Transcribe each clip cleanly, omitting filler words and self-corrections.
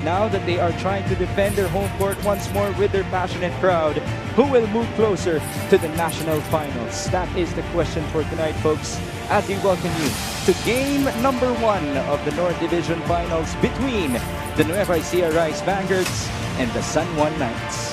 Now that they are trying to defend their home court once more with their passionate crowd, who will move closer to the national finals? That is the question for tonight, folks, as we welcome you to game number 1 of the North Division Finals between the NUEVA ECIJA Rice Vanguards and the San Juan Knights.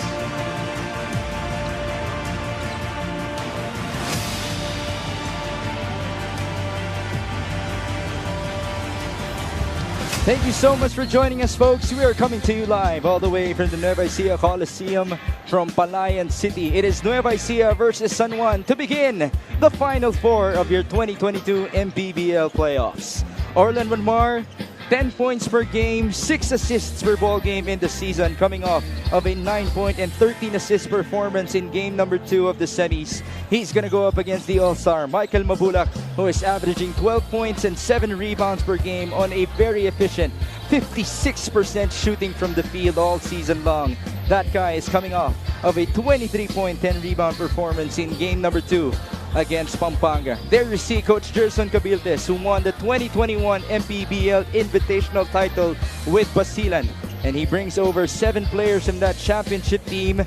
Thank you so much for joining us, folks. We are coming to you live all the way from the NUEVA ECIJA Coliseum from Palayan City. It is NUEVA ECIJA versus San Juan to begin the Final Four of your 2022 MPBL playoffs. Orlan Wanmar, 10 points per game, 6 assists per ball game in the season, coming off of a 9-point and 13 assist performance in game number 2 of the semis. He's going to go up against the All-Star Michael Mabulak, who is averaging 12 points and 7 rebounds per game on a very efficient 56% shooting from the field all season long. That guy is coming off of a 23-point, 10-rebound performance in game number 2 against Pampanga. There you see Coach Gerson Cabildes, who won the 2021 MPBL Invitational title with Basilan. And he brings over 7 players from that championship team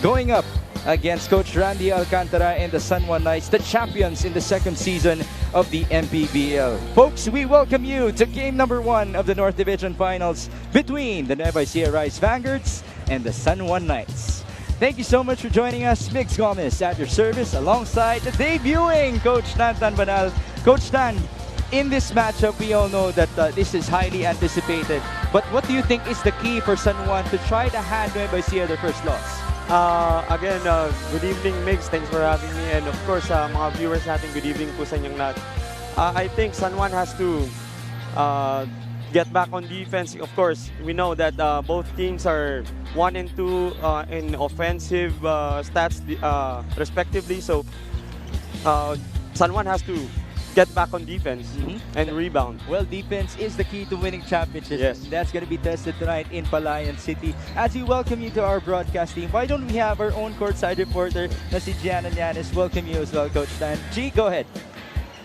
going up against Coach Randy Alcantara and the San Juan Knights, the champions in the second season of the MPBL. Folks, we welcome you to game number 1 of the North Division Finals between the NUEVA ECIJA Rice Vanguards and the San Juan Knights. Thank you so much for joining us. Mix Gomez at your service alongside the debuting Coach Tan Banal. Coach Tan, in this matchup, we all know that this is highly anticipated. But what do you think is the key for San Juan to try to hand NUEVA ECIJA their first loss? Again, good evening, Migs. Thanks for having me. And of course, mga viewers natin, good evening po sa inyong lahat. I think San Juan has to get back on defense. Of course, we know that both teams are 1 and 2 in offensive stats respectively. So San Juan has to get back on defense and rebound. Well, defense is the key to winning championships. Yes. That's going to be tested tonight in Palayan City. As we welcome you to our broadcast team, why don't we have our own courtside reporter na si Gian Yanis welcome you as well, Coach Tan. G, go ahead.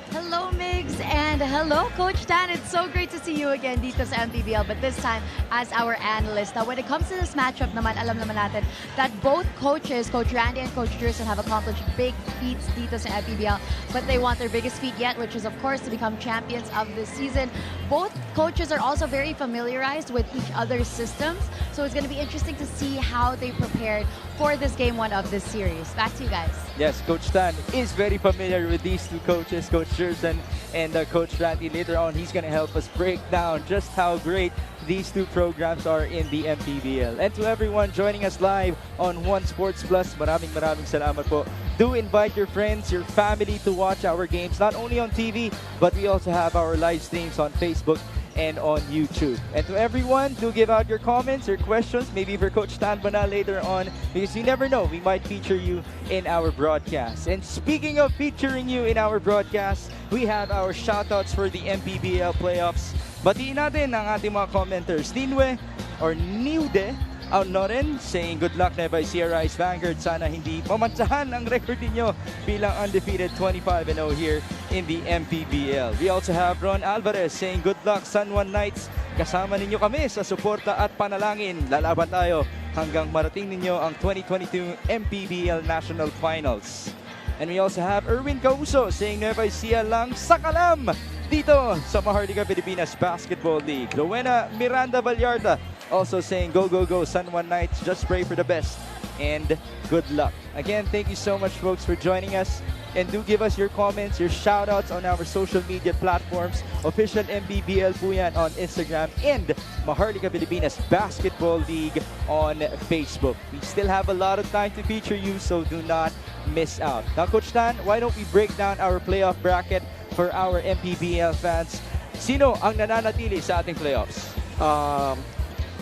Hello, Migs, and hello, Coach Tan. It's so great to see you again dito sa MPBL, but this time as our analyst. Now, when it comes to this matchup naman, alam naman natin that both coaches, Coach Randy and Coach Gerson, have accomplished big feats dito sa MPBL, but they want their biggest feat yet, which is, of course, to become champions of this season. Both coaches are also very familiarized with each other's systems, so it's going to be interesting to see how they prepared for this game 1 of this series. Back to you guys. Yes, Coach Tan is very familiar with these two coaches, Coach Gerson and Coach Randy. Later on, he's going to help us break down just how great these two programs are in the MPBL. And to everyone joining us live on One Sports Plus, maraming salamat po. Do invite your friends, your family to watch our games, not only on TV, but we also have our live streams on Facebook and on YouTube. And to everyone, do give out your comments, your questions, maybe for Coach Tan Banal later on, because you never know, we might feature you in our broadcast. And speaking of featuring you in our broadcast, we have our shoutouts for the MPBL playoffs. Batiin natin ang ating mga commenters. Ninwe or Niude Noren saying good luck NUEVA ECIJA Rice Vanguard. Sana hindi mamansahan ang record ninyo bilang undefeated 25-0 here in the MPBL. We also have Ron Alvarez saying good luck San Juan Knights. Kasama ninyo kami sa suporta at panalangin. Lalaban tayo hanggang marating ninyo ang 2022 MPBL National Finals. And we also have Erwin Causo saying NUEVA ECIJA lang sa kalam dito sa Maharlika Pilipinas Basketball League. Rowena Miranda Vallarta also saying go, go, go San Juan Knights, just pray for the best and good luck. Again, thank you so much, folks, for joining us. And do give us your comments, your shoutouts on our social media platforms. Official MPBL po yan on Instagram and Maharlika Pilipinas Basketball League on Facebook. We still have a lot of time to feature you, so do not miss out. Now, Coach Tan, why don't we break down our playoff bracket for our MPBL fans? Sino ang nananatili sa ating playoffs?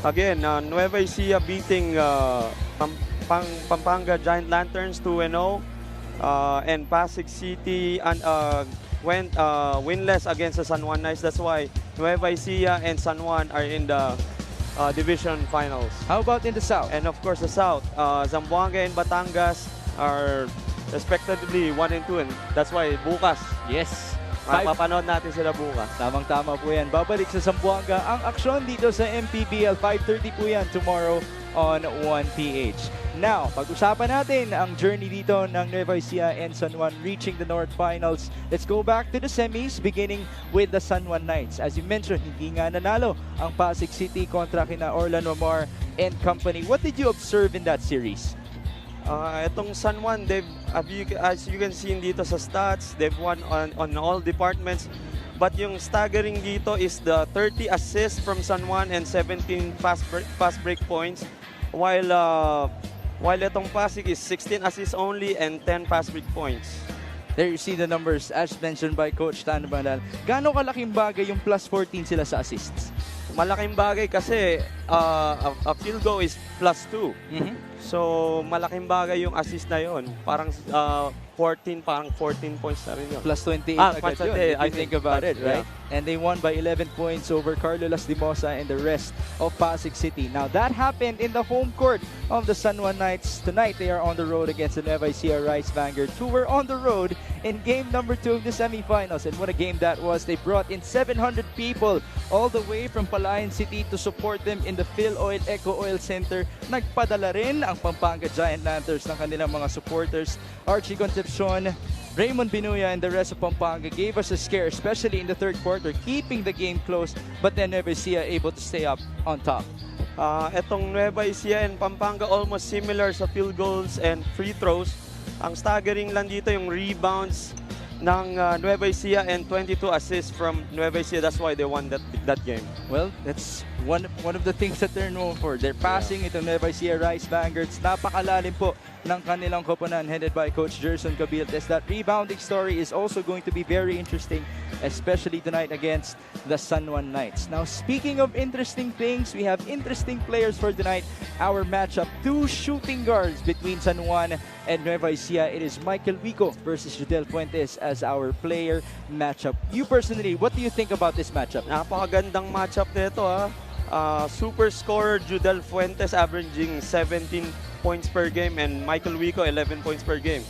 Again, NUEVA ECIJA beating Pampanga Giant Lanterns 2-0, and Pasig City went winless against the San Juan Knights. That's why NUEVA ECIJA and San Juan are in the division finals. How about in the South? And of course, the South, Zamboanga and Batangas are respectively 1 and 2, and that's why bukas. Yes. Mapapanood natin sila bukas. Tamang-tama po yan. Babalik sa Zamboanga ang aksyon dito sa MPBL. 5:30 po yan tomorrow on 1PH. Now, pag-usapan natin ang journey dito ng Nueva Ecija and San Juan reaching the North Finals. Let's go back to the semis beginning with the San Juan Knights. As you mentioned, hindi nga nanalo ang Pasig City kontra kina Orlando Mar and company. What did you observe in that series? Itong San Juan, as you can see dito sa stats, they've won on all departments. But yung staggering dito is the 30 assists from San Juan and 17 fast break points. While itong Pasig is 16 assists only and 10 fast break points. There you see the numbers as mentioned by Coach Tan Bandal. Gaano kalaking bagay yung plus 14 sila sa assists? Malaking bagay kasi a field goal is plus 2. So, malaking bagay yung assist na yon. Parang 14 points na rin yun. Plus 28 agad yun, if you think about it, right? Yeah. And they won by 11 points over Carlo Las Dimosa and the rest of Pasig City. Now, that happened in the home court of the San Juan Knights. Tonight, they are on the road against the NUEVA ECIJA Rice Vanguards, who were on the road in game number 2 of the semifinals. And what a game that was. They brought in 700 people all the way from Palayan City to support them in the Phil Oil Eco Oil Center. Nagpadala rin ang Pampanga Giant Lanterns ng kanilang mga supporters. Archie Concepcion, Raymond Binuya, and the rest of Pampanga gave us a scare, especially in the third quarter, keeping the game close, but then Nueva Ecija able to stay up on top. Etong Nueva Ecija and Pampanga almost similar sa field goals and free throws. Ang staggering lang dito yung rebounds ng Nueva Ecija and 22 assists from Nueva Ecija. That's why they won that game. Well, that's one of the things that they're known for. They're passing itong Nueva Ecija Rice Vanguards. Napakalalim po ng kanilang koponan headed by Coach Gerson Cabiltes. That rebounding story is also going to be very interesting, especially tonight against the San Juan Knights. Now, speaking of interesting things, we have interesting players for tonight. Our matchup, 2 shooting guards between San Juan and Nueva Ecija. It is Michael Wico versus Judel Fuentes as our player matchup. You personally, what do you think about this matchup? Napakagandang matchup nito super scorer Judel Fuentes averaging 17 points per game and Michael Wico 11 points per game.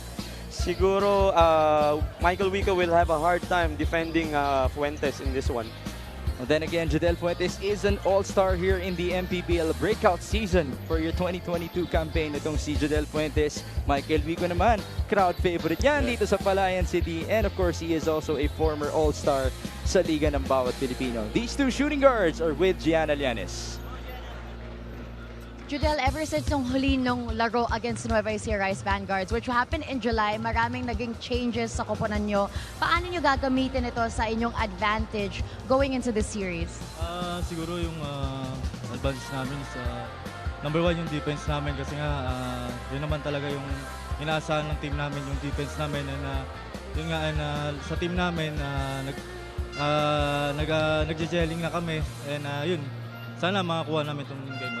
Siguro Michael Wico will have a hard time defending Fuentes in this one. Well, then again, Judel Fuentes is an all-star here in the MPBL breakout season for your 2022 campaign. Itong si Judel Fuentes, Michael Wico naman, crowd favorite yan dito sa Palayan City. And of course, he is also a former all-star sa Liga ng Bawat Pilipino. These 2 shooting guards are with Gianna Llanes. Judel, ever since nung huli nung laro against Nueva Ecija Rice Vanguards, which happened in July, maraming naging changes sa koponan nyo. Paano nyo gagamitin ito sa inyong advantage going into this series? Siguro yung advantage namin sa number 1 yung defense namin kasi nga yun naman talaga yung inaasahan ng team namin, yung defense namin. And yun nga, sa team namin nag-gelling na kami and yun, sana makakuha namin itong game.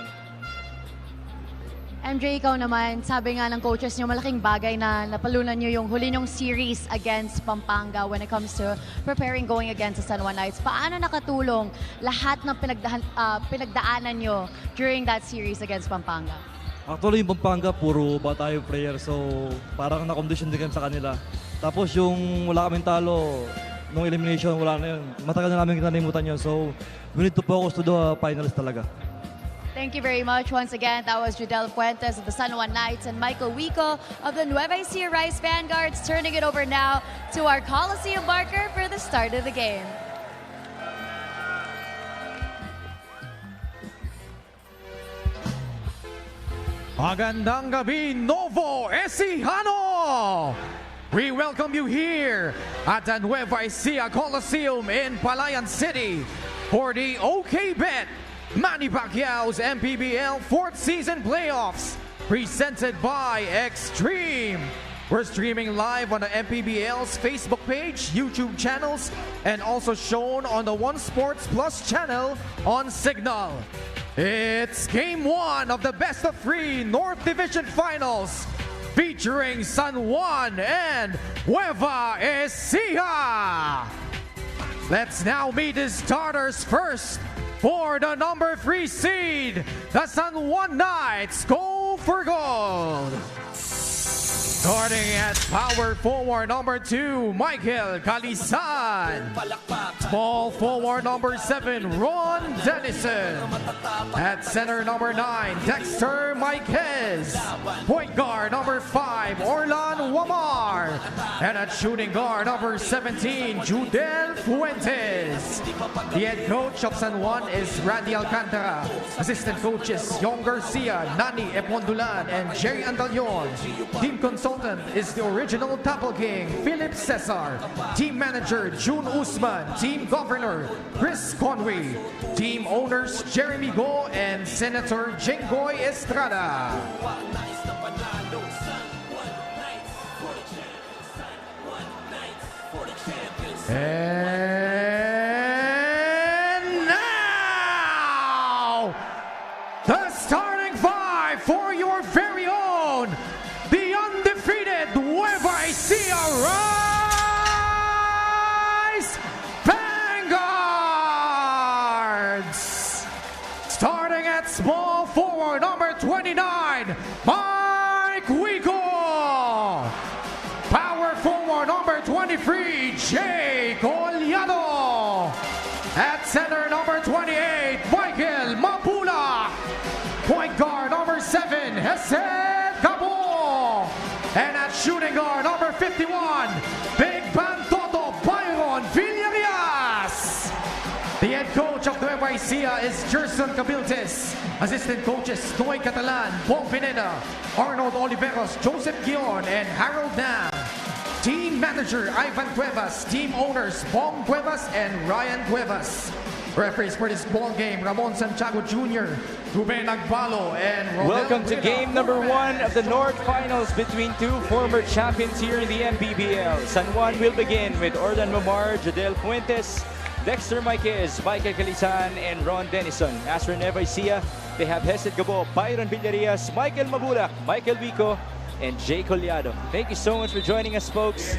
MJ, ikaw naman, sabi nga ng coaches nyo, malaking bagay na napalunan nyo yung huli nyong series against Pampanga when it comes to preparing going against the San Juan Knights. Paano nakatulong lahat ng pinagdaanan nyo during that series against Pampanga? Actually, yung Pampanga, puro bata yung player. So, parang na-condition din kami sa kanila. Tapos yung wala kaming talo, nung elimination, wala na yun. Matagal na namin kinalimutan yun. So, we need to focus to the finals talaga. Thank you very much. Once again, that was Judel Fuentes of the San Juan Knights and Michael Wico of the Nueva Ecija Rice Vanguards. Turning it over now to our Coliseum marker for the start of the game. Magandang gabi, Novo Ecijano! We welcome you here at the Nueva Ecija Coliseum in Palayan City for the OK Bet Manny Pacquiao's MPBL 4th season playoffs, presented by Extreme. We're streaming live on the MPBL's Facebook page, YouTube channels, and also shown on the One Sports Plus channel on Signal. It's Game 1 of the Best of 3 North Division Finals, featuring San Juan and Nueva Ecija. Let's now meet the starters first. For the number 3 seed, the San Juan Knights go for gold. Starting at power forward number 2, Michael Calisan. Small forward number 7, Ron Dennison. At center number 9, Dexter Marquez. Point guard number 5, Orlan Wamar. And at shooting guard number 17, Judel Fuentes. The head coach of San Juan is Randy Alcantara. Assistant coaches Yong Garcia, Nani Epondulan, and Jerry Andalion. Team consultant is the original Tapal King, Philip Cesar. Team manager, June Usman. Team governor, Chris Conway. Team owners, Jeremy Go and Senator Jenggoy Estrada. And now, the starting 5 for your very own, the undefeated Nueva Ecija Rice Vanguards. Starting at small forward number 29, Mike Wico. Power forward number 23, Jay Collado. At center number 28, Michael Mapula. Point guard number 7, Hesed Gabo. And at shooting guard number 51, Big Bang Toto Byron Villarias. The head coach of Nueva Ecija is Gerson Cabiltes. Assistant coaches Noy Catalan, Paul Pineda, Arnold Oliveros, Joseph Guion, and Harold Nam. Team manager Ivan Cuevas. Team owners Bong Cuevas and Ryan Cuevas. Referees for this ball game, Ramon Santiago Jr., Ruben Agbalo, and Rodel Welcome to Rida. game number 1 of the North Finals between two former champions here in the MPBL. San Juan will begin with Orlan Mamar, Jadel Fuentes, Dexter Marquez, Michael Calisan, and Ron Dennison. As for Nueva Ecija, they have Hesed Gabo, Byron Villarias, Michael Mabulak, Michael Vico, and Jay Collado. Thank you so much for joining us, folks.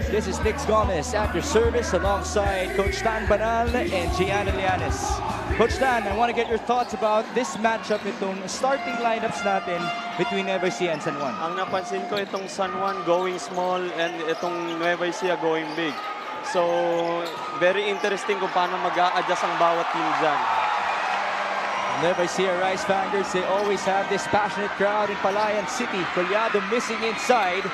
This is Nix Gomez after service alongside Coach Tan Banal and Gianna Lianes. Coach Tan, I want to get your thoughts about this matchup, itong starting lineups natin between Nueva Ecija and San Juan. Ang napansin ko itong San Juan going small and itong Nueva Ecija going big. So, very interesting kung paano mag-a-adjust ang bawat team dyan. Nueva Ecija Rice Vanguards, they always have this passionate crowd in Palayan City. Collado missing inside.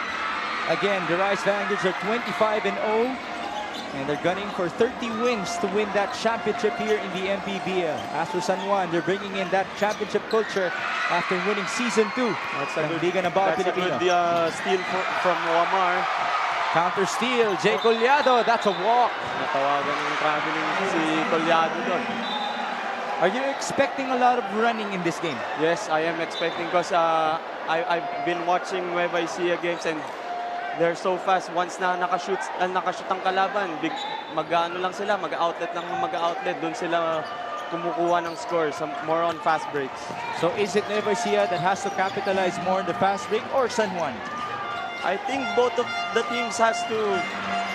Again, the Rice Vanguards are 25-0, and they're gunning for 30 wins to win that championship here in the MPBL. As for San Juan, they're bringing in that championship culture after winning Season 2. That's a good, Liga Nabaw that's a Pilipino. good steal from Wamar. Counter steal, Jay Collado, that's a walk. Natawagan ng traveling si Collado doon. Are you expecting a lot of running in this game? Yes, I am expecting because I've been watching Nueva Ecija games and they're so fast. Once na nakashoot ang kalaban, mag-ano lang sila, mag-outlet lang ng mag-outlet. Doon sila kumukuha ng scores, more on fast breaks. So is it Nueva Ecija that has to capitalize more on the fast break or San Juan? I think both of the teams has to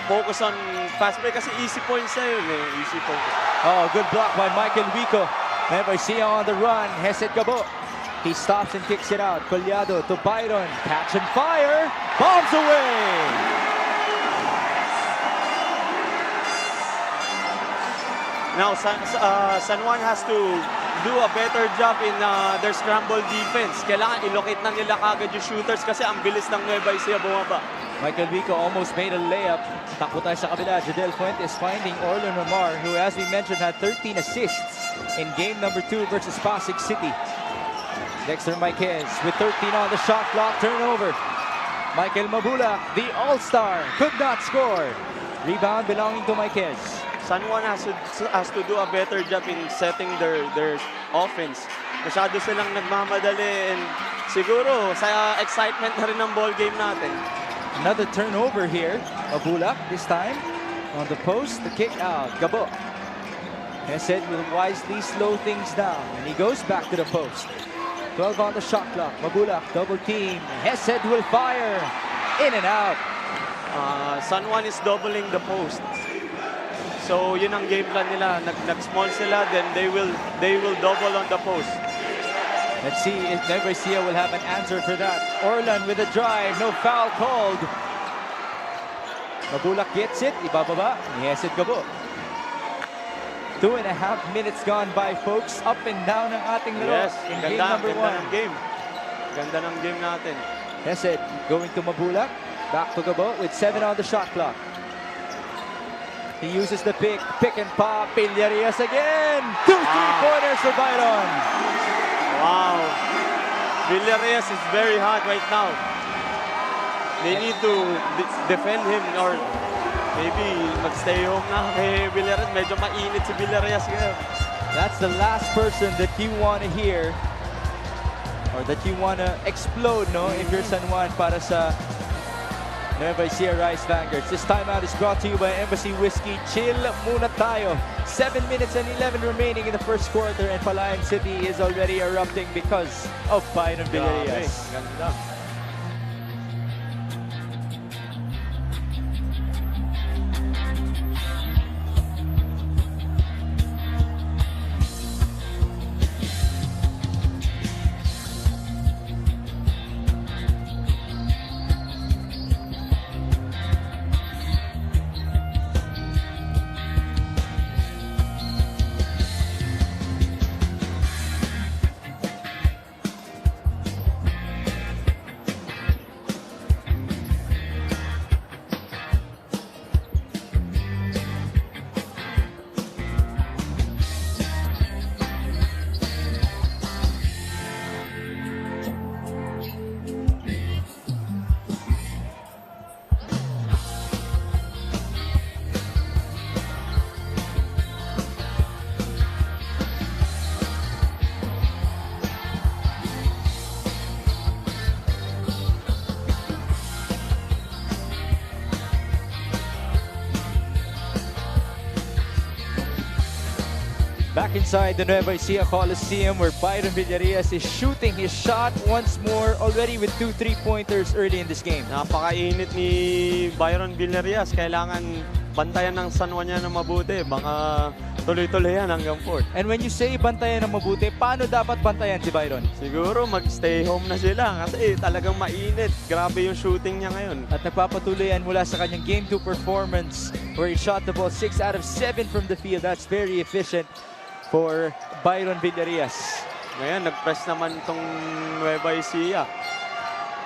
focus on fast break kasi easy points na yun eh. Easy points. Oh, good block by Michael Vico. Nueva Ecija on the run. Hesed Gabo. He stops and kicks it out. Collado to Byron. Catch and fire. Bombs away. Now, San Juan has to do a better job in their scramble defense. Kailangan ilocate na nila kagad yung shooters kasi ang bilis ng Nueva Ecija bumaba. Michael Vico almost made a layup. Takbo tayo sa kabila. Jadel Fuentes finding Orlan Ramar, who, as we mentioned, had 13 assists in game number 2 versus Pasig City. Dexter Marquez with 13 on the shot clock. Turnover. Michael Mabula, the all-star, could not score. Rebound belonging to Marquez. San Juan has to do a better job in setting their offense. Masyado silang nagmamadali and siguro sa excitement na rin ng ball game natin. Another turnover here. Mabulak this time on the post, the kick out. Gabo. Hesed will wisely slow things down and he goes back to the post. 12 on the shot clock. Mabulak double team. Hesed will fire. In and out. San Juan is doubling the post. So yun ang game plan nila. Nag-small sila, then they will double on the post. Let's see if Nueva Ecija will have an answer for that. Orlan with a drive, no foul called. Mabulak gets it, ibababa, Niesid Gabo. 2.5 minutes gone by, folks. Up and down ang ating laro Yes, in game number 1. ng game. Ganda ng game natin. Niesid going to Mabulak. Back to Gabo with 7 on the shot clock. He uses the pick and pop. Villarias again. 2 3-pointers for Byron. Wow. Villarias is very hot right now. They need to defend him or maybe magstay home na kay Villarias. Medyo mainit si Villarias ngayon. That's the last person that you want to hear or that you want to explode, no? If you're San Juan para sa Nueva Ecija Rice Vanguards. This timeout is brought to you by Embassy Whiskey. Chill muna tayo. 7 minutes and 11 remaining in the first quarter and Palayan City is already erupting because of Byron Villarias. Ganda. Back inside the Nueva Ecija Coliseum where Byron Villarias is shooting his shot once more, already with 2 3-pointers early in this game. Napakainit ni Byron Villarias. Kailangan bantayan ng San Juan niya na mabuti. Baka tuloy-tuloy yan hanggang 4. And when you say bantayan ng mabuti, paano dapat bantayan si Byron? Siguro mag-stay home na sila kasi talagang mainit. Grabe yung shooting niya ngayon. At nagpapatuloy yan mula sa kanyang Game 2 performance where he shot the ball 6 out of 7 from the field. That's very efficient for Byron Villarias. Ngayon, nag-press naman itong Nueva Ecija.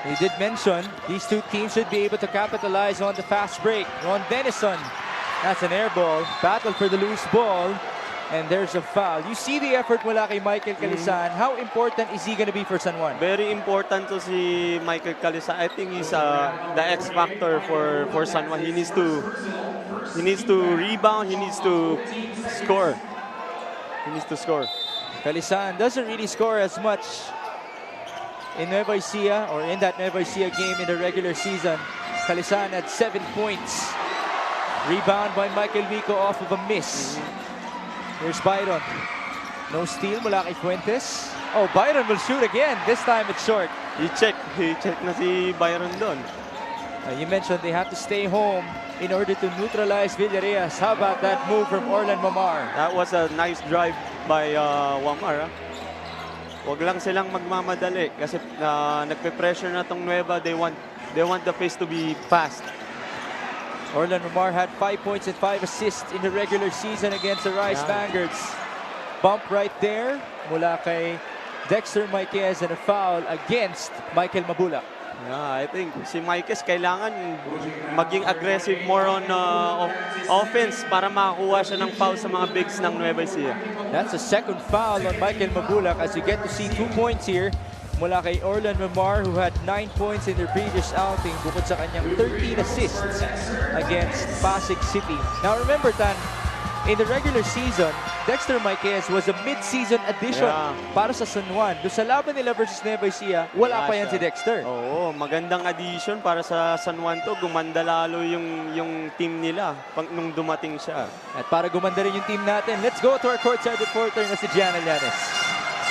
He did mention these two teams should be able to capitalize on the fast break. Ron Denison, that's an air ball. Battle for the loose ball. And there's a foul. You see the effort mula kay Michael Calisan. How important is he going to be for San Juan? Very important to si Michael Calisan. I think he's the X factor for San Juan. He needs to rebound. He needs to score. He needs to score. Calisan doesn't really score as much in Nueva Ecija or in that Nueva Ecija game in the regular season. Calisan had 7 points. Rebound by Michael Vico off of a miss. Here's Byron. No steal mula kay Fuentes. Oh, Byron will shoot again. This time it's short. He check na si Byron doon. You mentioned they have to stay home in order to neutralize Villarias. How about that move from Orlan Mamar? That was a nice drive by Wamar. Huwag lang silang magmamadali kasi nagpe-pressure na tong Nueva. They want the pace to be fast. Orlan Mamar had 5 points and 5 assists in the regular season against the Rice Vanguards. Bump right there mula kay Dexter Maiquez and a foul against Michael Mabulak. Yeah, I think si Maiquez kailangan maging aggressive more on offense para makakuha siya ng foul sa mga bigs ng Nueva Ecija. That's a second foul on Michael Mabulak as you get to see 2 points here mula kay Orlan Mamar who had 9 points in their previous outing bukod sa kanyang 13 assists against Pasig City. Now remember, Tan, in the regular season, Dexter Maiquez was a mid-season addition para sa San Juan. Doon sa laban nila versus Nueva Ecija, wala pa yan si Dexter. Oo, magandang addition para sa San Juan to. Gumanda lalo yung team nila nung dumating siya. At para gumanda rin yung team natin, let's go to our courtside reporter na si Gianna Llanes.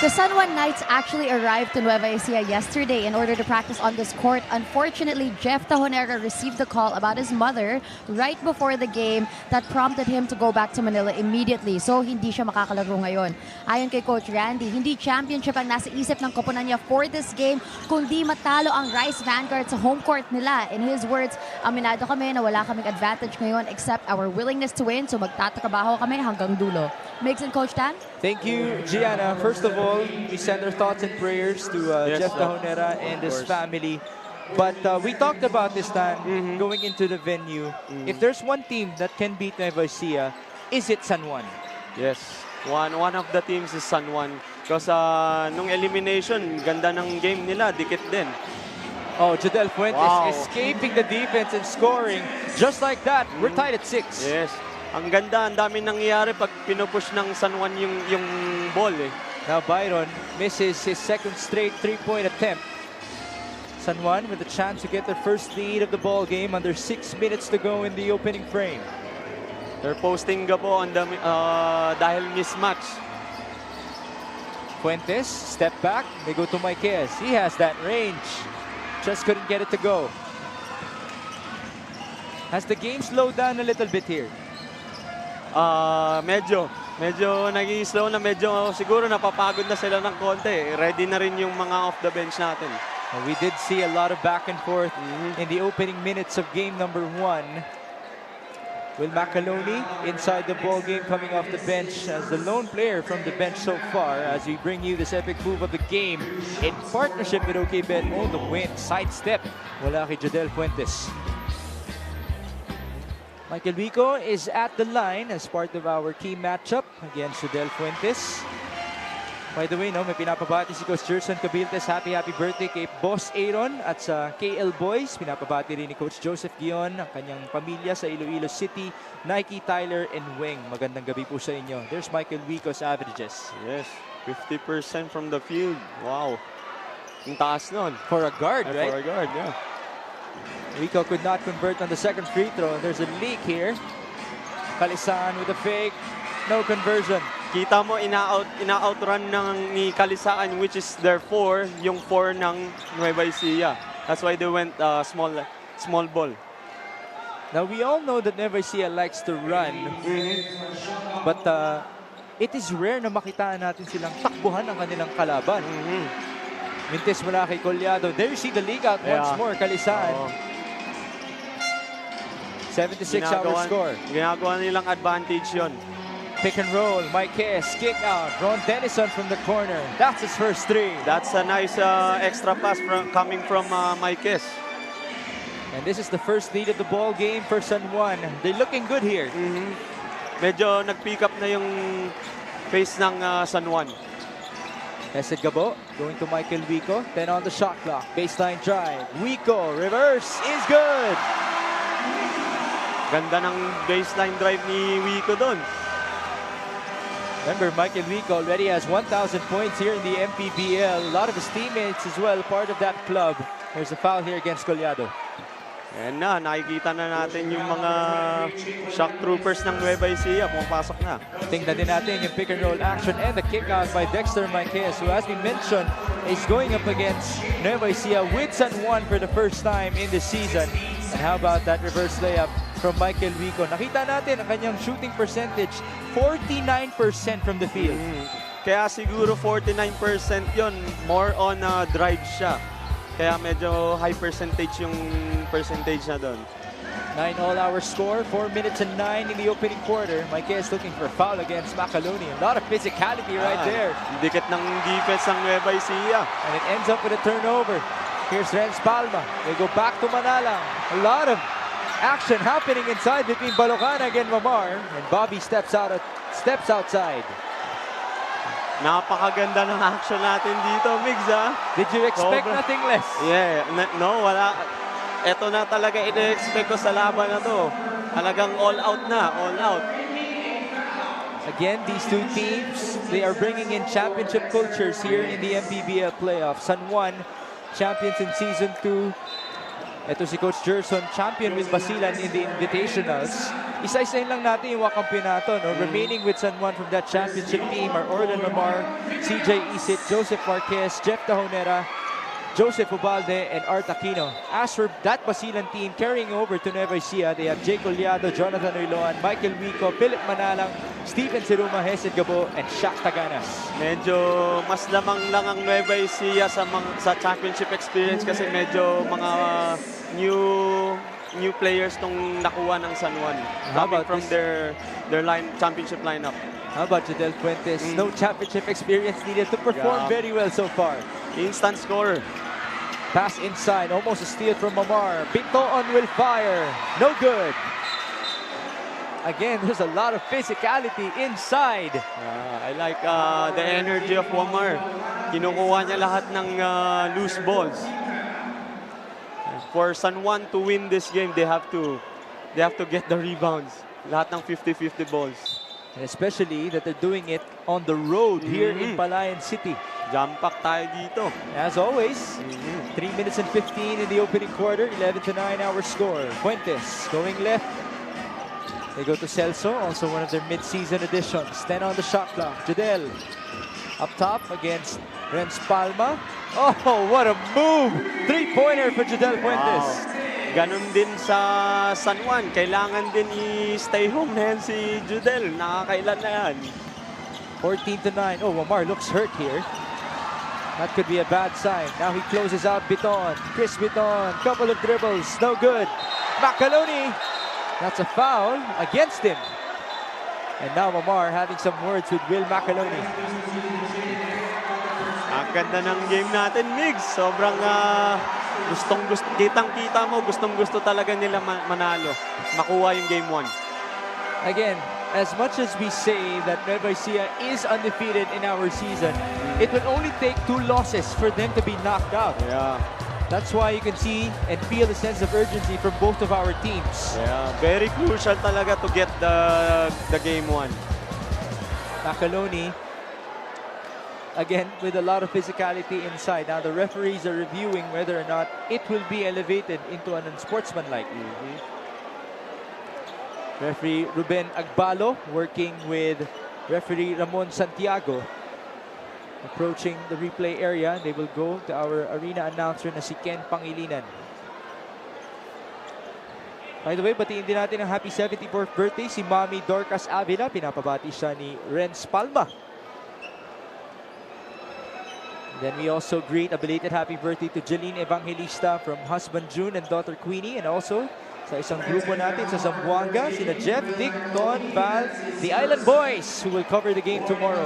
The San Juan Knights actually arrived to Nueva Ecija yesterday in order to practice on this court. Unfortunately, Jeff Tajonera received the call about his mother right before the game that prompted him to go back to Manila immediately. So, hindi siya makakalaro ngayon. Ayon kay Coach Randy, hindi championship ang nasa isip ng koponan niya for this game, kundi matalo ang Rice Vanguards sa home court nila. In his words, aminado kami na wala kaming advantage ngayon except our willingness to win. So, magtatrabaho kami hanggang dulo. Migs and Coach Dan? Thank you, Gianna. First of all, we send our thoughts and prayers to Jeff Tajonera and his family. But we talked about this time going into the venue. If there's one team that can beat Nueva Ecija, is it San Juan? Yes. One of the teams is San Juan. Because nung elimination, ganda ng game nila, dikit din. Oh, Jadel Fuentes escaping the defense and scoring. Just like that, we're tied at 6. Yes. Ang ganda, ang dami nangyayari pag pinupush ng San Juan yung ball eh. Now Byron misses his second straight three-point attempt. San Juan with a chance to get their first lead of the ball game under 6 minutes to go in the opening frame. They're posting po on the dahil mismatch. Fuentes, step back, they go to Marquez. He has that range. Just couldn't get it to go. Has the game slowed down a little bit here? Medyo nag-i-slow na, medyo siguro napapagod na sila ng konti. Ready na rin yung mga off the bench natin. Well, we did see a lot of back and forth in the opening minutes of game number 1. Will Macaloni inside the ball game coming off the bench as the lone player from the bench so far as we bring you this epic move of the game in partnership with OKBet on the win. Sidestep wala kay Jadel Fuentes. Michael Vico is at the line as part of our key matchup against Jadel Fuentes. By the way, may pinapabati si Coach Gerson Cabiltes. Happy birthday kay Boss Aaron at sa KL Boys. Pinapabati rin ni Coach Joseph Guion, ang kanyang pamilya sa Iloilo City, Nike, Tyler, and Weng. Magandang gabi po sa inyo. There's Michael Vico's averages. Yes, 50% from the field. Wow. Ang taas nun. For a guard, right? For a guard, yeah. Vico could not convert on the second free throw. There's a leak here. Kalisan with a fake. No conversion. Kita mo, ina-outrun ni Kalisaan, which is their 4, yung 4 ng Nueva Ecija. That's why they went small ball. Now, we all know that Nueva Ecija likes to run. But it is rare na makitaan natin silang takbuhan ng kanilang kalaban. Mintes mula kay Collado. There you see the league out once more, Kalisaan. 76 our score. Ginagawa nilang advantage yon. Pick and roll, Marquez, kick out. Ron Denison from the corner. That's his first 3. That's a nice extra pass coming from Marquez. And this is the first lead of the ball game for San Juan. They're looking good here. Medyo nag-pick up na yung pace ng San Juan. Esed Gabo going to Michael Vico. 10 on the shot clock. Baseline drive. Vico, reverse is good. Ganda ng baseline drive ni Vico doon. Remember, Michael Vico already has 1,000 points here in the MPBL. A lot of his teammates as well, part of that club. There's a foul here against Collado. Ayan na, nakikita na natin yung mga shock troopers ng Nueva Ecija. Pumapasok na. Tingnan din natin yung pick and roll action and the kick out by Dexter Marquez, who, as we mentioned, is going up against Nueva Ecija with San Juan for the first time in the season. And how about that reverse layup from Michael Vico? Nakita natin ang kanyang shooting percentage, 49% from the field. Kaya siguro 49% yon, more on drive siya. Kaya medyo high percentage yung percentage na doon. 9 all-hour score, 4 minutes and 9 in the opening quarter. Marquez looking for a foul against Macaloni. A lot of physicality right there. Dikit ng defense ng Nueva Ecija. And it ends up with a turnover. Here's Renz Palma. They go back to Manalang. A lot of action happening inside between Balocanag and Mamar. And Bobby steps outside. Napakaganda ng action natin dito, Migs, ha? Did you expect nothing less? Yeah, no, wala. Ito na talaga ina-expect ko sa laban na to. Talagang all out na, all out. Again, these two teams, they are bringing in championship cultures here in the MPBL playoffs. San Juan, champions in Season 2. Ito si Coach Gerson, champion with Basilan in the Invitationals. isa-isahin lang natin yung kampyonato. No? Remaining with San Juan from that championship team are Orlan Lamar, CJ Isit, Joseph Marquez, Jeff Tahonera, Joseph Ubalde, and Art Aquino. As for that Basilan team carrying over to Nueva Ecija, they have Jake Oliado, Jonathan Riloan, Michael Wico, Philip Manalang, Steven Siruma, Hesed Gabo, and Shaq Taganas. Medyo mas lamang lang ang Nueva Ecija sa championship experience kasi medyo mga new players tong nakuha ng San Juan. Coming from their championship lineup. How about Jadel Fuentes? No championship experience needed to perform very well so far. Instant scorer. Pass inside, almost a steal from Mamar. Pintoon will fire. No good. Again, there's a lot of physicality inside. I like the energy of Mamar. Kinukuha niya lahat ng loose balls. For San Juan to win this game, they have to get the rebounds. Lahat ng 50-50 balls. And especially that they're doing it on the road here in Palayan City. Jampacked tayo dito. As always, 3 minutes and 15 in the opening quarter, 11-9 our score. Fuentes going left. They go to Celso, also one of their mid-season additions. 10 on the shot clock. Jadel up top against Renz Palma. Oh, what a move! 3-pointer for Jadel Fuentes. Wow. Ganon din sa San Juan. Kailangan din i-stay home na yan si Judel. Nakakailan na yan. 14-9. Oh, Mamar looks hurt here. That could be a bad sign. Now he closes out Biton. Chris Biton, couple of dribbles, no good. Macaloni, that's a foul against him. And now Mamar having some words with Will Macaloni. Ang ganda ng game natin, Migs. Sobrang kitang-kita mo, gustong-gusto talaga nila manalo. Makuha yung game 1. Again, as much as we say that Nueva Ecija is undefeated in our season, it will only take 2 losses for them to be knocked out. Yeah. That's why you can see and feel the sense of urgency from both of our teams. Yeah, very crucial talaga to get the game 1. Macaloni, again, with a lot of physicality inside. Now the referees are reviewing whether or not it will be elevated into an unsportsmanlike. Referee Ruben Agbalo working with referee Ramon Santiago. Approaching the replay area, they will go to our arena announcer na si Ken Pangilinan. By the way, batiin din natin ang happy 74th birthday si Mami Dorcas Avila. Pinapabati siya ni Renz Palma. Then we also greet a belated happy birthday to Jeline Evangelista from husband June and daughter Queenie, and also sa isang grupo natin sa Zamboanga, sina Jeff, Dick, Don, Val, the Island Boys, who will cover the game tomorrow.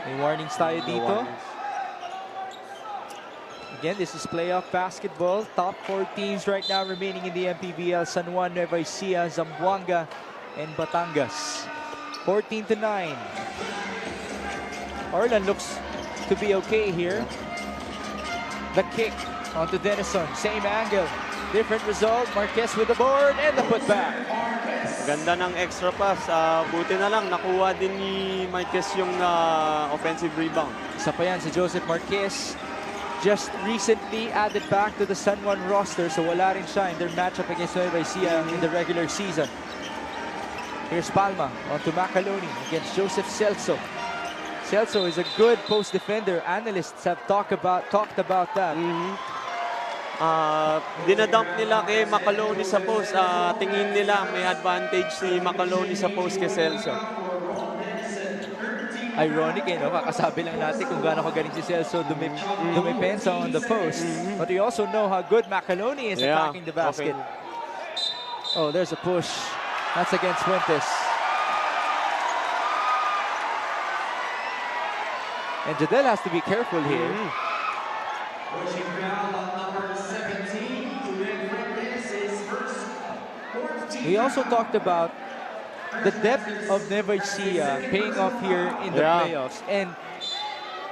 May warnings tayo dito. Again, this is playoff basketball. Top 4 teams right now remaining in the MPBL. San Juan, Nueva Ecija, Zamboanga, and Batangas. 14-9. Orlan looks to be okay here. The kick onto Denison. Same angle. Different result. Marquez with the board and the putback. Ganda ng extra pass. Buti na lang, nakuha din ni Marquez yung offensive rebound. Isa pa yan si Joseph Marquez. Just recently added back to the San Juan roster, so wala rin siya in their matchup against Nueva Ecija in the regular season. Here's Palma onto Macaloni against Joseph Celso. Celso is a good post defender. Analysts have talked about that. Dinadump nila kay Macaloni sa post. Tingin nila may advantage si Macaloni sa post kay Celso. Ironic, no? Kakasabi lang natin kung gaano kagaling si Celso dumipensa on the post. But we also know how good Macaloni is attacking the basket. Okay. Oh, there's a push. That's against Fuentes. And Jadel has to be careful here. We also talked about the depth of Nueva Ecija paying off here in the playoffs. And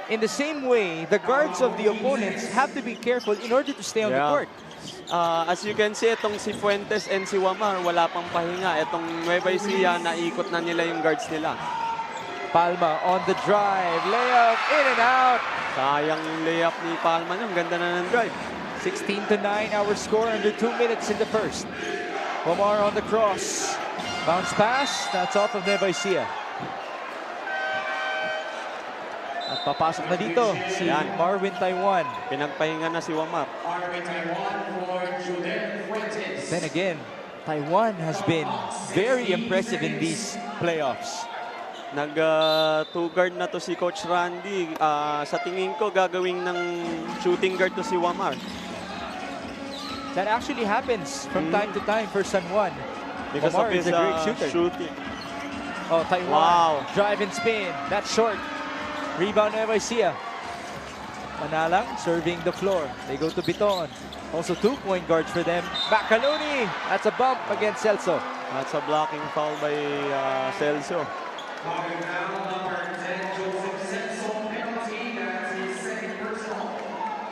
in the same way, the guards of the opponents have to be careful in order to stay on the court. As you can see, itong si Fuentes and si Wamar, wala pang pahinga. Itong Nueva Ecija, naikot na nila yung guards nila. Palma on the drive. Layup, in and out. Sayang yung layup ni Palma. Ang ganda na ng drive. 16-9 our score under 2 minutes in the first. Omar on the cross. Bounce pass. That's off of NUEVA ECIJA. At papasok na dito si Marvin Taiwan. Pinagpahinga na si Wamar. Then again, Taiwan has been very impressive in these playoffs. Nag two guard na to si Coach Randy. Sa tingin ko gagawing ng shooting guard to si Wamar. That actually happens from time to time for San Juan. Because Omar of his is a great shooter. shooting. Oh, Taiwan. Wow. Drive and spin. That's short. Rebound NUEVA ECIJA. Manalang serving the floor. They go to Biton. Also 2 point guards for them. Macaloni. That's a bump against Celso. That's a blocking foul by Celso.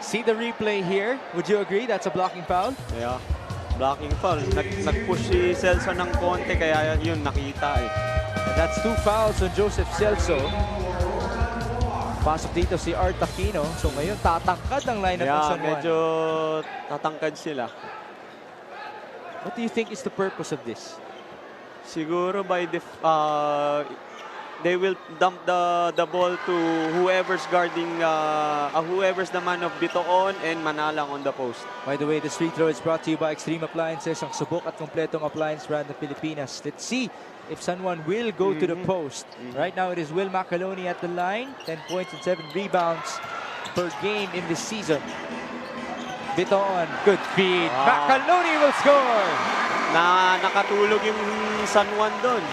See the replay here. Would you agree that's a blocking foul? Yeah. Blocking foul. Nag-push si Celso ng konti kaya yun nakita eh. And that's 2 fouls on Joseph Celso. Pasok dito si Art Aquino. So ngayon tatangkad ang lineup ng San Juan. Medyo tatangkad sila. What do you think is the purpose of this? Siguro they will dump the ball to whoever's guarding, whoever's the man of Bitoon and Manalang on the post. By the way, this free throw is brought to you by Extreme Appliances, ang subok at kompletong appliance brand ng Pilipinas. Let's see if San Juan will go to the post. Right now, it is Will Macaloni at the line. 10 points and 7 rebounds per game in this season. Bitoon, good feed. Wow. Macaloni will score! Nakatulog yung San Juan doon.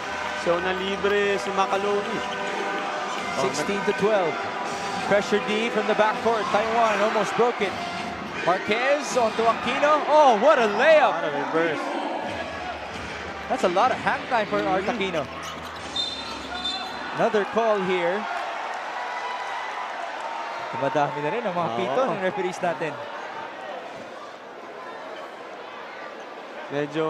So, nalibre si Macaloni. 16-12. Pressure D from the backcourt. Taiwan almost broke it. Marquez onto Aquino. Oh, what a layup! What a reverse. That's a lot of hang time for Art Aquino. Another call here. Madami na rin ang mga pito ng referees natin. Medyo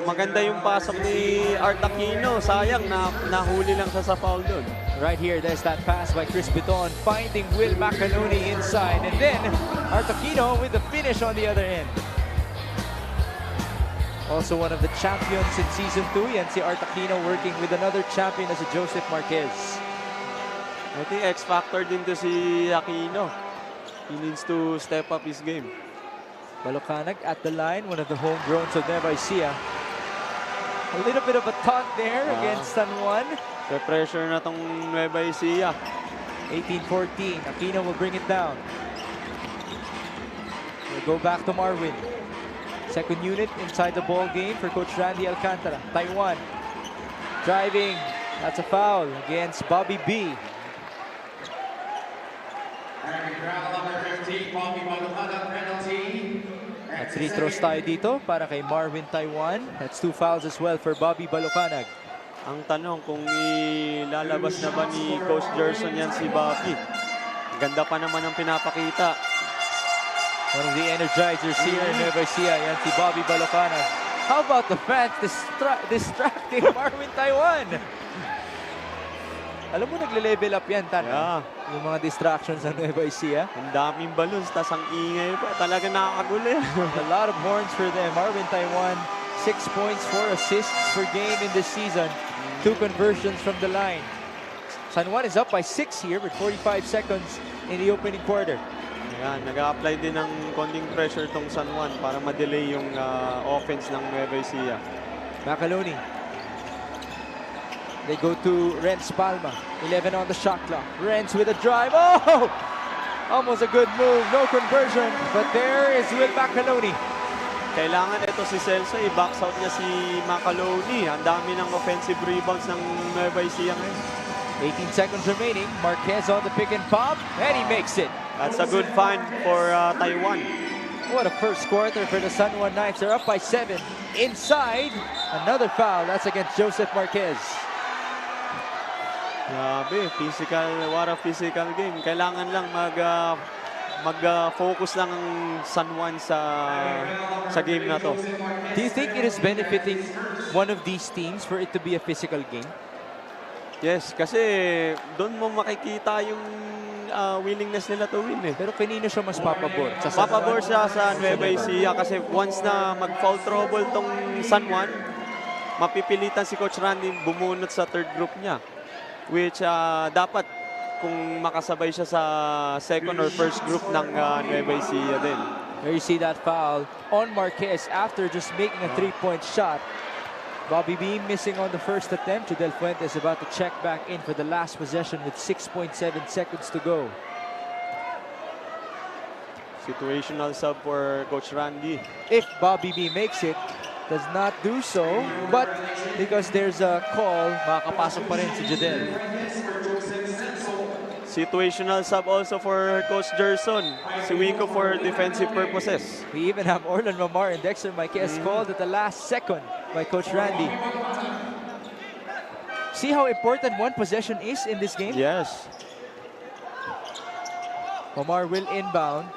maganda yung pasok ni Art Aquino. Sayang, nahuli lang siya sa foul doon. Right here, there's that pass by Chris Biton, finding Will Macaloni inside. And then, Art Aquino with the finish on the other end. Also one of the champions in Season 2. Yan si Art Aquino working with another champion as si Joseph Marquez. I think X-Factor din to si Aquino. He needs to step up his game. Balocanag at the line, one of the homegrowns of NUEVA ECIJA. A little bit of a taunt there against San Juan. Pressure na tong NUEVA ECIJA. 18-14. Aquino will bring it down. We'll go back to Marvin. Second unit inside the ball game for Coach Randy Alcantara. Taiwan driving. That's a foul against Bobby B. At free throws tayo dito para kay Marvin Taiwan. That's 2 fouls as well for Bobby Balocanag. Ang tanong kung ilalabas na ba ni Coach Gerson yan si Bobby. Ganda pa naman ang pinapakita. One of the energizers here in NUEVA ECIJA, yan si Bobby Balocanag. How about the fans distracting Marvin Taiwan? Alam mo, nagle-level up yan, Tan. Yeah. Yung mga distractions ng NUEVA ECIJA. Ang daming balloons, tas ang ingay pa. Talaga nakakagulo. A lot of horns for them. Marvin Taiwan, 6 points, 4 assists per game in this season. 2 conversions from the line. San Juan is up by 6 here with 45 seconds in the opening quarter. Ayan, nag-a-apply din ng konting pressure tong San Juan para ma-delay yung offense ng NUEVA ECIJA. Macaloni. They go to Renz Palma. 11 on the shot clock. Renz with a drive. Oh! Almost a good move. No conversion. But there is Will Macaloni. Kailangan ito si Celso, i-box out niya si Macaloni. Ang dami ng offensive rebounds ng NUEVA ECIJA ngayon. 18 seconds remaining. Marquez on the pick and pop. And he makes it. That's a good find for Taiwan. What a first quarter for the San Juan Knights. They're up by 7. Inside, another foul. That's against Joseph Marquez. Grabe, physical, what a physical game. Kailangan lang mag-focus lang ang San Juan sa game na to. Do you think it is benefiting one of these teams for it to be a physical game? Yes, kasi doon mo makikita yung willingness nila to win eh. Pero kanino siya mas papabor? Sa San Papabor Juan? siya sa Nueva Ecija kasi once na mag-foul trouble tong San Juan, mapipilitan si Coach Randy bumunot sa third group niya. Which dapat kung makasabay siya sa second or first group ng Nueva Ecija din. There you see that foul on Marquez after just making a three-point shot. Bobby B missing on the first attempt. Judel Fuentes about to check back in for the last possession with 6.7 seconds to go. Situational sub for Coach Randy. If Bobby B makes it, does not do so, but because there's a call, makakapasok pa rin si Judel. Situational sub also for Coach Gerson. Si Wico for defensive purposes. We even have Orlan Mamar and Dexter Marquez called at the last second by Coach Randy. See how important one possession is in this game? Yes. Mamar will inbound.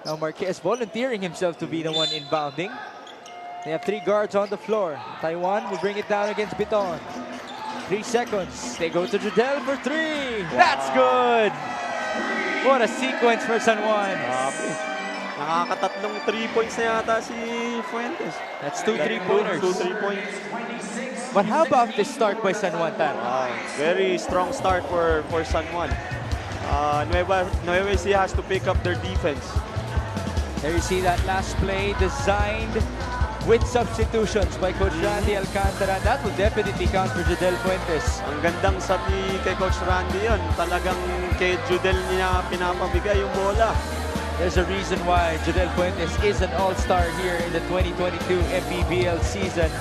Now Marquez volunteering himself to be the one inbounding. They have 3 guards on the floor. Taiwan will bring it down against Biton. 3 seconds. They go to Judel for 3. Wow. That's good. What a sequence for San Juan. Nakakatatlong 3 points na yata si Fuentes. That's 2 3-pointers. 2 3-points. But how about this start by San Juan, Tan? Very strong start for San Juan. Nueva Ecija has to pick up their defense. There you see that last play designed with substitutions by Coach Randy Alcantara. That will definitely count for Judel Fuentes. Ang gandang sabi kay Coach Randy yun. Talagang kay Judel niya pinapabigay yung bola. There's a reason why Judel Fuentes is an all-star here in the 2022 MPBL season.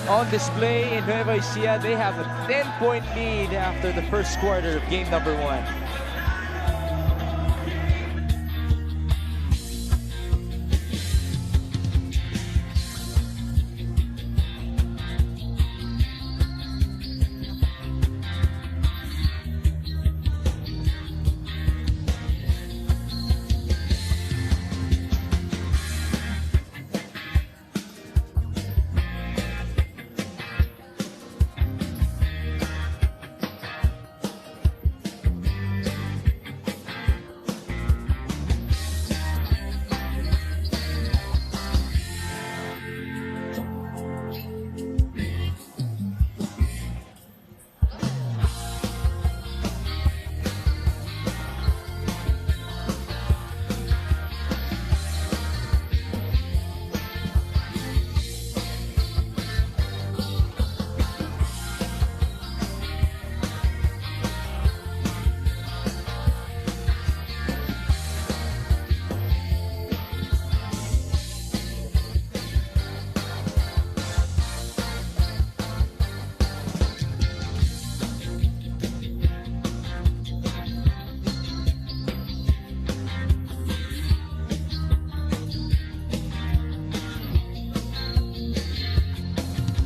On display in Nueva Ecija, they have a 10-point lead after the first quarter of game number 1.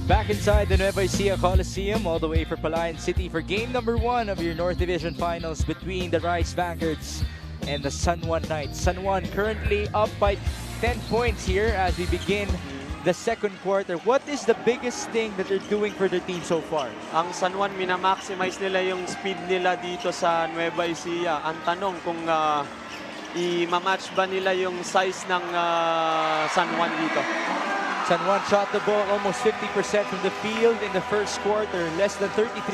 Back inside the Nueva Ecija Coliseum, all the way for Palayan City for game number 1 of your North Division Finals between the Rice Vanguards and the San Juan Knights. San Juan currently up by 10 points here as we begin the second quarter. What is the biggest thing that they're doing for their team so far? Ang San Juan, minamaximize nila yung speed nila dito sa Nueva Ecija. Ang tanong kung i-match ba nila yung size ng San Juan dito. San Juan shot the ball almost 50% from the field in the first quarter. Less than 33%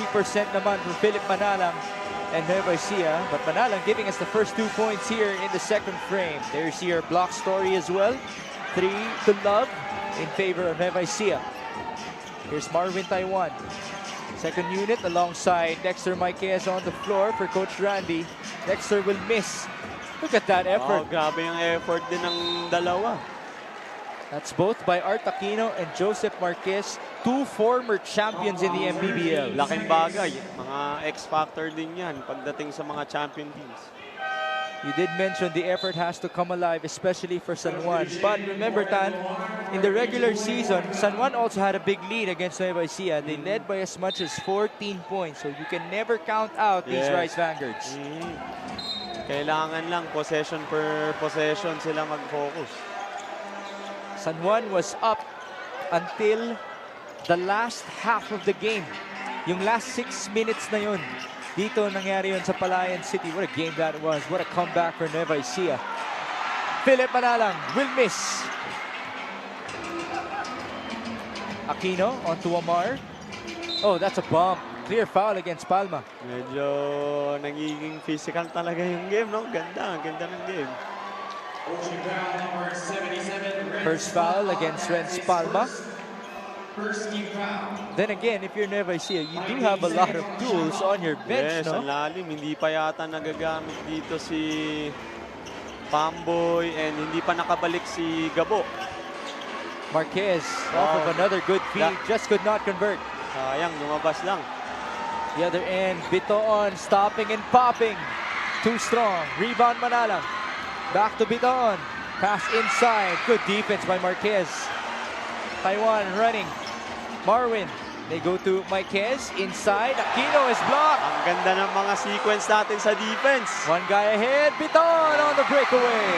naman for Philip Manalang and Nueva Ecija. But Manalang giving us the first 2 points here in the second frame. There's your block story as well. 3 to love in favor of Nueva Ecija. Here's Marvin Taiwan. Second unit alongside Dexter Marquez on the floor for Coach Randy. Dexter will miss. Look at that effort. Grabe yung effort din ng dalawa. That's both by Art Aquino and Joseph Marquez, 2 former champions in the MPBL. Laking bagay. Mga X-factor din yan pagdating sa mga champion teams. You did mention the effort has to come alive, especially for San Juan. But remember, Tan, in the regular season, San Juan also had a big lead against Nueva Ecija. They led by as much as 14 points. So you can never count out these Rice Vanguards. Kailangan lang possession per possession sila mag-focus. San Juan was up until the last half of the game. Yung last 6 minutes na yun, dito nangyari yun sa Palayan City. What a game that was. What a comeback for Nueva Ecija. Philip Manalang will miss. Aquino onto Amar. Oh, that's a bump. Clear foul against Palma. Medyo nagiging physical talaga yung game, no? Ganda ng game. First foul against Renz Palma. Then again, if you're Nueva Ecija, you do have a lot of tools on your bench, Yes, no? ang lalim. Hindi pa yata nagagamit dito si Pamboy and hindi pa nakabalik si Gabo. Marquez off of another good feed, just could not convert. Sayang, lumabas lang. The other end, Bitoon stopping and popping. Too strong. Rebound Manalang. Back to Bitoon. Pass inside. Good defense by Marquez. Taiwan running. Marwin. They go to Marquez. Inside. Aquino is blocked. Ang ganda ng mga sequence natin sa defense. One guy ahead. Bitoon on the breakaway.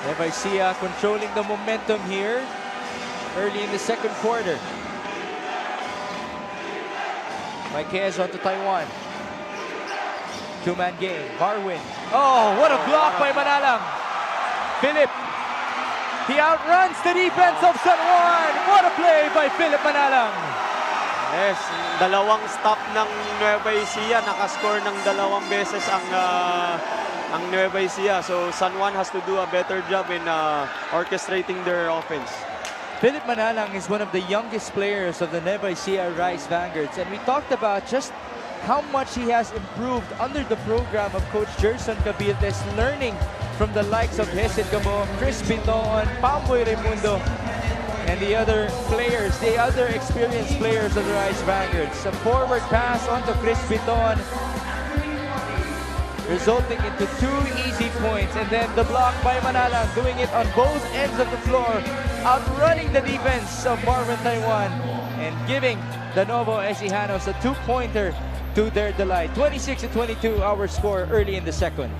Nueva Ecija controlling the momentum here early in the second quarter. Marquez onto Taiwan. Two-man game. Marwin. Oh, what a block by Manalang. Philip. He outruns the defense of San Juan. What a play by Philip Manalang. Yes, dalawang stop ng Nueva Ecija. Nakascore ng dalawang beses ang Nueva Ecija. So San Juan has to do a better job in orchestrating their offense. Philip Manalang is one of the youngest players of the Nueva Ecija Rice Vanguards. And we talked about just how much he has improved under the program of Coach Gerson Cabildes, learning from the likes of Hesed Gamo, Chris Bitoon, Pamboy Raimundo, and the other players, the other experienced players of the Rice Vanguards. A forward pass onto Chris Bitoon, resulting into 2 easy points. And then the block by Manalang, doing it on both ends of the floor, outrunning the defense of Marvin Taiwan, and giving the Novo Ecijanos a 2-pointer to their delight. 26-22 our score early in the second.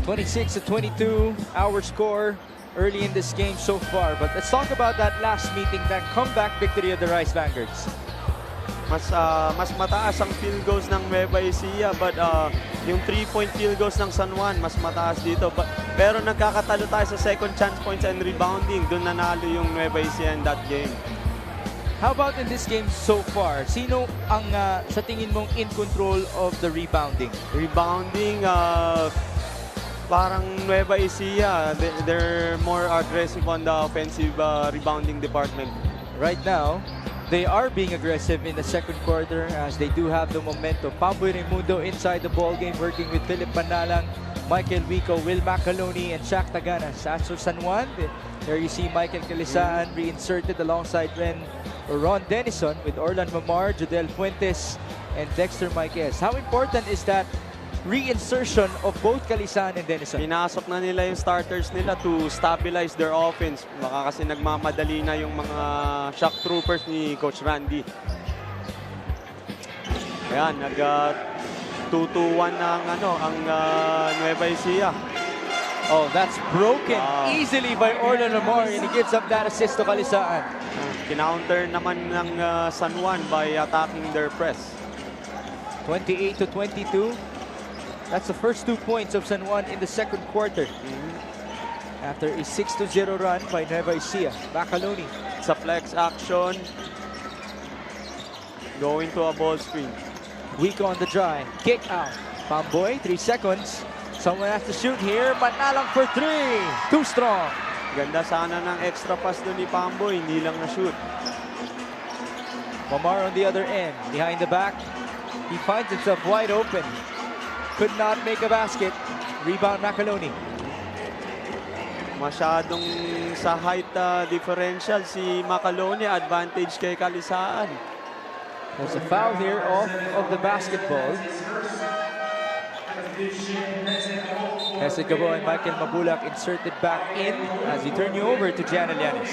(26-22) our score early in this game so far. But let's talk about that last meeting, that comeback victory of the Rice Vanguards. Mas mataas ang field goals ng Nueva Ecija, but yung 3-point field goals ng San Juan mas mataas dito. Pero nagkakatalo tayo sa second chance points and rebounding. Doon nanalo yung Nueva Ecija in that game. How about in this game so far? Sino ang sa tingin mong in control of the rebounding? Rebounding, parang Nueva Ecija, they're more aggressive on the offensive rebounding department. Right now, they are being aggressive in the second quarter as they do have the momentum. Pamboy Raimundo inside the ball game, working with Philip Manalang, Michael Wico, Will Macaloni, and Shaq Taganas. As for San Juan, there you see Michael Calisaan reinserted alongside Ron Denison with Orlan Mamar, Jodel Fuentes, and Dexter Marquez. How important is that reinsertion of both Calisaan and Denison? Pinasok na nila yung starters nila to stabilize their offense. Baka kasi nagmamadali na yung mga shock troopers ni Coach Randy. Ayan, nag 2-1 ang Nueva Ecija. Oh, that's broken easily by Orlan Lamar, and he gives up that assist to Calisaan. Kinounter naman ng San Juan by attacking their press. 28-22. That's the first 2 points of San Juan in the second quarter. After a 6-0 run by Nueva Ecija. Bacaloni. It's a flex action. Going to a ball screen. Wico on the drive. Kick out. Pamboy, 3 seconds. Someone has to shoot here. Manalang for 3. Too strong. Ganda sana ng extra pass doon ni Pamboy. Hindi lang na-shoot. Mamar on the other end. Behind the back. He finds himself wide open. could not make a basket. Rebound Macaloni. Masyadong sa height differential si Macaloni, advantage kay Kalisaan. There's a foul here off of the basketball. Gabo and Michael Mabulak inserted back in as we turn you over to Jan Llanes.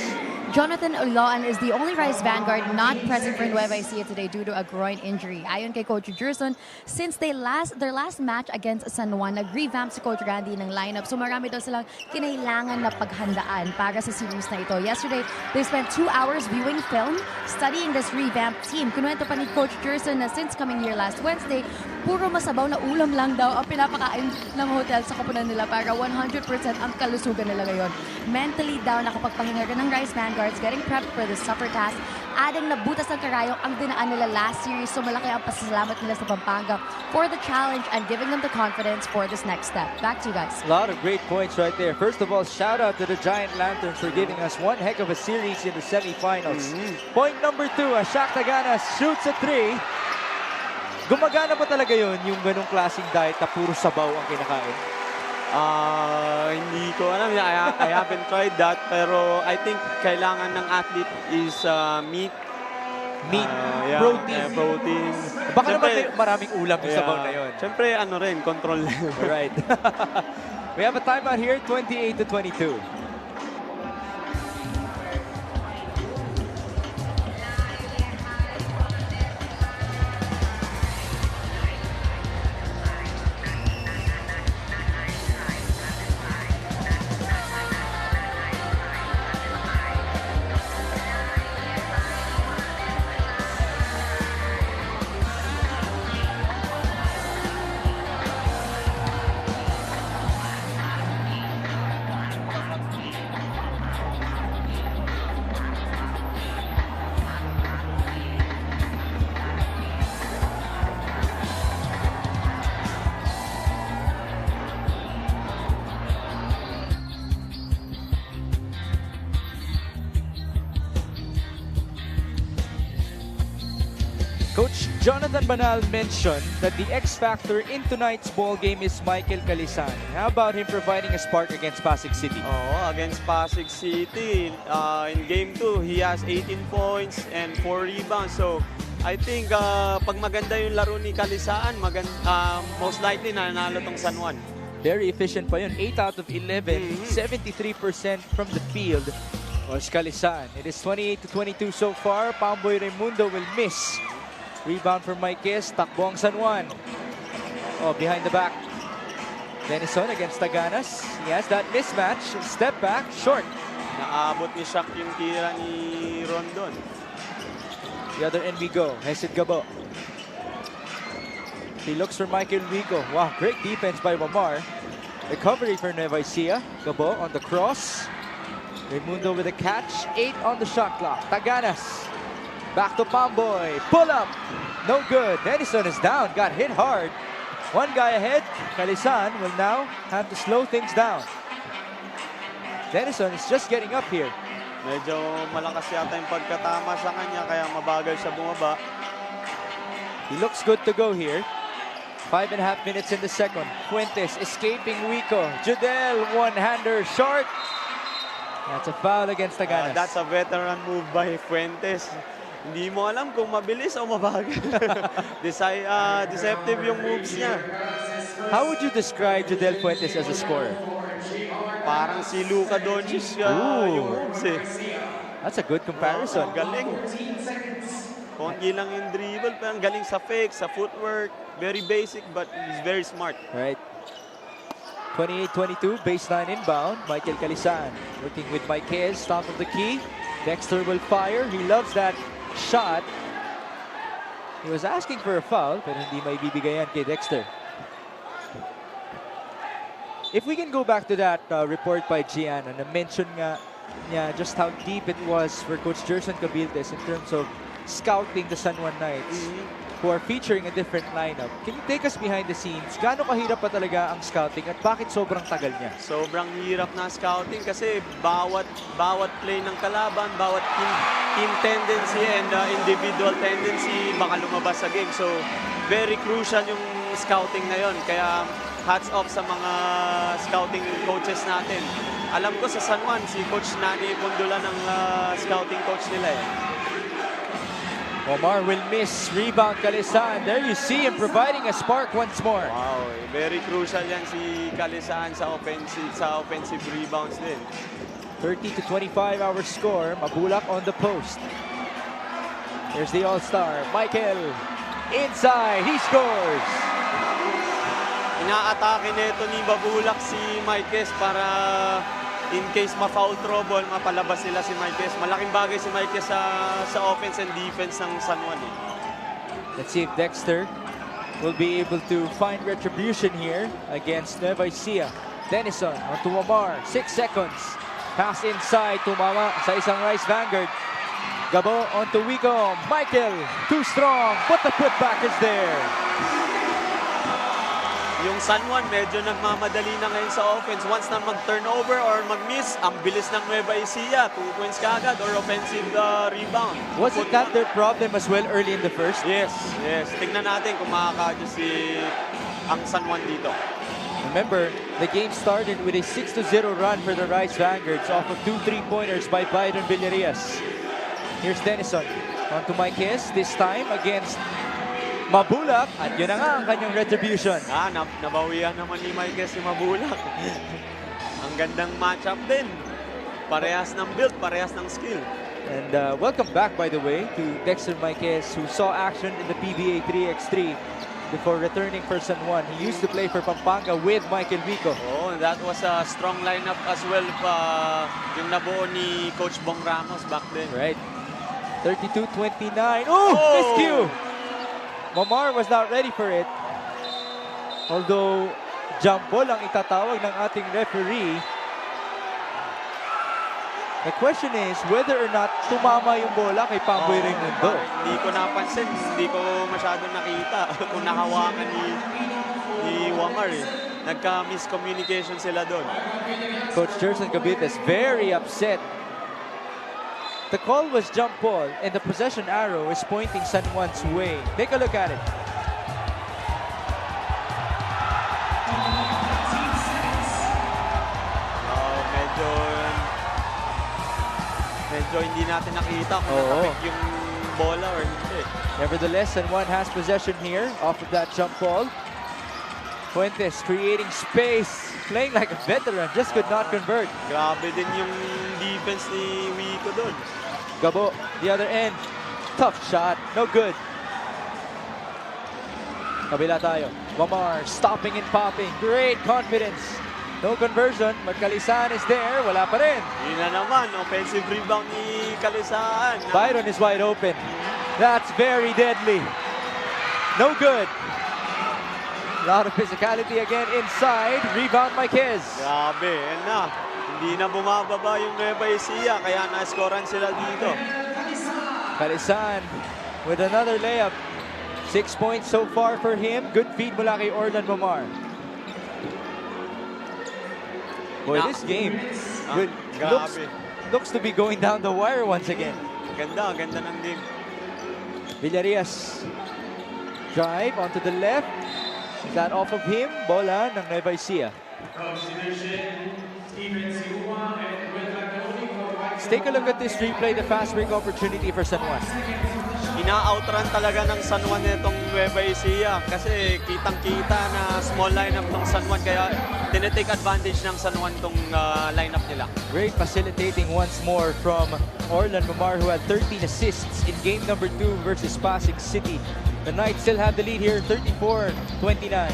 Jonathan Uloan is the only Rice Vanguard not present for NUEVA ECIJA today due to a groin injury. Ayon kay Coach Gerson, since their last match against San Juan, nag-revamp si Coach Randy ng lineup. So marami daw silang kinailangan na paghandaan para sa series na ito. Yesterday, they spent 2 hours viewing film, studying this revamped team. Kinuwento pa ni Coach Gerson na since coming here last Wednesday, puro masabaw na ulam lang daw ang pinapakain ng hotel sa koponan nila para 100% ang kalusugan nila ngayon. Mentally daw nakapagpahinga rin ng Rice Vanguards getting prepped for this tougher task. Adding na butas ng karayong ang dinaan nila last series, so malaki ang pasasalamat nila sa Pampanga for the challenge and giving them the confidence for this next step. Back to you guys. A lot of great points right there. First of all, shout out to the Giant Lanterns for giving us one heck of a series in the semifinals. Point number 2, Shaq Taganas shoots a 3. Gumagana ba talaga yun, yung ganong klaseng diet na puro sabaw ang kinakain? Hindi ko alam. I haven't tried that. Pero I think kailangan ng athlete is meat. Meat, Yeah, protein. protein. Baka Siyempre, naman may maraming ulam yung sabaw na yun. Siyempre, ano rin, control na. Right. We have a timeout here, 28-22. Coach Jonathan Banal mentioned that the X factor in tonight's ball game is Michael Calisan. How about him providing a spark against Pasig City? Against Pasig City, in Game 2, he has 18 points and 4 rebounds. So, I think pag maganda yung laro ni Kalisaan, most likely nanalo tong San Juan. Very efficient pa yun. 8 out of 11, 73% from the field was Calisan. It is 28-22 so far. Pamboy Raimundo will miss. Rebound for Maikis, takbo ang San Juan. Behind the back. Denison against Taganas. He has that mismatch. Step back, short. Naabot ni Shaq yung tira ni Rondon. The other end we go. Hesid Gabo. He looks for Michael Vigo. Wow, great defense by Wamar. Recovery for NUEVA ECIJA. Gabo on the cross. Raimundo with a catch. 8 on the shot clock. Taganas. Back to Pamboy. Pull up. No good. Denison is down. Got hit hard. One guy ahead. Calisan will now have to slow things down. Denison is just getting up here. Medyo malakas yata yung pagkatama sa kanya, kaya mabagal siya bumaba. He looks good to go here. 5.5 minutes in the second. Fuentes escaping Wico. Judel, one-hander short. That's a foul against Taganas. That's a veteran move by Fuentes. Hindi mo alam kung mabilis o mabagal. Deceptive yung moves niya. How would you describe Judel Fuentes as a scorer? Parang si Luka Doncic yung moves eh. That's a good comparison. Galing. Konti lang yung dribble, pero galing sa fake, sa footwork. Very basic, but he's very smart. Right. 28-22, baseline inbound. Michael Calisan working with Maikez, top of the key. Dexter will fire. He loves that shot. He was asking for a foul, pero hindi may bibigayan kay Dexter. If we can go back to that report by Gianna, na mention nga niya just how deep it was for Coach Gerson Cabildes in terms of scouting the San Juan Knights, who are featuring a different lineup. Can you take us behind the scenes? Gaano kahirap pa talaga ang scouting at bakit sobrang tagal niya? Sobrang hirap na scouting kasi bawat play ng kalaban, bawat team tendency and individual tendency baka lumabas sa game. So very crucial yung scouting na yon. Kaya hats off sa mga scouting coaches natin. Alam ko sa San Juan, si Coach Nani Bondula ng scouting coach nila eh. Omar will miss. Rebound Kalisan. There you see him providing a spark once more. Wow, very crucial yan si Kalisaan sa offensive rebounds din. 30 to 25 our score. Mabulak on the post. Here's the all-star, Michael. Inside, he scores. Inaatake nito ni Mabulak si Maikes para in case ma-foul trouble, mapalabas nila si Maikes. Malaking bagay si Maikes sa offense and defense ng San Juan. Eh. Let's see if Dexter will be able to find retribution here against NUEVA ECIJA. Denison onto Omar, 6 seconds. Pass inside, tumama sa isang Rice Vanguard. Gabo onto Wico. Michael, too strong, but the putback is there. Yung San Juan medyo nagmamadali na ngayon sa offense. Once na mag-turnover or mag-miss, ang bilis ng NUEVA ECIJA. 2 points kaagad or offensive rebound. Wasn't that their problem as well early in the first? Yes, yes. Tignan natin kung makaka-adjust ang San Juan dito. Remember, the game started with a 6-0 run for the Rice Vanguards off of 2 3-pointers by Byron Villarias. Here's Denison onto Maikes, this time against Mabulak. At yun na nga ang kanyang retribution. Nabawian naman ni Maikes si Mabulak. Ang gandang matchup din. Parehas ng build, parehas ng skill. And welcome back, by the way, to Dexter Maikes, who saw action in the PBA 3x3 before returning for San Juan. He used to play for Pampanga with Michael Vico. Oh, that was a strong lineup as well yung nabuo ni Coach Bong Ramos back then. Right. 32-29. Oh, miscue! Momar was not ready for it. Although, jump ball ang itatawag ng ating referee. The question is whether or not tumama yung bola kay Pamboy Raimundo. Hindi ko napansin, hindi ko masyadong nakita kung nakawakan ni Wamar. Nagka-miscommunication sila doon. Coach Jerson Cabites very upset. The call was jump ball and the possession arrow is pointing San Juan's way. Take a look at it. Medyo hindi natin nakita kung nakapik yung bola or hindi. Nevertheless, San Juan has possession here off of that jump ball. Fuentes creating space, playing like a veteran, just could not convert. Grabe din yung defense ni Wico doon. Gabo, the other end. Tough shot, no good. Kabila tayo. Mamar stopping and popping. Great confidence. No conversion, but Kalisan is there. Wala pa rin. Yun na naman, offensive rebound ni Kalisaan. Byron is wide open. That's very deadly. No good. A lot of physicality again inside. Rebound Maikes. Grabe, yan na. Hindi na bumababa yung NUEVA ECIJA, kaya na-scorean sila dito. Kalisan with another layup. 6 points so far for him. Good feed mula kay Orlan Momar. Boy, this game looks to be going down the wire once again. Ganda ng game. Villarias. Drive onto the left. Is that off of him? Bola ng NUEVA ECIJA. Let's take a look at this replay, the fast break opportunity for San Juan. Ina-outrun talaga ng San Juan itong NUEVA ECIJA kasi kitang-kita na small lineup ng San Juan kaya tinitake advantage ng San Juan itong lineup nila. Great facilitating once more from Orlan Momar, who had 13 assists in game number 2 versus Pasig City. The Knights still have the lead here, 34-29.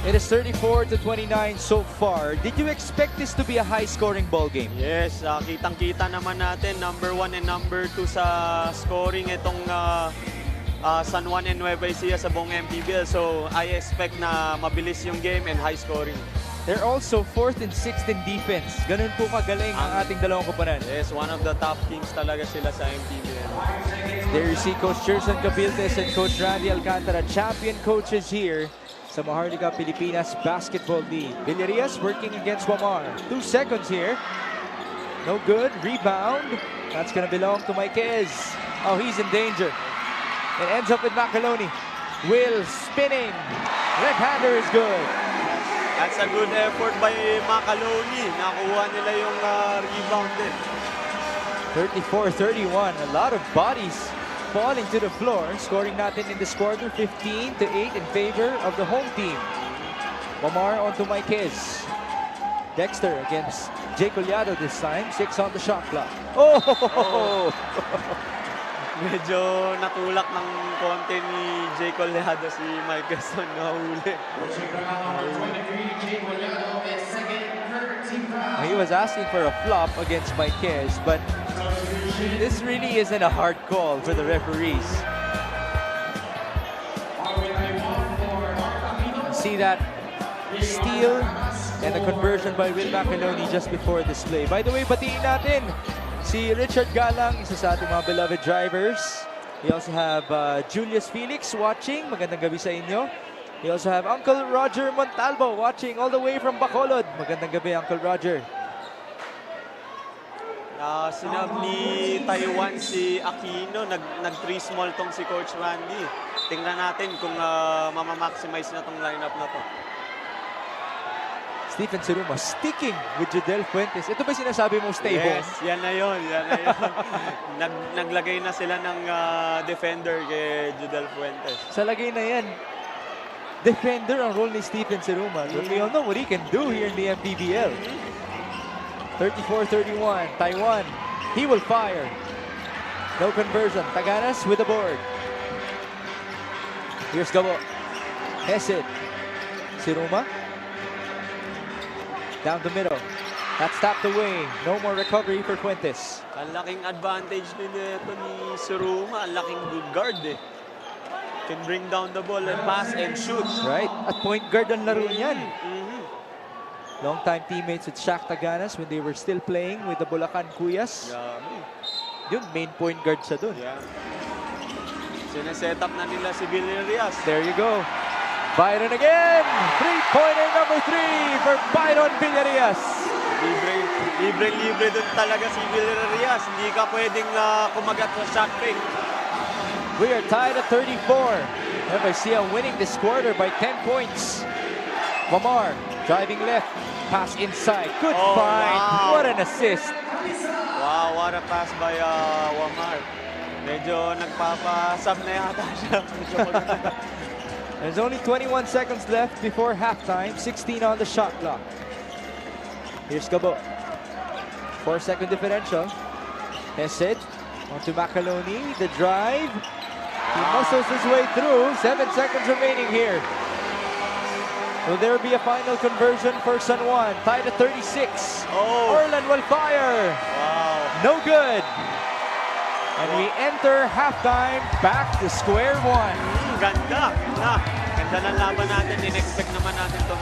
It is 34-29 so far. Did you expect this to be a high-scoring ball game? Yes, kitang-kita naman natin, number 1 and number 2 sa scoring itong San Juan and Nueva Ecija sa buong MPBL. So, I expect na mabilis yung game and high scoring. They're also 4th and 6th in defense. Ganun po kagaling ang ating dalawang koponan. Yes, one of the top kings talaga sila sa MPBL. There you see Coach Gerson Cabildes and Coach Randy Alcantara, champion coaches here sa Maharlika Pilipinas Basketball League. Villarias working against Wamar. 2 seconds here. No good. Rebound. That's gonna belong to Maikez. Oh, he's in danger. It ends up with Macaloni. Will spinning. Left-hander is good. That's a good effort by Macaloni. Nakuha nila yung rebound din. 34-31. A lot of bodies falling to the floor. Scoring natin in this quarter, 15-8 in favor of the home team. Wamar onto Maikez. Dexter against Jay Collado this time. 6 on the shot clock. Oh! Medyo natulak ng konti ni Jay Collado si Mike Gaston na huli. He was asking for a flop against Maikez, but this really isn't a hard call for the referees. See that steal and the conversion by Will Macaloni just before this play. By the way, batiin natin si Richard Galang, isa sa ating mga beloved drivers. We also have Julius Felix watching. Magandang gabi sa inyo. We also have Uncle Roger Montalvo watching all the way from Bacolod. Magandang gabi, Uncle Roger. Sinab ni Taiwan si Aquino, nag-3 small tong si Coach Randy. Tingnan natin kung mamamaximize na tong lineup na to. Stephen Siruma sticking with Judel Fuentes. Ito ba sinasabi mo stay home? Yes, yan na yun. Naglagay na sila ng defender kay Judel Fuentes. Sa lagay na yan, defender ang role ni Stephen Siruma. But we all know what he can do here in the MPBL. 34-31, Taiwan, he will fire. No conversion, Taganas with the board. Here's Gabo, Hesid, Siruma. Down the middle. That's tapped away. No more recovery for Fuentes. Ang laking advantage nito ni Siruma. Ang laking good guard eh. Can bring down the ball and pass and shoot. Right? At point guard ang laro niyan. Long-time teammates with Shaq Taganas when they were still playing with the Bulacan Cuyas. Yun, main point guard siya dun. Yeah. Sineset up na nila si Villarias. There you go. Byron again! Three-pointer number 3 for Byron Villarias. Libre dun talaga si Villarias. Hindi ka pwedeng kumagat sa shot fake. We are tied at 34. Ecija winning this quarter by 10 points. Wamar driving left, pass inside. Good find. Wow. What an assist. Wow, what a pass by Wamar. Medyo nagpapasab na yata siya. There's only 21 seconds left before halftime. 16 on the shot clock. Here's Gabo. 4-second differential. Hesid onto Macaloni. The drive. He muscles his way through. 7 seconds remaining here. Will there be a final conversion for San Juan? Tied at 36. Orland will fire. Wow. No good. And we enter halftime back to square one. Ganda. Ganda ng laban natin. In-expect naman natin to.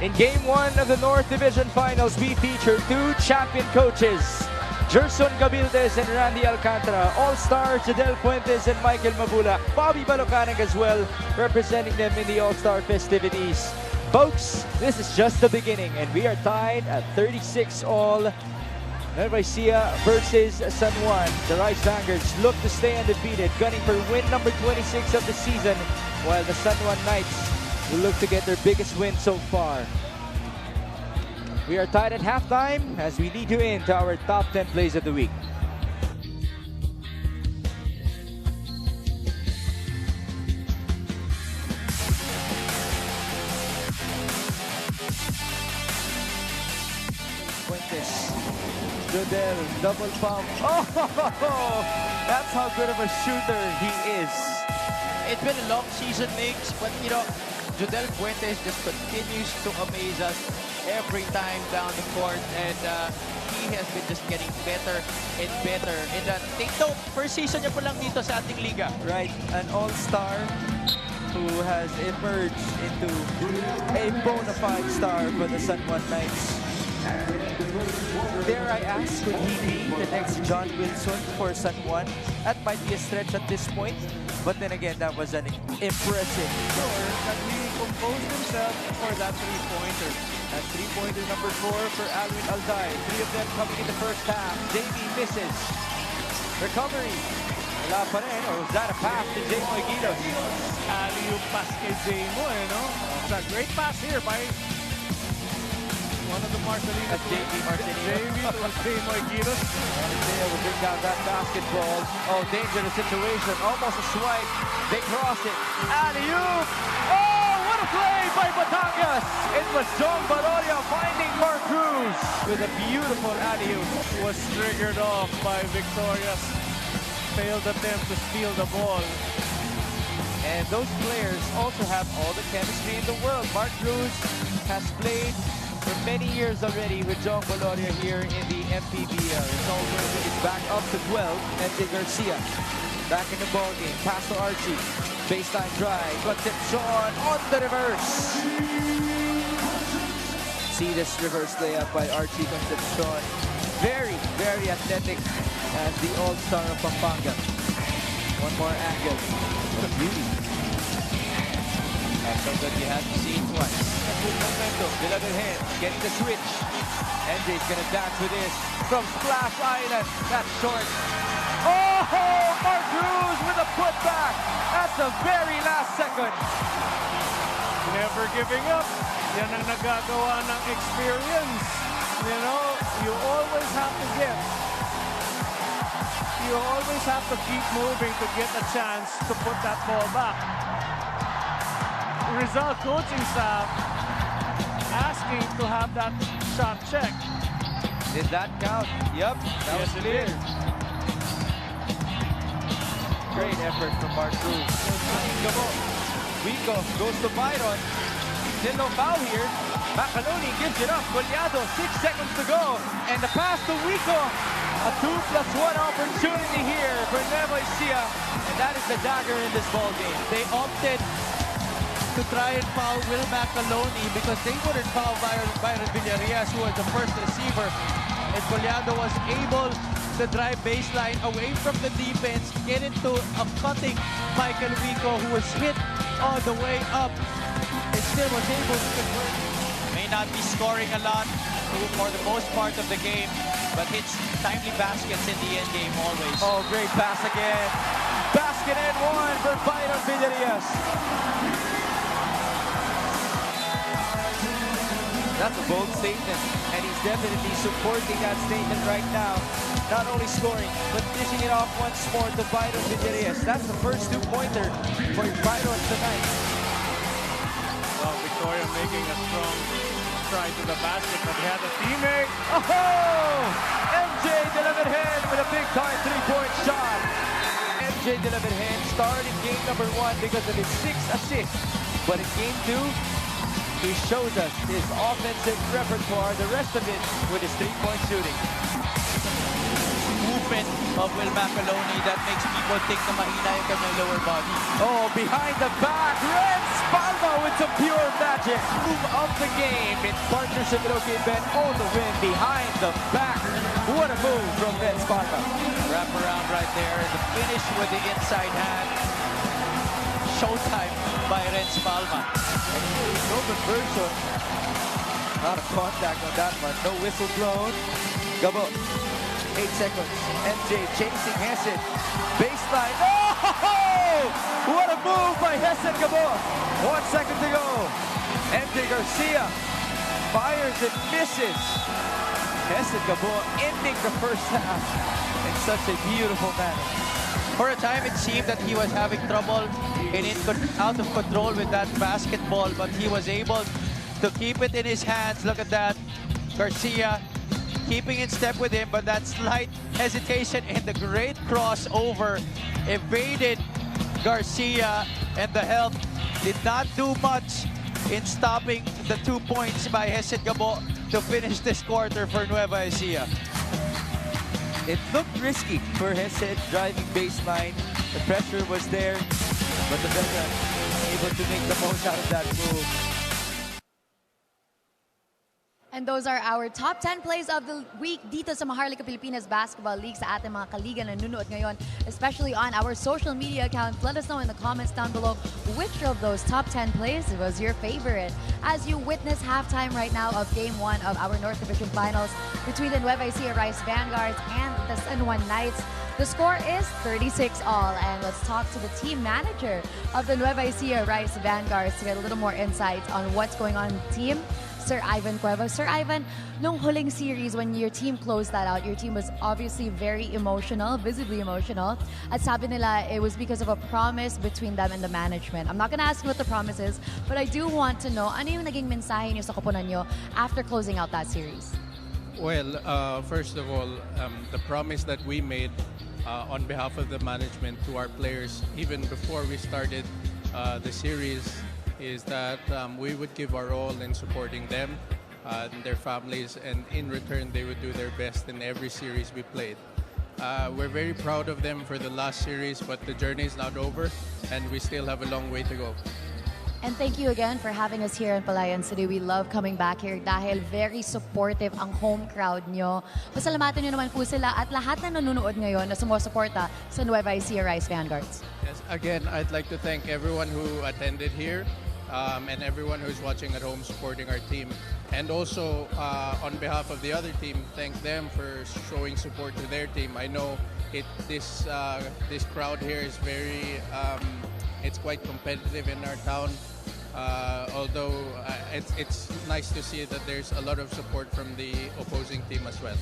In Game 1 of the North Division Finals, we feature 2 champion coaches, Gerson Cabildes and Randy Alcantara. All-Stars Jadel Fuentes and Michael Mabula. Bobby Balocanag as well, representing them in the All-Star festivities. Folks, this is just the beginning, and we are tied at 36 all. Nueva Ecija versus San Juan. The Rice Vanguards look to stay undefeated, gunning for win number 26 of the season, while the San Juan Knights will look to get their biggest win so far. We are tied at halftime as we lead you into our top 10 plays of the week. Fuentes. Jodel, double pump. Oh, that's how good of a shooter he is. It's been a long season, Migs, but you know, Jodel Fuentes just continues to amaze us every time down the court, and he has been just getting better and better. And take note, first season niya po lang dito sa ating liga. Right, an all-star who has emerged into a bona fide star for the San Juan Knights. Dare I ask, could he be the next John Wilson for San Juan? That might be a stretch at this point, but then again, that was an impressive. Sure, that he composed himself for that three-pointer. And three-pointer number 4 for Alwin Alday. 3 of them coming in the first half. Jamie misses. Recovery. Wala pa rin. Or was that a pass to Jay Moiguitos? Alley-oop pass kay Jamo, no? It's a great pass here by one of the Marcelinos. JV Marcelino. JV to Jay Moiguitos. And Isaiah will bring down that basketball. Oh, dangerous situation. Almost a swipe. They cross it. Alley-oop. Oh, what a play by Batangas. It was John Baroya finding Mark Cruz with a beautiful alley-oop. Was triggered off by Victoria's failed attempt to steal the ball. And those players also have all the chemistry in the world. Mark Cruz has played for many years already with John Baloria here in the MPBL. It's over. It's back up to 12. MJ Garcia back in the ball game. Pass to Archie. Baseline drive. Concepcion on the reverse. See this reverse layup by Archie Concepcion. Very, very athletic as the all-star of Pampanga. One more angle. What a beauty. That's so good you have to see it twice. Good momentum. Beloved hands getting the switch. MJ's gonna dance with this from Splash Island. That's short. Oh, Mark Cruz with a putback at the very last second. Never giving up. Yan ang nagagawa ng experience. You know, you always have to get. You always have to keep moving to get a chance to put that ball back. Rizal coaching staff asking to have that shot checked. Did that count? Yep, that was clear. Great effort from Mark Cruz. Wico goes to Byron. Still no foul here. Macaloni gives it up. Goleado, 6 seconds to go. And the pass to Wico. A 2+1 opportunity here for NUEVA ECIJA. And that is the dagger in this ball game. They opted to try and foul Will Macaloni because they wouldn't foul Byron Villarreal, who was the first receiver. And Goleado was able to drive baseline away from the defense, get into a cutting Michael Wico, who was hit all the way up and still was able to convert. May not be scoring a lot for the most part of the game, but hits timely baskets in the end game always. Oh, great pass again. Basket and one for Byron Villarreal. That's a bold statement, and he's definitely supporting that statement right now. Not only scoring, but dishing it off once more to Byron Villarreal. That's the first two-pointer for Byron tonight. Well, Victoria making a strong stride to the basket, but he had a teammate. Oh! MJ De La Virgen with a big-time three-point shot. MJ De La Virgen started game number 1 because of his 6 assists. But in game 2, he shows us his offensive repertoire, the rest of it with his three-point shooting. Movement of Will Macaloni that makes people think na mahina yung kanyang lower body. Oh, behind the back, Renz Palma with some pure magic. Move of the game in partnership with OK Ben on the win behind the back. What a move from Renz Palma. Wrap around right there, the finish with the inside hand. Showtime by Renz Palma. No conversion. Not a contact on that one. No whistle blown. Gabo. 8 seconds. MJ chasing Hessen. Baseline. Oh! What a move by Hessen Gabo. 1 second to go. MJ Garcia fires and misses. Hessen Gabo ending the first half in such a beautiful manner. For a time, it seemed that he was having trouble and out of control with that basketball, but he was able to keep it in his hands. Look at that. Garcia keeping in step with him, but that slight hesitation and the great crossover evaded Garcia and the help did not do much in stopping the 2 points by Heset Gabo to finish this quarter for Nueva Ecija. It looked risky for Heset driving baseline. The pressure was there, but the veteran able to make the most out of that move. And those are our top 10 plays of the week dito sa Maharlika Pilipinas Basketball League sa ating mga kaliga na nanonood ngayon, especially on our social media accounts. Let us know in the comments down below which of those top 10 plays was your favorite. As you witness halftime right now of Game 1 of our North Division Finals between the Nueva Ecija Rice Vanguards and the San Juan Knights. The score is 36-all, and let's talk to the team manager of the Nueva Ecija Rice Vanguards to get a little more insights on what's going on in the team. Sir Ivan Cuevas. Sir Ivan, nung huling series when your team closed that out, your team was obviously very emotional, visibly emotional. At sabi nila, it was because of a promise between them and the management. I'm not gonna ask you what the promise is, but I do want to know, ano yung naging mensahe niyo sa koponan niyo after closing out that series? Well, first of all, the promise that we made on behalf of the management to our players, even before we started the series, is that we would give our all in supporting them and their families, and in return they would do their best in every series we played. We're very proud of them for the last series, but the journey is not over and we still have a long way to go. And thank you again for having us here in Palayan City. We love coming back here dahil very supportive ang home crowd nyo. Pasalamatan nyo naman po sila at lahat na nanonood ngayon na sumusuporta sa Nueva Ecija Rice Vanguards. Yes, again, I'd like to thank everyone who attended here and everyone who's watching at home supporting our team. And also, on behalf of the other team, thank them for showing support to their team. I know this crowd here is very, it's quite competitive in our town. Although it's nice to see that there's a lot of support from the opposing team as well.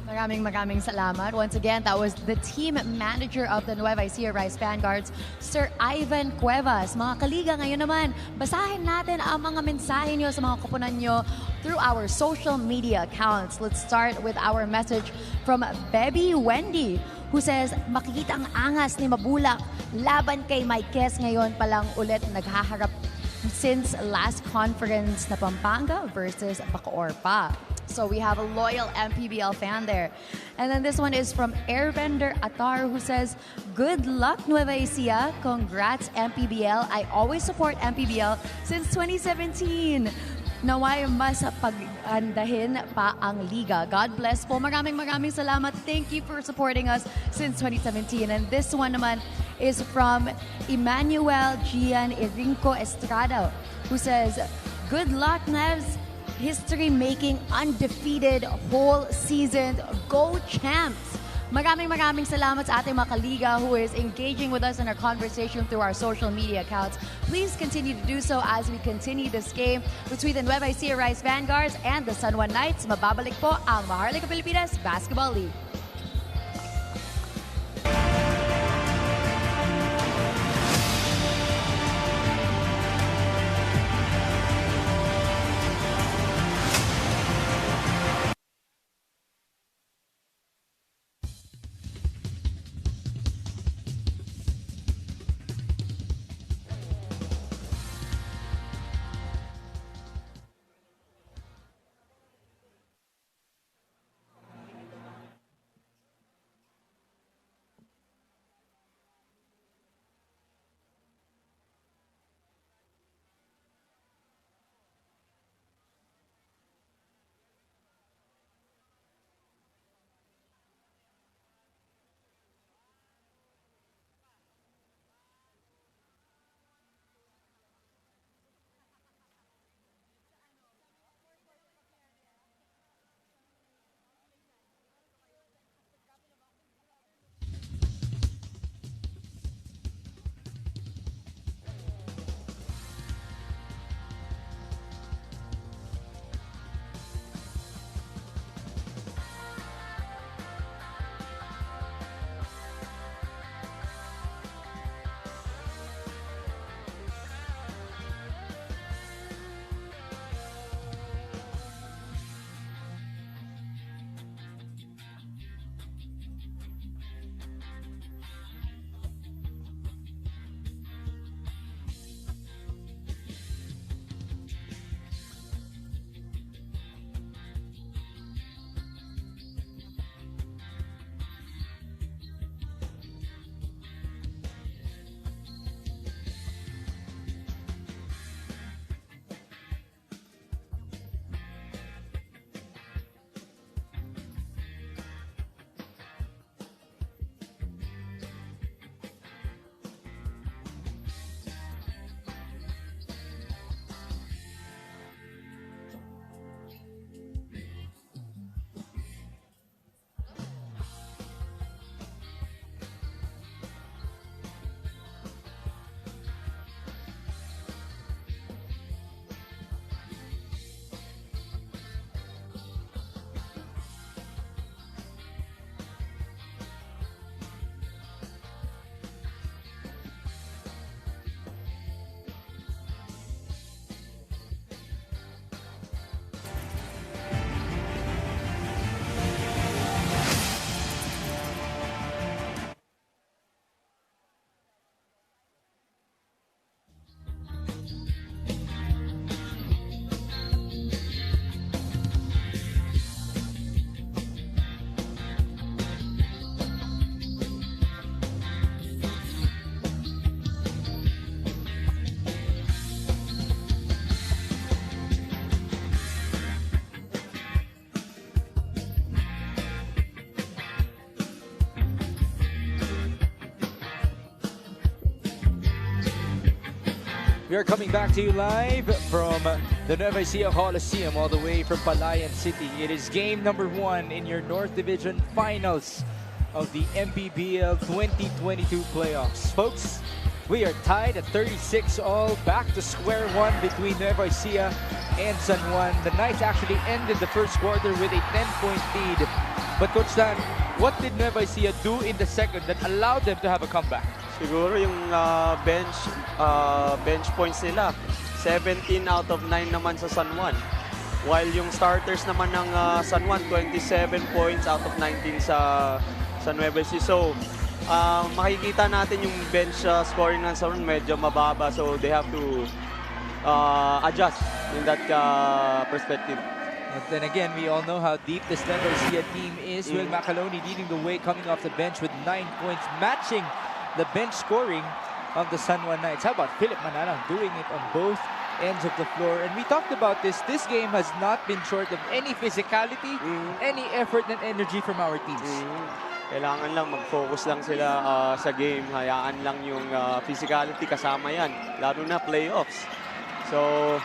Maraming salamat. Once again, that was the team manager of the Nueva Ecija Rice Vanguards, Sir Ivan Cuevas. Mga kaliga, ngayon naman, basahin natin ang mga mensahe nyo sa mga koponan nyo through our social media accounts. Let's start with our message from Baby Wendy, who says, makikita ang angas ni Mabulak laban kay Maikes ngayon palang ulit naghaharap since last conference na Pampanga versus Bacoor pa. So we have a loyal MPBL fan there. And then this one is from Airbender Atar, who says, good luck Nueva Ecija. Congrats MPBL. I always support MPBL since 2017. Naway mas pagandahin pa ang liga. God bless po. Maraming salamat. Thank you for supporting us since 2017. And this one naman is from Emmanuel Gian Irinco Estrada, who says, good luck, Nevs. History-making, undefeated whole season. Go Champs! Maraming salamat sa ating mga kaliga who is engaging with us in our conversation through our social media accounts. Please continue to do so as we continue this game between the Nueva Ecija Rice Vanguards and the San Juan Knights. Mababalik po ang Maharlika Pilipinas Basketball League. We are coming back to you live from the NUEVA ECIJA Coliseum, all the way from Palayan City. It is game number 1 in your North Division Finals of the MPBL 2022 playoffs. Folks, we are tied at 36 all, back to square one between NUEVA ECIJA and San Juan. The Knights actually ended the first quarter with a 10-point lead. But Coach Dan, what did NUEVA ECIJA do in the second that allowed them to have a comeback? Siguro yung bench points nila, 17 out of 9 naman sa San Juan. While yung starters naman ng San Juan, 27 points out of 19 sa NUEVA ECIJA. So, makikita natin yung bench scoring ng San Juan medyo mababa. So, they have to adjust in that perspective. And then again, we all know how deep this NUEVA ECIJA team is. Will Macaloni leading the way, coming off the bench with 9 points, matching the bench scoring of the San Juan Knights. How about Philip Manalang doing it on both ends of the floor? And we talked about this. This game has not been short of any physicality, any effort and energy from our teams. Kailangan lang mag-focus lang sila sa game. Hayaan lang yung physicality kasama yan. Lalo na playoffs. So,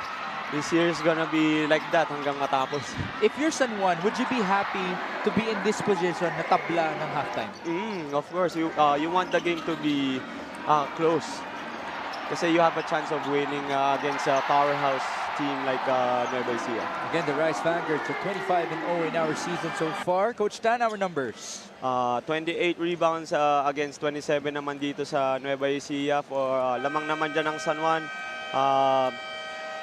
this year is gonna be like that hanggang matapos. If you're San Juan, would you be happy to be in this position na tabla ng halftime? Of course, you want the game to be close. Kasi you have a chance of winning against a powerhouse team like NUEVA ECIJA. Again, the Rice Vanguards are 25-0 in our season so far. Coach Dan, our numbers? 28 rebounds against 27 naman dito sa NUEVA ECIJA. For lamang naman dyan ng San Juan.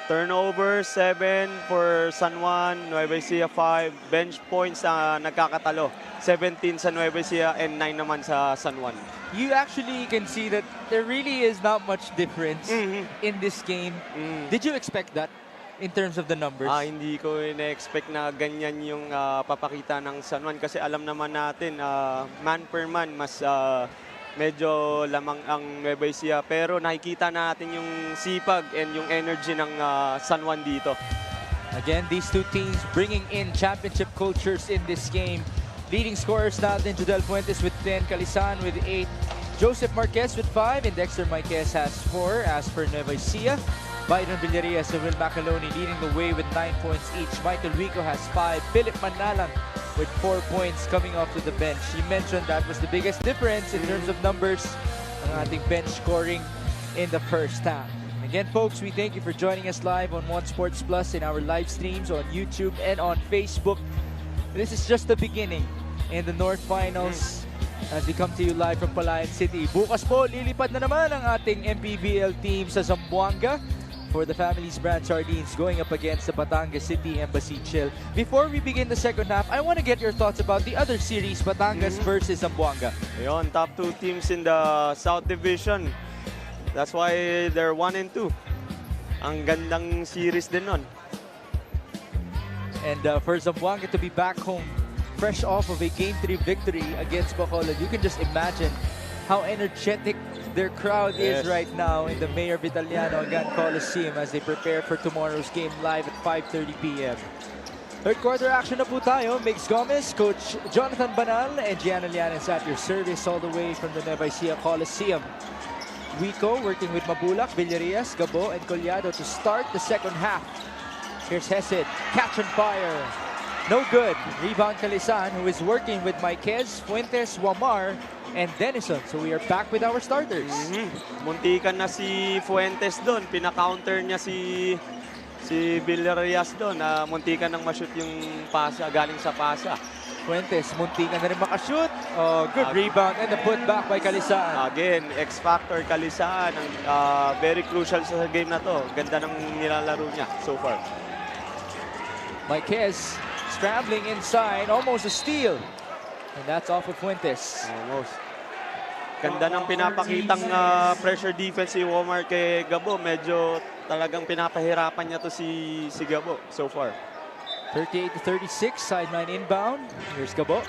Turnover 7 for San Juan, NUEVA ECIJA 5. Bench points nagkakatalo. 17 sa NUEVA ECIJA and 9 naman sa San Juan. You actually can see that there really is not much difference in this game. Did you expect that in terms of the numbers? Hindi ko na-expect na ganyan yung papakita ng San Juan kasi alam naman natin man per man mas medyo lamang ang NUEVA ECIJA, pero nakikita natin yung sipag and yung energy ng San Juan dito. Again, these two teams bringing in championship cultures in this game. Leading scorers natin, Judel Fuentes with 10, Calisan with 8, Joseph Marquez with 5, and Dexter Marquez has 4 as per NUEVA ECIJA. Byron Villarias and Will Macaloni leading the way with 9 points each. Michael Rico has 5, Philip Manalang with 4 points coming off to the bench. You mentioned that was the biggest difference in terms of numbers ang ating bench scoring in the first half. Again, folks, we thank you for joining us live on One Sports Plus in our live streams on YouTube and on Facebook. This is just the beginning in the North Finals as we come to you live from Palayan City. Bukas po, lilipad na naman ang ating MPBL team sa Zamboanga for the Family's Brand Sardines going up against the Batangas City Embassy Chill. Before we begin the second half, I want to get your thoughts about the other series, Batangas versus Zamboanga. Ayun, top 2 teams in the South Division. That's why they're 1 and 2. Ang gandang series din nun. And for Zamboanga to be back home, fresh off of a Game 3 victory against Bacolod, you can just imagine how energetic their crowd is right now in the Mayor Vitaliano Agan Coliseum as they prepare for tomorrow's game live at 5:30 p.m. Third quarter action na po tayo. Migs Gomez, Coach Jonathan Banal, and Gianna Lianes at your service all the way from the NUEVA ECIJA Coliseum. Wico working with Mabulak, Villarias, Gabo, and Collado to start the second half. Here's Hesed, catch and fire. No good. Rebound Calisan, who is working with Marquez, Fuentes, Wamar, and Denison. So we are back with our starters. Muntikan na si Fuentes doon. Pina-counter niya si Villarias doon. Muntikan nang ma-shoot yung pasa, galing sa pasa. Fuentes, muntikan na rin makashoot. Oh, good rebound and the putback by Calisan. Again, X-Factor Calisan. Very crucial sa game na to. Ganda ng nilalaro niya so far. Marquez scrambling inside, almost a steal. And that's off of Fuentes. Almost. Ganda ng pinapakitang pressure defense si Omar kay Gabo. Medyo talagang pinapahirapan niya to si Gabo so far. 38-36, sideline inbound. Here's Gabo.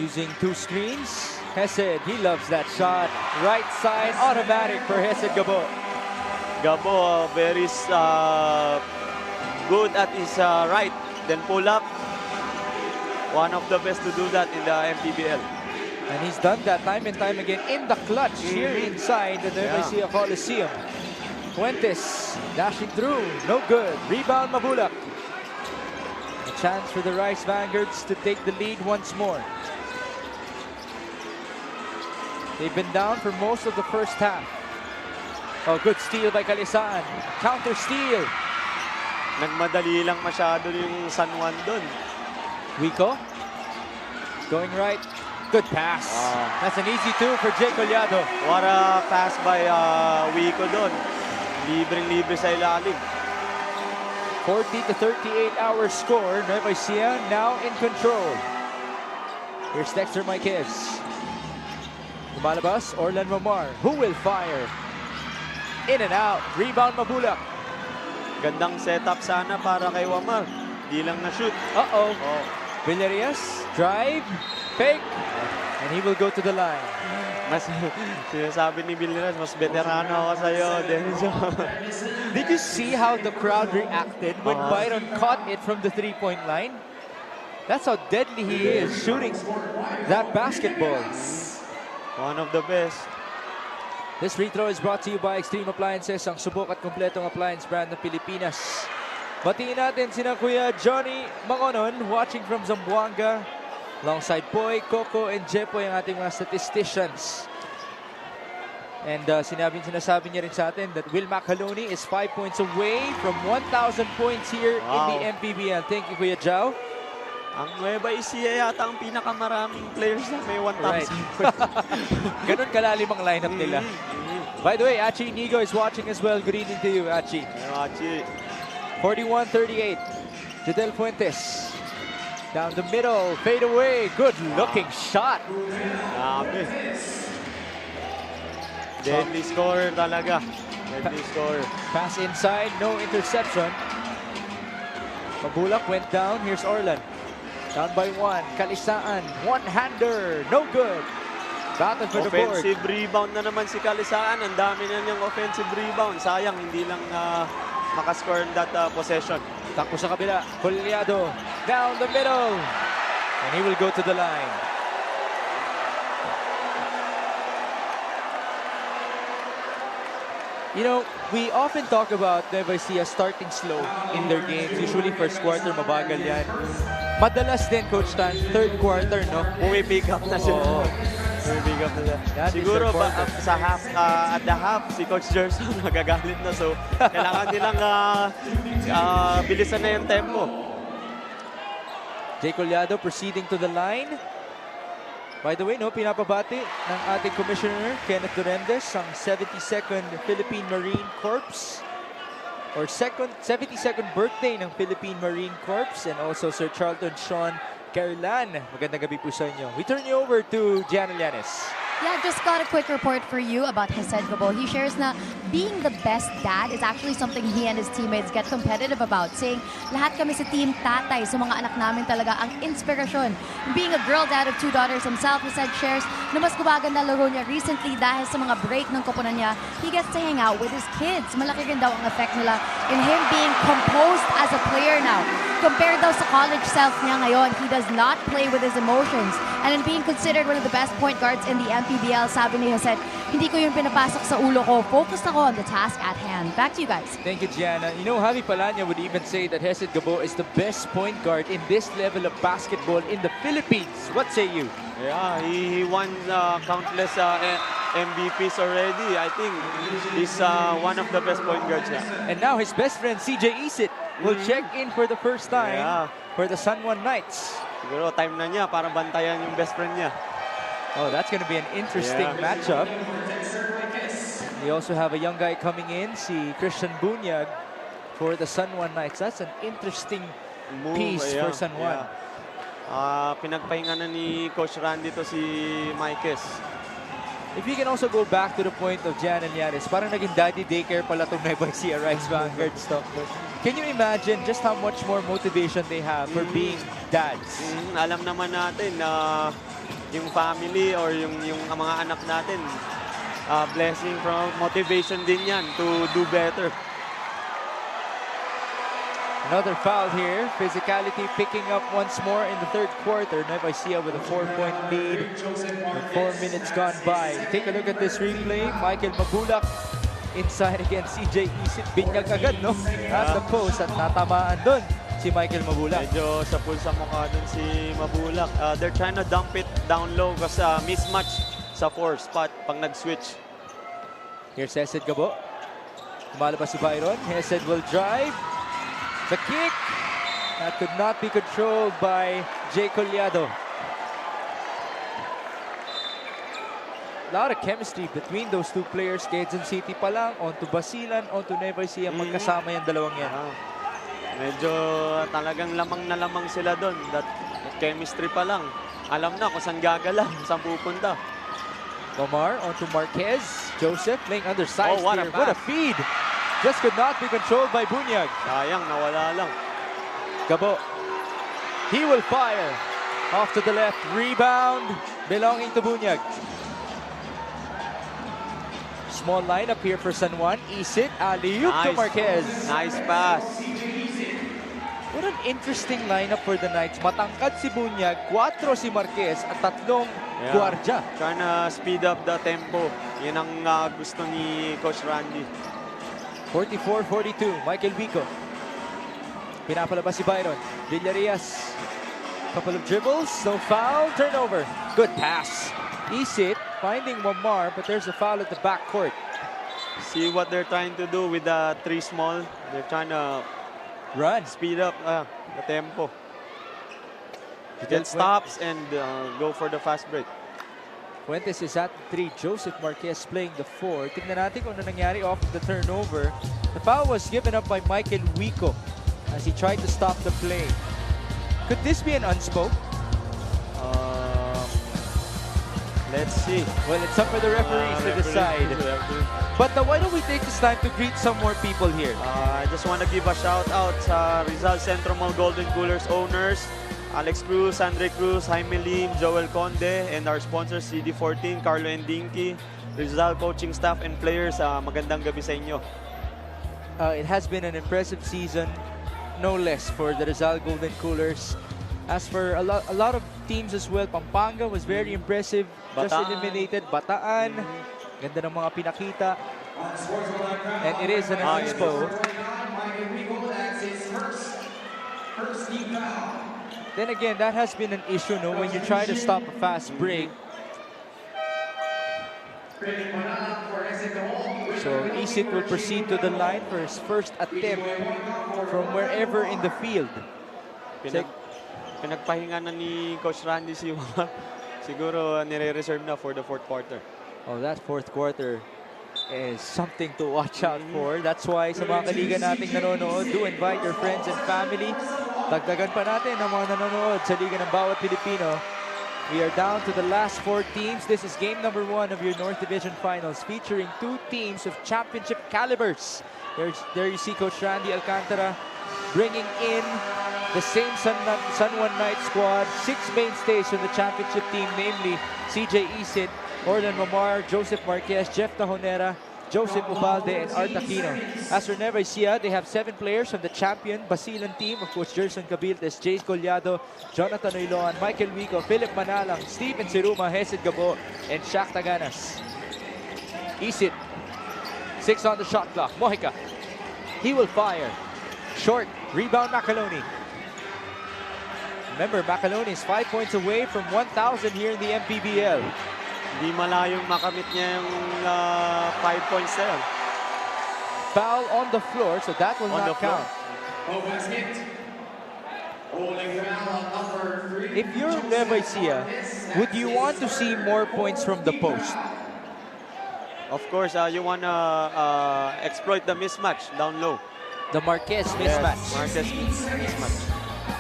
Using 2 screens. Hesed, he loves that shot. Right side, automatic for Hesed Gabo. Gabo, very good at his right. Then pull up. One of the best to do that in the MPBL. And he's done that time and time again in the clutch here inside the NUEVA ECIJA Coliseum. Fuentes dashing through, no good. Rebound Mabulak. A chance for the Rice Vanguards to take the lead once more. They've been down for most of the first half. Oh, good steal by Kalisaan. Counter steal. Nagmadali lang masyado yung San Juan doon. Wico going right. Good pass. That's an easy two for Jay Collado. What a pass by Wico doon. Libreng-libre sa ilalim. 40 to 38 hour score. Nueva Ecija now in control. Here's Dexter Marquez. Lumalabas, Orlan Momar. Who will fire? In and out. Rebound Mabulak. Gandang setup sana para kay Wamar. Di lang na-shoot. Uh-oh. Villarias, drive, fake, and he will go to the line. Mas sinasabi ni Villarias, mas veterano ako sa'yo, Denzo. Did you see how the crowd reacted when Byron caught it from the three-point line? That's how deadly he is shooting that basketball. One of the best. This free throw is brought to you by Extreme Appliances, ang subok at kumpletong appliance brand ng Pilipinas. Batiin natin sina Kuya Johnny Mangonon watching from Zamboanga. Alongside Boy, Coco, and Jepoy ang ating mga statisticians. And sinasabi niya rin sa atin that Will Macaloni is 5 points away from 1,000 points here in the MPBL. Thank you, Kuya Jao. Ang Nueva Ecija yata ang pinakamaraming players na may 1,000 Right. points. Ganun kalalim ang lineup nila. By the way, Achi Inigo is watching as well. Good evening to you, Achi. Achi. 41-38. Jadel Fuentes. Down the middle, fade away. Good looking shot. Grabe. Deadly scorer talaga. Deadly scorer. Pass inside, no interception. Mabulak went down. Here's Orlan. Down by one. Kalisaan. One-hander. No good. Battle for the board. Offensive rebound na naman si Kalisaan. Ang dami na niyang offensive rebound. Sayang, hindi lang makascore in that possession. Takbo sa kabila. Collado. Down the middle. And he will go to the line. You know, we often talk about Nueva Ecija starting slow in their games. Usually first quarter, mabagal yan. Madalas din, Coach Tan, third quarter, no? Pick up na sila. Pick up na sila. Siguro sa half, at the half, si Coach Gerson magagalit na. So, kailangan nilang bilisan na yung tempo. Jay Collado proceeding to the line. By the way, no, pinapabati ng ating Commissioner Kenneth Durendez ang 72nd Philippine Marine Corps or 72nd birthday ng Philippine Marine Corps, and also Sir Charlton Sean Carlan. Magandang gabi po sa inyo. We turn you over to Gianna Llanes. Yeah, just got a quick report for you about Hesed Gabo. He shares na being the best dad is actually something he and his teammates get competitive about, saying lahat kami sa team tatay, sa mga anak namin talaga ang inspirasyon. Being a girl dad of 2 daughters himself, Hesed shares na mas gumaganda laro niya recently dahil sa mga break ng koponan niya, he gets to hang out with his kids. Malaki rin daw ang effect nila in him being composed as a player now. Compared daw sa college self niya ngayon, he does not play with his emotions. And in being considered one of the best point guards in the MPBL, sabi ni Hesed, hindi ko yung pinapasok sa ulo ko. Focused ako on the task at hand. Back to you guys. Thank you, Gianna. You know, Javi Palanya would even say that Hesed Gabo is the best point guard in this level of basketball in the Philippines. What say you? Yeah, he won countless MVPs already. I think he's one of the best point guards now. And now his best friend, CJ Isit, will check in for the first time for the San Juan Knights. Siguro time na niya para bantayan yung best friend niya. Oh, that's going to be an interesting matchup. We also have a young guy coming in, si Christian Bunyag, for the San Juan Knights. That's an interesting piece for San Juan. Pinagpahinga na ni Coach Randy to si Maikes. If you can also go back to the point of Jan and Yanis, parang naging daddy daycare pala itong Nueva Ecija Rice Vanguards. Can you imagine just how much more motivation they have for being dads? Alam naman natin na yung family or yung mga anak natin, blessing from motivation din yan to do better. Another foul here. Physicality picking up once more in the third quarter. Nueva Ecija with a 4-point lead. With 4 minutes gone by. Take a look at this replay. Michael Mabulak inside against CJ Isit. Binyag agad, no? At the post at natamaan dun si Michael Mabulak. Medyo sa pulsa mukha dun si Mabulak. They're trying to dump it down low kasi mismatch sa 4 spot pag nag-switch. Here's Hesed Gabo. Lumalabas si Byron. Hesed will drive. The kick. That could not be controlled by Jay Collado. A lot of chemistry between those two players. Quezon City pa lang, onto Basilan, onto NUEVA ECIJA. Magkasama yung dalawang yan. Medyo talagang lamang na lamang sila doon. That chemistry pa lang. Alam na kung saan gagala, saan pupunta. Omar onto Marquez. Joseph playing undersized what a here. What a feed. Just could not be controlled by Bunyag. Sayang, nawala lang. Gabo. He will fire. Off to the left. Rebound belonging to Bunyag. Small lineup here for San Juan. Isit, alley-oop to Marquez. Nice pass. What an interesting lineup for the Knights. Matangkad si Bunyag, 4 si Marquez, at 3 gwardiya. Trying to speed up the tempo. Yan ang gusto ni Coach Randy. 44-42, Michael Vico. Pinapalabas si Byron. Villarias. Couple of dribbles, no foul, turnover. Good pass. Isit finding Mamar, but there's a foul at the backcourt. See what they're trying to do with the 3 small. They're trying to Run. speed up the tempo. Get stops and go for the fast break. Fuentes is at the 3. Joseph Marquez playing the 4. Tignan natin kung ano nangyari off the turnover. The foul was given up by Michael Wico as he tried to stop the play. Could this be an unspoke? Let's see. Well, it's up for the referees to decide. But why don't we take this time to greet some more people here? I just want to give a shout out sa Rizal Centro Mall Golden Coolers owners, Alex Cruz, Andre Cruz, Jaime Lim, Joel Conde, and our sponsors CD14, Carlo Endinki, Rizal coaching staff and players. Magandang gabi sa inyo. It has been an impressive season, no less, for the Rizal Golden Coolers. As for a lot of teams as well, Pampanga was very impressive. Just Bataan. eliminated. Bataan. Ganda ng mga pinakita. And it is an inspo. Then again, that has been an issue, no? When you try to stop a fast break. So Isit will proceed to the line for his first attempt from wherever in the field. Pinagpahinga na ni Coach Randy si Juan. Siguro nire-reserve na for the 4th quarter. Oh, that 4th quarter is something to watch out for. That's why sa mga kaliga nating nanonood, do invite your friends and family. Dagdagan pa natin ang mga nanonood sa liga ng bawat Pilipino. We are down to the last 4 teams. This is game number 1 of your North Division Finals, featuring 2 teams of championship calibers. There you see Coach Randy Alcantara bringing in the same San Juan Knights squad, 6 mainstays from the championship team, namely CJ Isit, Orlan Mamar, Joseph Marquez, Jeff Tajonera, Joseph Ubalde, and Art Aquino. As for NUEVA ECIJA, they have 7 players from the champion Basilan team, of course, Jerson Cabiltes, Jace Collado, Jonathan Oiloan, Michael Wico, Philip Manalang, Steven Siruma, Hesed Gabo, and Shaq Taganas. Isit, 6 on the shot clock. Mojica, he will fire. Short, rebound Macaloni. Remember, Macaloni is 5 points away from 1,000 here in the MPBL. Hindi malayong makamit niya yung 5 points na yun. Foul on the floor, so that will not count. If you're NUEVA ECIJA, would you want to see more points from the post? Of course, you want to exploit the mismatch down low. The Marquez mismatch. Yes, Marquez mismatch.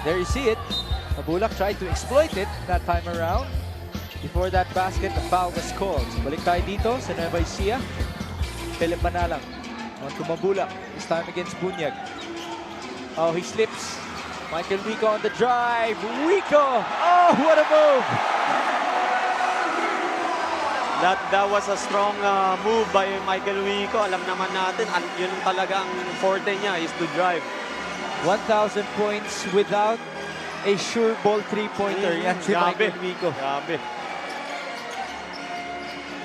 There you see it. Mabulak tried to exploit it that time around. Before that basket, the foul was called. Balik tayo dito sa NUEVA ECIJA. Philip Manalang on to Mabulak. This time against Bunyag. Oh, he slips. Michael Wico on the drive. Wico! Oh, what a move! That was a strong move by Michael Wico. Alam naman natin, yun talaga ang forte niya is to drive. 1,000 points without a sure ball three-pointer. Yan si Michael Wico. Grabe.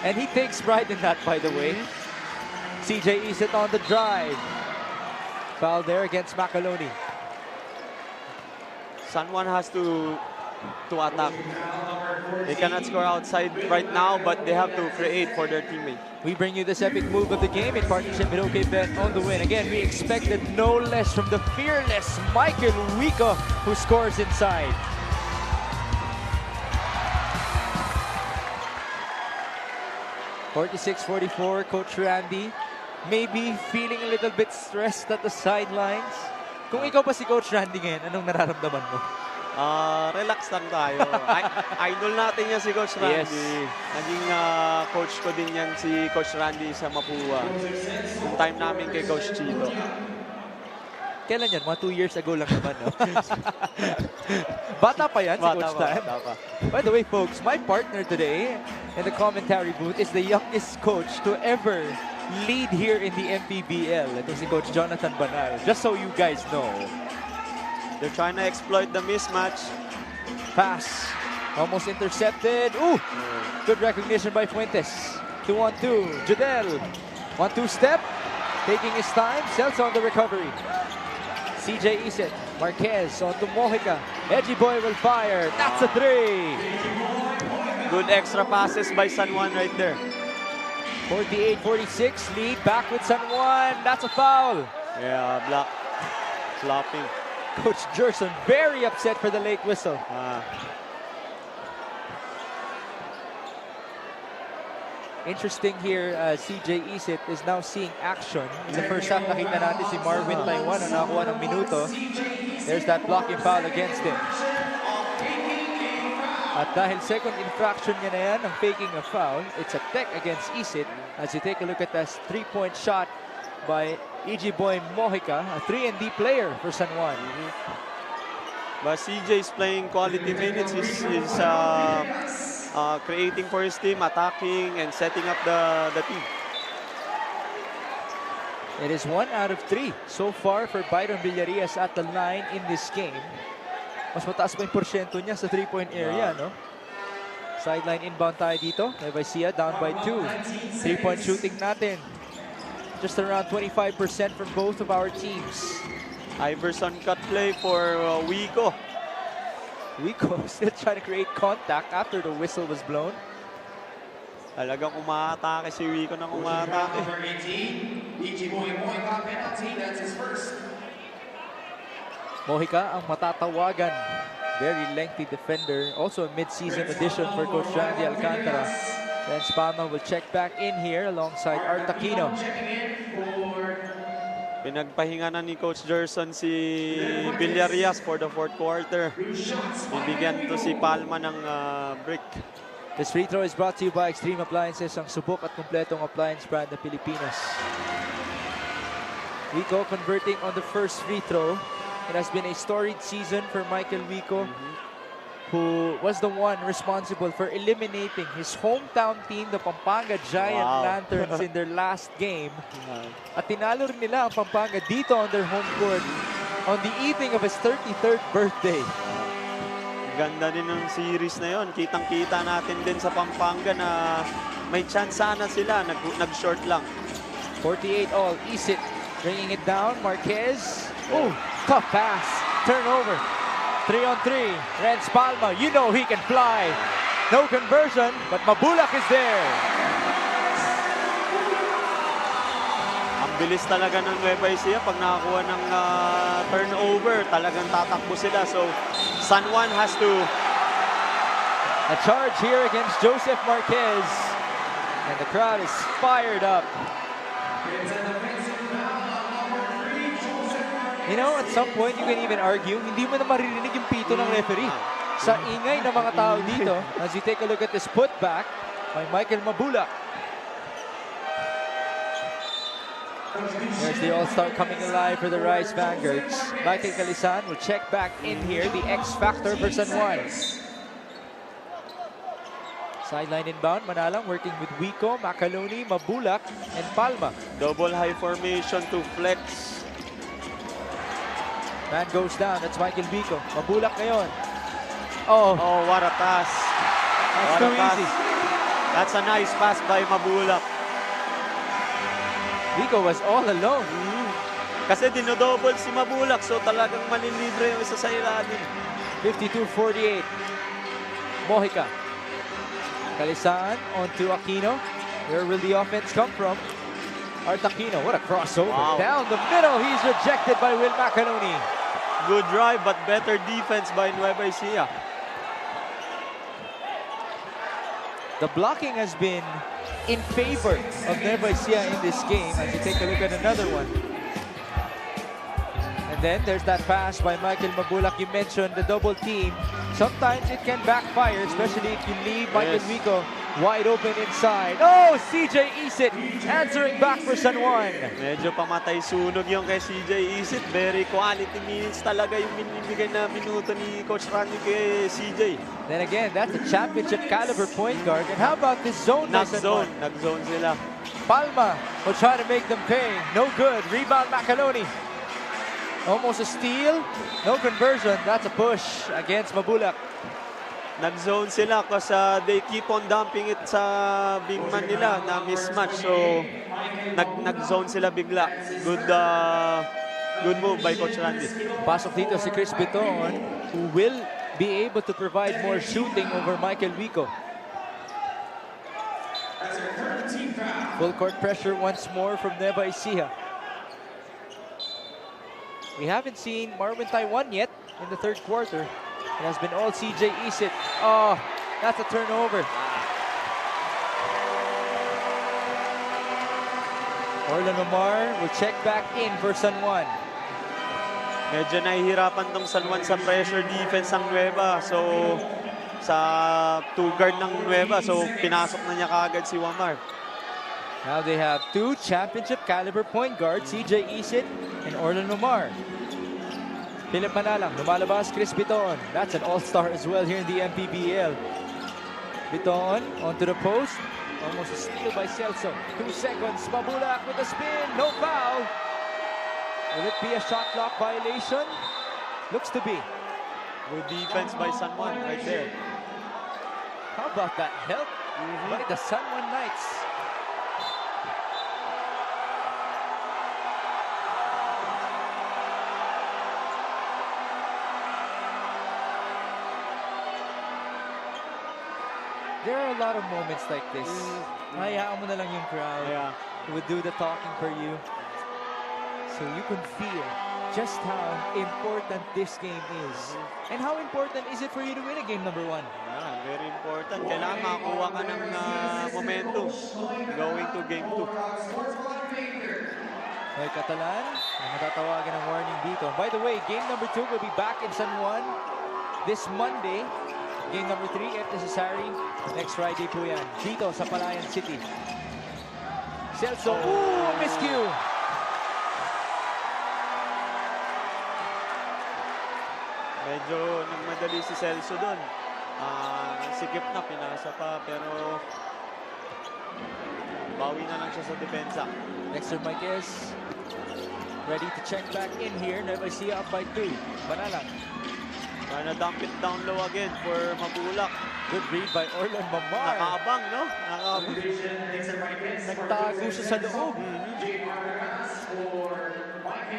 And he takes pride in that, by the way. CJ Isit on the drive. Foul there against Macaloni. San Juan has to attack. They cannot score outside right now, but they have to create for their teammate. We bring you this epic move of the game in partnership with OKBet on the win. Again, we expected no less from the fearless Michael Wico, who scores inside. (46-44), Coach Randy maybe feeling a little bit stressed at the sidelines. Kung ikaw pa si Coach Randy ngayon, anong nararamdaman mo? Relax lang tayo. Idol natin yan si Coach Randy. Yes. Naging coach ko din yan si Coach Randy sa Mapua. Yung time namin kay Coach Chito. Kailan yan? Mga 2 years ago lang naman, no? Bata pa yan si Coach Tan. By the way, folks, my partner today in the commentary booth is the youngest coach to ever lead here in the MPBL. Ito si Coach Jonathan Banal. Just so you guys know. They're trying to exploit the mismatch. Pass. Almost intercepted. Ooh! Good recognition by Fuentes. 2-on-2. Jadel. 1-2 step. Taking his time. Sells on the recovery. CJ Isit. Marquez on to Mojica. Edgy Boy will fire. That's a 3. Good extra passes by San Juan right there. 48-46. Lead back with San Juan. That's a foul. Yeah, block. Flopping. Coach Gerson very upset for the late whistle. Interesting here, CJ Isit is now seeing action. In the first half, nakita natin si Marvin Taiwan na nakakuha ng minuto. There's that blocking foul against him. At dahil second infraction niya na yan, ng faking a foul, it's a tech against Isit. As you take a look at this 3-point shot by EG Boy Mojica, a 3-and-D player for San Juan. But CJ is playing quality minutes. He's creating for his team, attacking, and setting up the team. It is 1 out of 3 so far for Byron Villarias at the line in this game. Mas mataas pa yung porsyento niya sa 3-point area, no? Sideline inbound tayo dito. NUEVA ECIJA down by 2. 3-point shooting natin. Just around 25% from both of our teams. Iverson cut play for Wico. Wico still trying to create contact after the whistle was blown. Talagang umaatake si Wico ng umaatake. Mojica ang matatawagan. Very lengthy defender. Also a mid-season addition for Coach Randy Alcantara. Then Spalma will check back in here alongside Artaquino. Pinagpahinga na ni Coach Gerson si Villarias for the fourth quarter. Bibigyan to si Palma ng break. This free throw is brought to you by Extreme Appliances, ang subok at kumpletong appliance brand ng Pilipinas. Wico converting on the first free throw. It has been a storied season for Michael Wico, who was the one responsible for eliminating his hometown team, the Pampanga Giant Lanterns, in their last game. At tinalo rin nila ang Pampanga dito on their home court on the evening of his 33rd birthday. Ganda din ng series na yon. Kitang-kita natin din sa Pampanga na may chance sana sila. Nag-short lang. 48 all. Isit bringing it down. Marquez. Oh, tough pass. Turnover. 3-on-3. Renz Palma, you know he can fly. No conversion, but Mabulak is there. Ang bilis talaga ng NUEVA ECIJA. Pag nakakuha ng turnover, talagang tatakbo sila. So, San Juan has to... A charge here against Joseph Marquez. And the crowd is fired up. You know, at some point, you can even argue, hindi mo na maririnig yung pito ng referee. Sa ingay ng mga tao dito, as you take a look at this putback by Michael Mabulak. There's the All-Star coming alive for the Rice Vanguards. Michael Calisan will check back in here, the X-Factor for San Juan. Sideline inbound, Manalang working with Wico, Macaloni, Mabulak, and Palma. Double high formation to flex. Man goes down. That's Michael Wico. Mabulak ngayon. Oh, what a pass. That's too easy. That's a nice pass by Mabulak. Vico was all alone. Kasi dinodouble si Mabulak, so talagang malilibre yung isa sa ilalim. 52-48. Mojica. Calisaan onto Aquino. Where will the offense come from? Art Aquino, what a crossover. Wow. Down the middle, he's rejected by Will Macanoni. Good drive, but better defense by Nueva Ecija. The blocking has been in favor of Nueva Ecija in this game as you take a look at another one. And then there's that pass by Michael Mabulak. You mentioned the double team. Sometimes it can backfire, especially if you leave Michael Vico wide open inside. Oh, CJ Isit answering back for San Juan. Medyo pamatay sunog yung kay CJ Isit. Very quality minutes talaga yung binibigay na minuto ni Coach Randy kay CJ. Then again, that's a championship caliber point guard. And how about this zone? Nag-zone sila. Palma will try to make them pay. No good. Rebound Macanoni. Almost a steal. No conversion. That's a push against Mabulak. Nag-zone sila kasi they keep on dumping it sa big man nila na mismatch. So, nag-zone sila bigla. Good move by Coach Randy. Pasok dito si Chris Biton, who will be able to provide more shooting over Michael Vico. Full court pressure once more from Nueva Ecija. We haven't seen Marvin Taiwan yet in the third quarter. It has been all CJ Isit. Oh, that's a turnover. Orlan Omar will check back in for San Juan. Medyo nahihirapan tong San Juan sa pressure defense ng Nueva. So, sa two guard ng Nueva. So, pinasok na niya kaagad si Wamar. Now they have two championship caliber point guards, CJ Isit and Orlan Omar. Philip Manalang, lumalabas Chris Biton. That's an all-star as well here in the MPBL. Biton onto the post. Almost a steal by Celso. 2 seconds. Mabulak with a spin. No foul. Will it be a shot clock violation? Looks to be. Good defense by San Juan right there. How about that help by the San Juan Knights? There are a lot of moments like this. Hayaan mo na lang yung crowd. Yeah. Who would do the talking for you. So you can feel just how important this game is. And how important is it for you to win a game number 1? Yeah, very important. Kailangan makakuha ka ng momentum going to game 2. May Catalan, na matatawagan ng warning dito. By the way, game number 2 will be back in San Juan this Monday. Game number 3, if necessary, next Friday po yan. Dito sa Palayan City. Celso, miscue! Medyo nagmadali si Celso doon. Sikip na, pinasa pa, pero bawi na lang siya sa depensa. Dexter Marquez, ready to check back in here. Nueva Ecija up by 2. Manalang. Trying to dump it down low again for Mabulak. Good read by Orlan Mamar. Nakaabang, no? Nakaabang. Nagtago siya sa loob.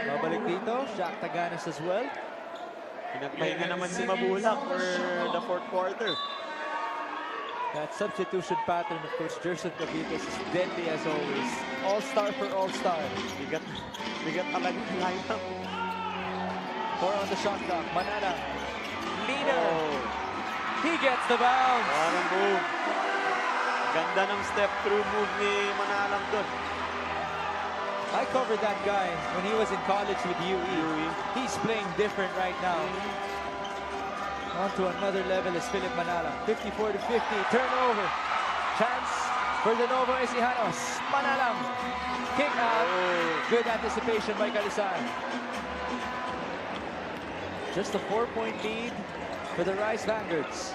Babalik dito. Shaq Taganas as well. Pinagpahinga naman si Mabulak for the fourth quarter. That substitution pattern of Coach Jerson Cavitas is deadly as always. All-star for all-star. Bigat talaga yung lineup. 4 on the shot clock. Manana. Leader. He gets the bounce. Parang move. Ganda ng step-through move ni Manalang doon. I covered that guy when he was in college with UE. He's playing different right now. On to another level is Philip Manalang. 54-50. Turnover. Chance for the Novo Ecijanos. Manalang. Kick out. Good anticipation by Calisaan. Just a 4-point lead for the Rice Vanguards.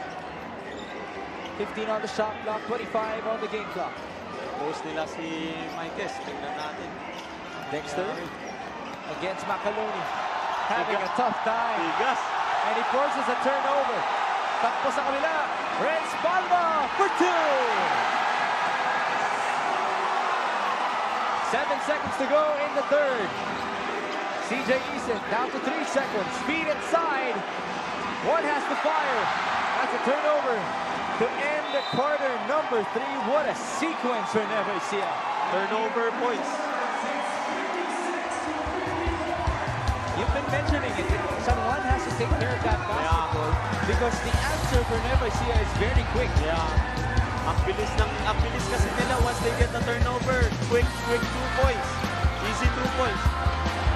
15 on the shot clock, 25 on the game clock. Post nila si Marquez. Tingnan natin. Dexter against Macanoni. Having a tough time. Tigas. And he forces a turnover. Takpo sa kabila. Renz Palma for 2. 7 seconds to go in the third. CJ Eason down to 3 seconds. Speed inside. One has to fire. That's a turnover to end quarter number 3. What a sequence for NUEVA ECIJA. Turnover points. You've been mentioning it. San Juan has to take care of that basketball because the answer for NUEVA ECIJA is very quick. Yeah. Ang bilis kasi nila once they get the turnover. Quick 2 points. Easy 2 points.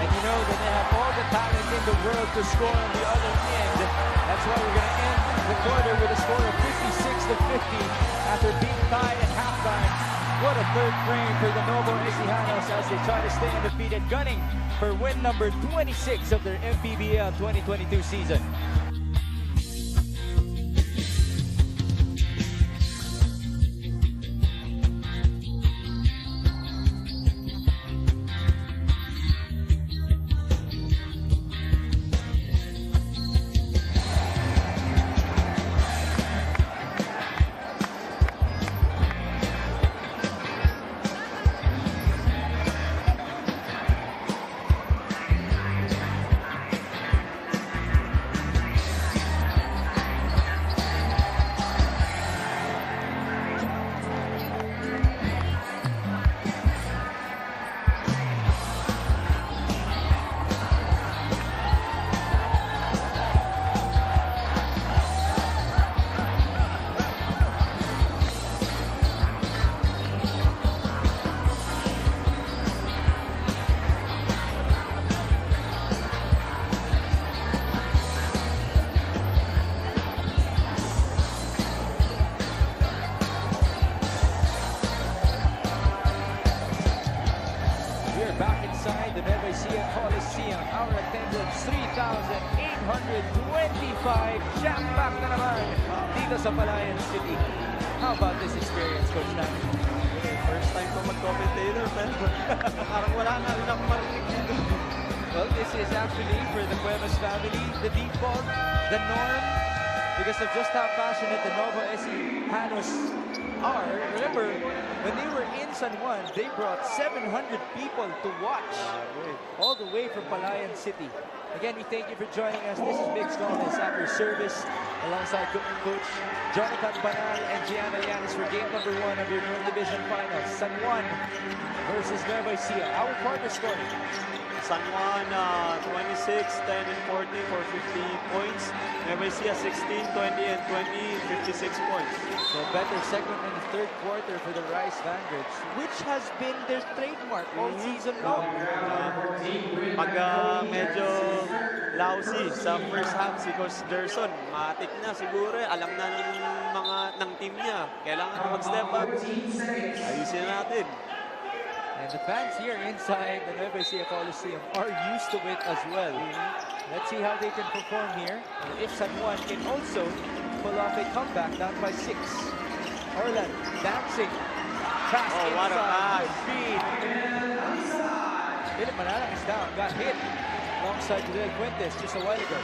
And you know that they have all the talent in the world to score on the other end. That's why we're going to end the quarter with a score of 56-50 after being tied at halftime. What a third frame for the NUEVA Ecijanos as they try to stay undefeated, gunning for win number 26 of their MPBL 2022 season. The NUEVA ECIJA Coliseum. Our attendance 3,825. Jam-packed na naman dito sa Palayan City. How about this experience, Coach Dan? First time ko mag-commentator, pero parang wala na rin ako marinig dito. Well, this is actually for the Cuevas family, the default, the norm, because of just how passionate the NUEVA Ecijanos are. Remember, when they were in San Juan, they brought 700 people to watch all the way from Palayan City. Again, we thank you for joining us. This is Big Gomez after service alongside Coach Jonathan Banal and Gianna Yanis for game number 1 of your North Division Finals. San Juan versus NUEVA ECIJA. Our partner scoring. San Juan 26, 10, and 40 for 50 points. NUEVA ECIJA 16, 20, and 20, 56 points. So better second and third quarter for the Rice Vanguards, which has been their trademark all season long. Pag medyo lousy sa first half si Coach Gerson, matik na siguro, alam na ng team niya. Kailangan na mag-step up. Ayusin natin. And the fans here inside the NUEVA ECIJA Coliseum are used to it as well. Let's see how they can perform here. And if San Juan can also pull off a comeback down by 6. Orlan dancing. Pass what a pass. Speed. Philip Manalang is down. Got hit alongside Judel Fuentes just a while ago.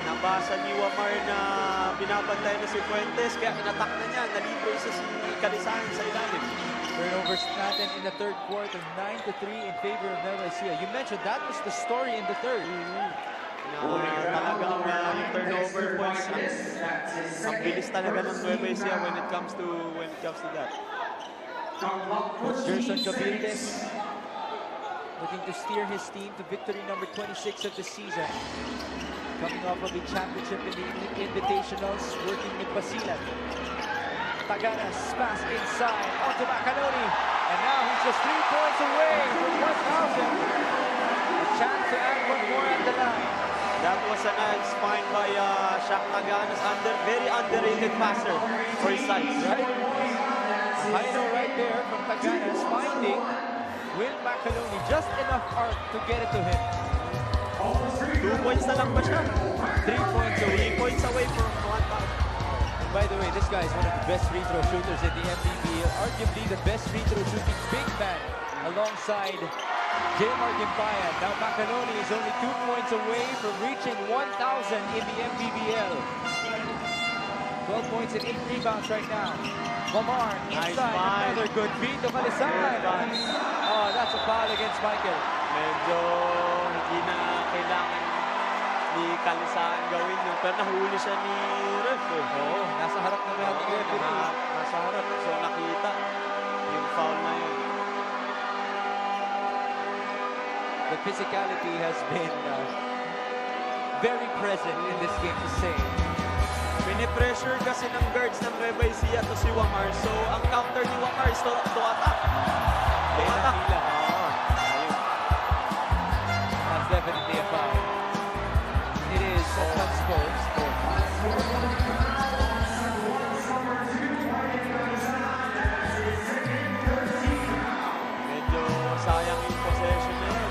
Nabasa ni Wamar na binabantay na si Fuentes, kaya inatak na niya. Nalibre sa si Kalisan sa ilalim. Turnovers natin in the third quarter, 9-3 in favor of NUEVA ECIJA. You mentioned that was the story in the third. Talagang yung turnover points, ang bilis talaga ng NUEVA ECIJA when it comes to that. Coach Gerson Gabriles looking to steer his team to victory number 26 of the season. Coming off of a championship in the Invitationals, working with Basilan. Taganas, pass inside, onto Macanoni. And now he's just 3 points away from 1,000. A chance to add one more at the line. That was a nice find by Shaq Taganas, very underrated passer for his size. Right? Hino right there from Taganas, finding Will Macanoni. Just enough arc to get it to him. 2 points na lang ba siya? 3 points away. 3 points away from 1,000. By the way, this guy is one of the best free throw shooters in the MPBL. Arguably the best free throw shooting big man alongside J.Mar Gimpayan. Now Macanoni is only 2 points away from reaching 1,000 in the MPBL. 12 points and 8 rebounds right now. Lamar Nice inside, find. another good feed to Palayan. Oh, that's a foul against Michael. Medyo hindi na kailangan ni Kalisaan gawin yun. Pero nahuli siya ni Ref. Oo, nasa harap na may ating referee. Nasa harap. So nakita yung foul na yun. The physicality has been very present in this game to say. Pinipressure kasi ng guards ng Nueva Ecija to si Wamar. So ang counter ni Wamar is to attack. To attack. Ayun. That's definitely a foul. It is exposed. Medyo sayang yung possession na yun.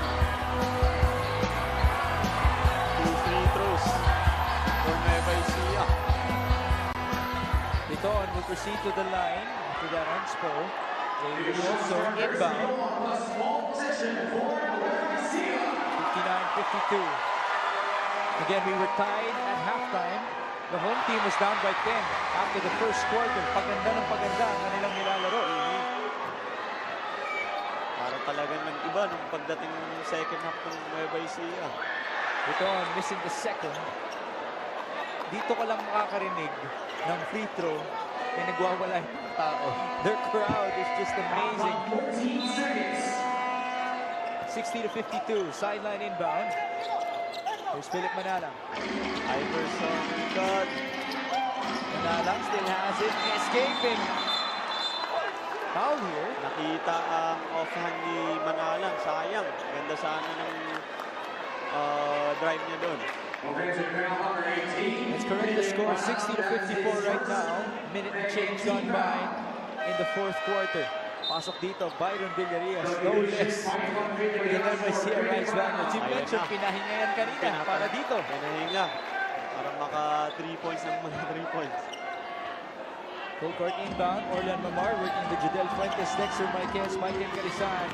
2 free throws for Nueva Ecija. Liton will proceed to the line after that unspo. They will also inbound. 59-52. Again, we were tied at halftime. The home team was down by 10 after the first quarter. Paganda ng paganda ang kanilang nilalaro. Para talagang nag-iba nung pagdating ng second half ng Nueva Ecija. Liton missing the second. Dito ka lang makakarinig ng free throw na nagwawala yung mga tao. Their crowd is just amazing. 60-52, sideline inbound. Here's Philip Manalang. Iverson cut. Manalang still has it, escaping. Foul here. Nakita ang offhand ni Manalang. Sayang. Ganda sana ng drive niya doon. Let's correct the score, 60-54 right now. Minute and change gone by in the fourth quarter. Pasok dito, Byron Villarias, no less for the Nueva Ecija Rice Vanguards. You mentioned pinahinga yan kanina para dito. Pinahinga. Para maka 3 points ng mga 3 points. Full court inbound, Orlan Mamar working the Judel Fuentes, Dexter Marquez, Michael Carisan,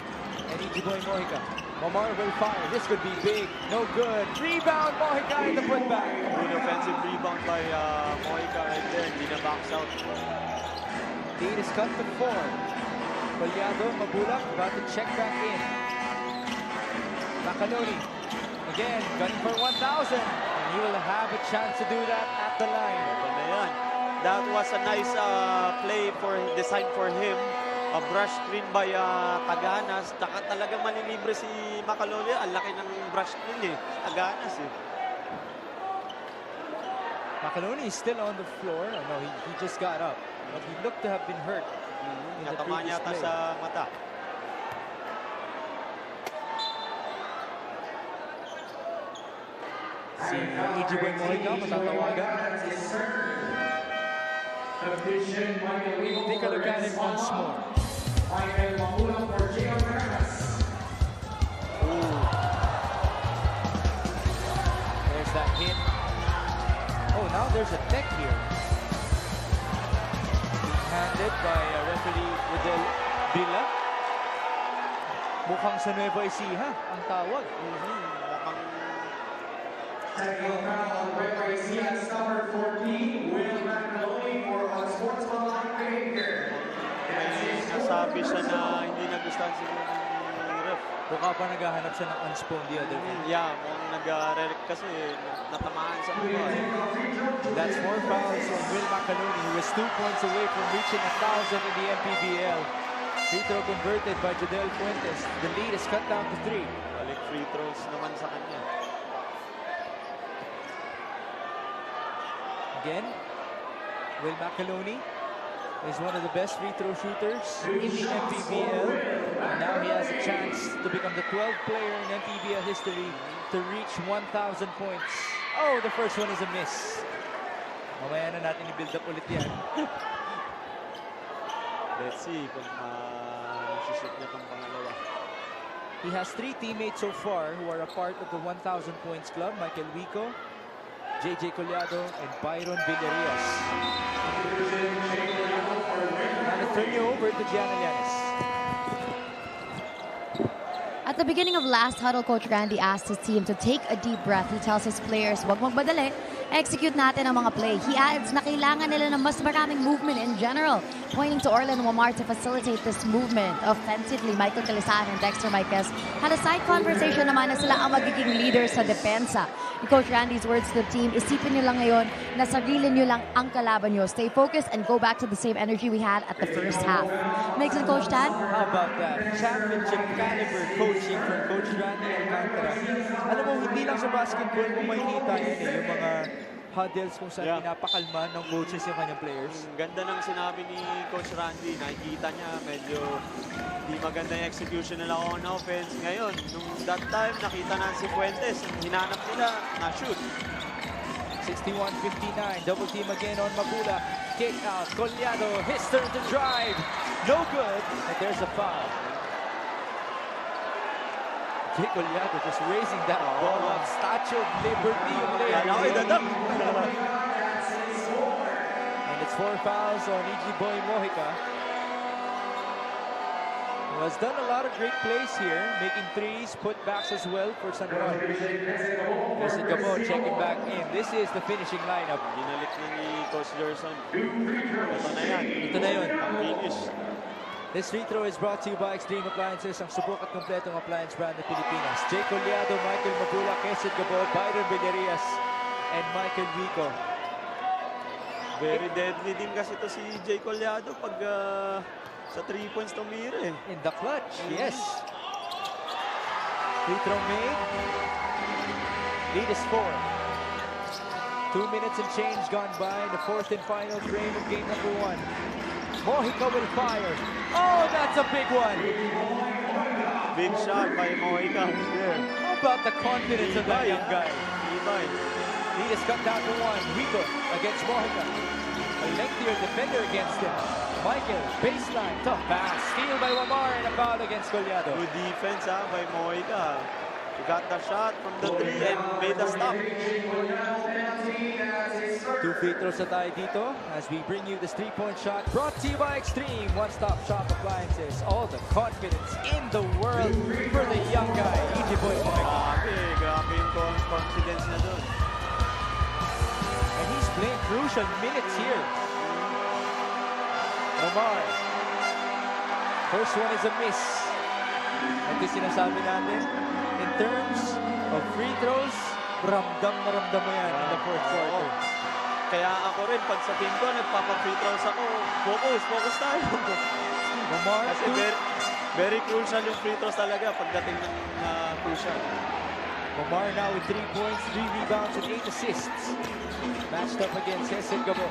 and Ichiboy Mojica. Mamar will fire, this could be big, no good. Rebound, Mojica in the putback. Good offensive rebound by Mojica right there. Hindi na bounce out. Lead is cut to 4. Collado, Mabulak, about to check back in. Makaloni, again, gunning for 1,000. And he will have a chance to do that at the line. Ito na yan. That was a nice play designed for him. A brush screen by Taganas. Talagang manilibre si Makaloli. Ang laki ng brush screen eh. Taganas eh. Makaloni is still on the floor. Oh, no, he just got up. But he looked to have been hurt. In the Natama previous niya play. sa mata. Si Ichiboy Mojica matatawagan. Take a look at it once more. There's that hit. Oh, now there's a tech here. Handed by referee Rodel Villa. Mukhang sa Nueva Ecija ang tawag. Mukhang nasabi siya na hindi nagustuhan siguro ng ref. Mukha pa naghahanap siya ng unspawned the other way. Yeah, mukhang nag-relic kasi natamaan sa mukha. That's 4 fouls from Will Makaloni, who was 2 points away from reaching 1,000 in the MPBL. Free throw converted by Judel Fuentes. The lead is cut down to 3. Balik free throws naman sa kanya. Again, Will Makaloni is one of the best free throw shooters in the MPBL. And now he has a chance to become the 12th player in MPBL history to reach 1,000 points. Oh, the first one is a miss. Mamaya na natin i-build up ulit yan. Let's see kung masishoot niya itong pangalawa. He has 3 teammates so far who are a part of the 1,000 points club. Michael Wico, JJ Collado, and Byron Villarias. Now to turn you over to Gianna Llanes. At the beginning of last huddle, Coach Randy asked his team to take a deep breath. He tells his players, wag magmadali. execute natin ang mga play. He adds na kailangan nila ng mas maraming movement in general, pointing to Orlan Wamar to facilitate this movement. Offensively, Michael Calisan and Dexter Maiquez had a side conversation naman na sila ang magiging leader sa depensa. In Coach Randy's words to the team, isipin nyo lang ngayon na sarili nyo lang ang kalaban nyo. Stay focused and go back to the same energy we had at the first half. Makes it Coach Dan? How about that? Championship caliber coaching from Coach Randy Alcantara. Alam mo, hindi lang sa basketball mo makikita yun eh, yung mga huddles kung saan pinapakalma ng coaches yung kanyang players. Ganda ng sinabi ni Coach Randy. Nakikita niya medyo di maganda yung execution nila on offense. Ngayon, nung that time, nakita na si Fuentes. Hinanap nila na shoot. 61-59, double team again on Mabula. Kick out, Collado, his turn to drive. No good, and there's a foul. Jay Collado just raising that ball up. Statue of Liberty yung player. And it's 4 fouls on EG Boy Mojica. He has done a lot of great plays here, making threes, putbacks as well for San Juan. There's Gabo checking back in. This is the finishing lineup. Ginalik na ni Coach Gerson. Ito na yan. Ito na yun. Ang finish. This free throw is brought to you by Extreme Appliances, ang subok at kompletong appliance brand ng Pilipinas. Jay Collado, Michael Mabula, Kesed Gabo, Byron Villarias, and Michael Vico. Very deadly din kasi ito si Jay Collado pag sa 3 points tumira eh. In the clutch, yes. Free throw made. Lead is 4. 2 minutes and change gone by in the fourth and final frame of game number 1. Mojica will fire. Oh, that's a big one. Big shot by Mojica. Yeah. How about the confidence of that young guy? Lead is cut down to 1. Vico against Mojica. A lengthier defender against him. Michael, baseline, tough pass. Steal by Wamar and a foul against Collado. Good defense by Mojica. He got the shot from the 3 and made the stop. 2 free throws na tayo dito as we bring you this 3-point shot brought to you by Extreme One-Stop Shop Appliances. All the confidence in the world for the young guy, EJ Boy Mojica. Grabe yung confidence na doon. And he's playing crucial minutes here. Omar. First one is a miss. At yung sinasabi natin, in terms of free throws, ramdam na ramdam mo yan in the fourth quarter. Kaya ako rin, pag sa team ko, nagpapa-free throws ako. Focus tayo. Omar, kasi very crucial yung free throws talaga pagdating ng crucial. Omar now with 3 points, 3 rebounds, and 8 assists. Matched up against Kesed Gabo.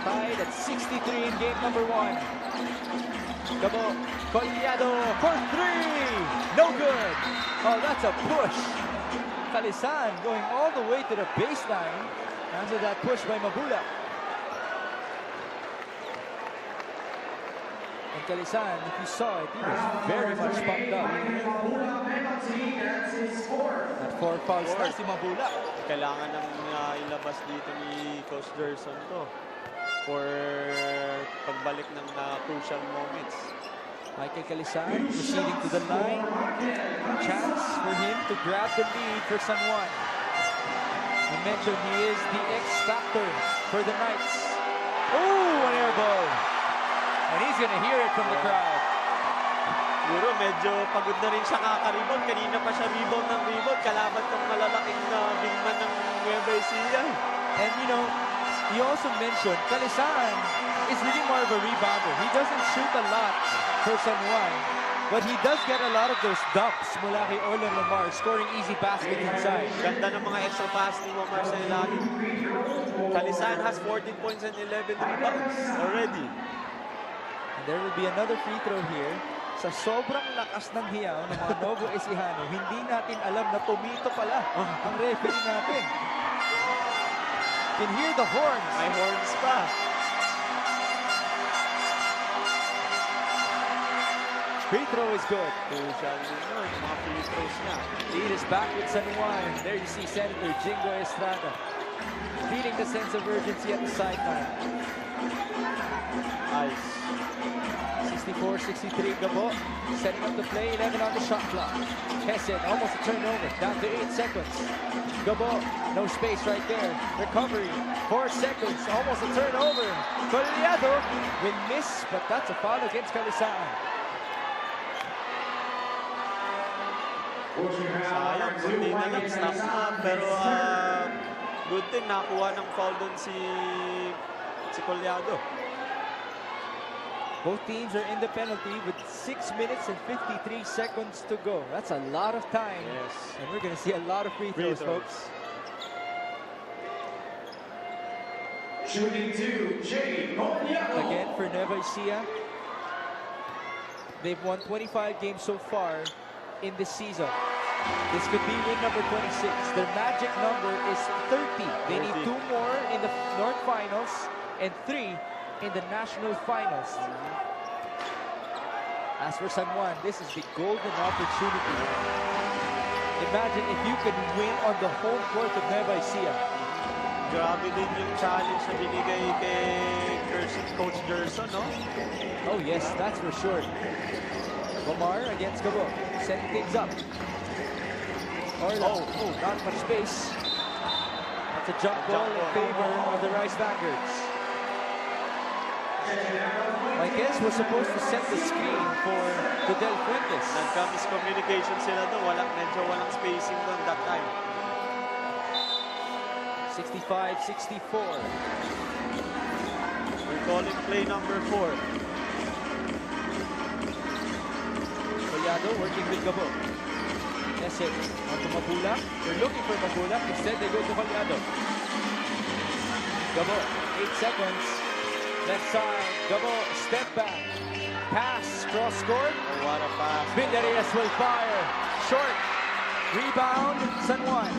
Tied at 63 in game number 1. Gabo, Collado for 3! No good! Oh, that's a push. Calisan going all the way to the baseline after that push by Mabula. And Calisan, if you saw it, he was very much pumped up. At 4 fouls na si Mabula. Kailangan nang ilabas dito ni Coach Gerson to for pagbalik ng crucial moments. Michael Calisan proceeding to the line. Chance for him to grab the lead for San Juan. I mentioned he is the X factor for the Knights. Oh, an air ball. And he's gonna hear it from the crowd. Siguro medyo pagod na rin siya kaka-rebound. Kanina pa siya rebound. Kalaban ng malalaking big man ng Nueva Ecija. And you know, he also mentioned Calisan is really more of a rebounder. He doesn't shoot a lot for San Juan, but he does get a lot of those dumps mula kay Orlan Lamar, scoring easy baskets inside. Ganda ng mga extra pass ni Lamar sa ilalim. Calisan has 14 points and 11 rebounds already. And there will be another free throw here. Sa sobrang lakas ng hiyaw ng mga Novo Ecijano, hindi natin alam na pumito pala ang referee natin. You can hear the horns. May horns pa. Free throw is good. Crucial din yun, mga free throws niya. Lead is back with San Juan. There you see Senator Jingo Estrada. feeling the sense of urgency at the sideline. Nice. 64-63 Gabo, setting up the play, 11 on the shot clock. Hesed, almost a turnover, down to 8 seconds. Gabo, no space right there. Recovery, 4 seconds, almost a turnover. Collado will miss, but that's a foul against Kalisaan. Sayang, hindi na nag-stop na. Pero good thing, nakuha ng foul doon si Collado. Both teams are in the penalty with 6 minutes and 53 seconds to go. That's a lot of time. Yes. And we're going to see a lot of free throws, folks. Shooting 2, Jay Collado. Again, for NUEVA ECIJA, they've won 25 games so far in this season. This could be win number 26. Their magic number is 30. They need 2 more in the North Finals and 3 in the National Finals. As for San Juan, this is the golden opportunity. Imagine if you can win on the home court of NUEVA ECIJA. Grabe din yung challenge na binigay kay Coach Gerson, no? Oh yes, that's for sure. Omar against Gabo, setting things up. Oh, not much space. That's a jump ball in favor of the Rice Vanguards. Marquez was supposed to set the screen for Del Fuentes. Nagka-miscommunication sila doon. Medyo walang spacing doon that time. 65-64. We're calling play number 4. Collado working with Gabo. That's it. On to Mabula. They're looking for Mabula. Instead, they go to Collado. Gabo, 8 seconds. Left side. Gabo, step back. Pass, cross court. Oh, what a pass. Villarreal will fire. Short. Rebound, San Juan.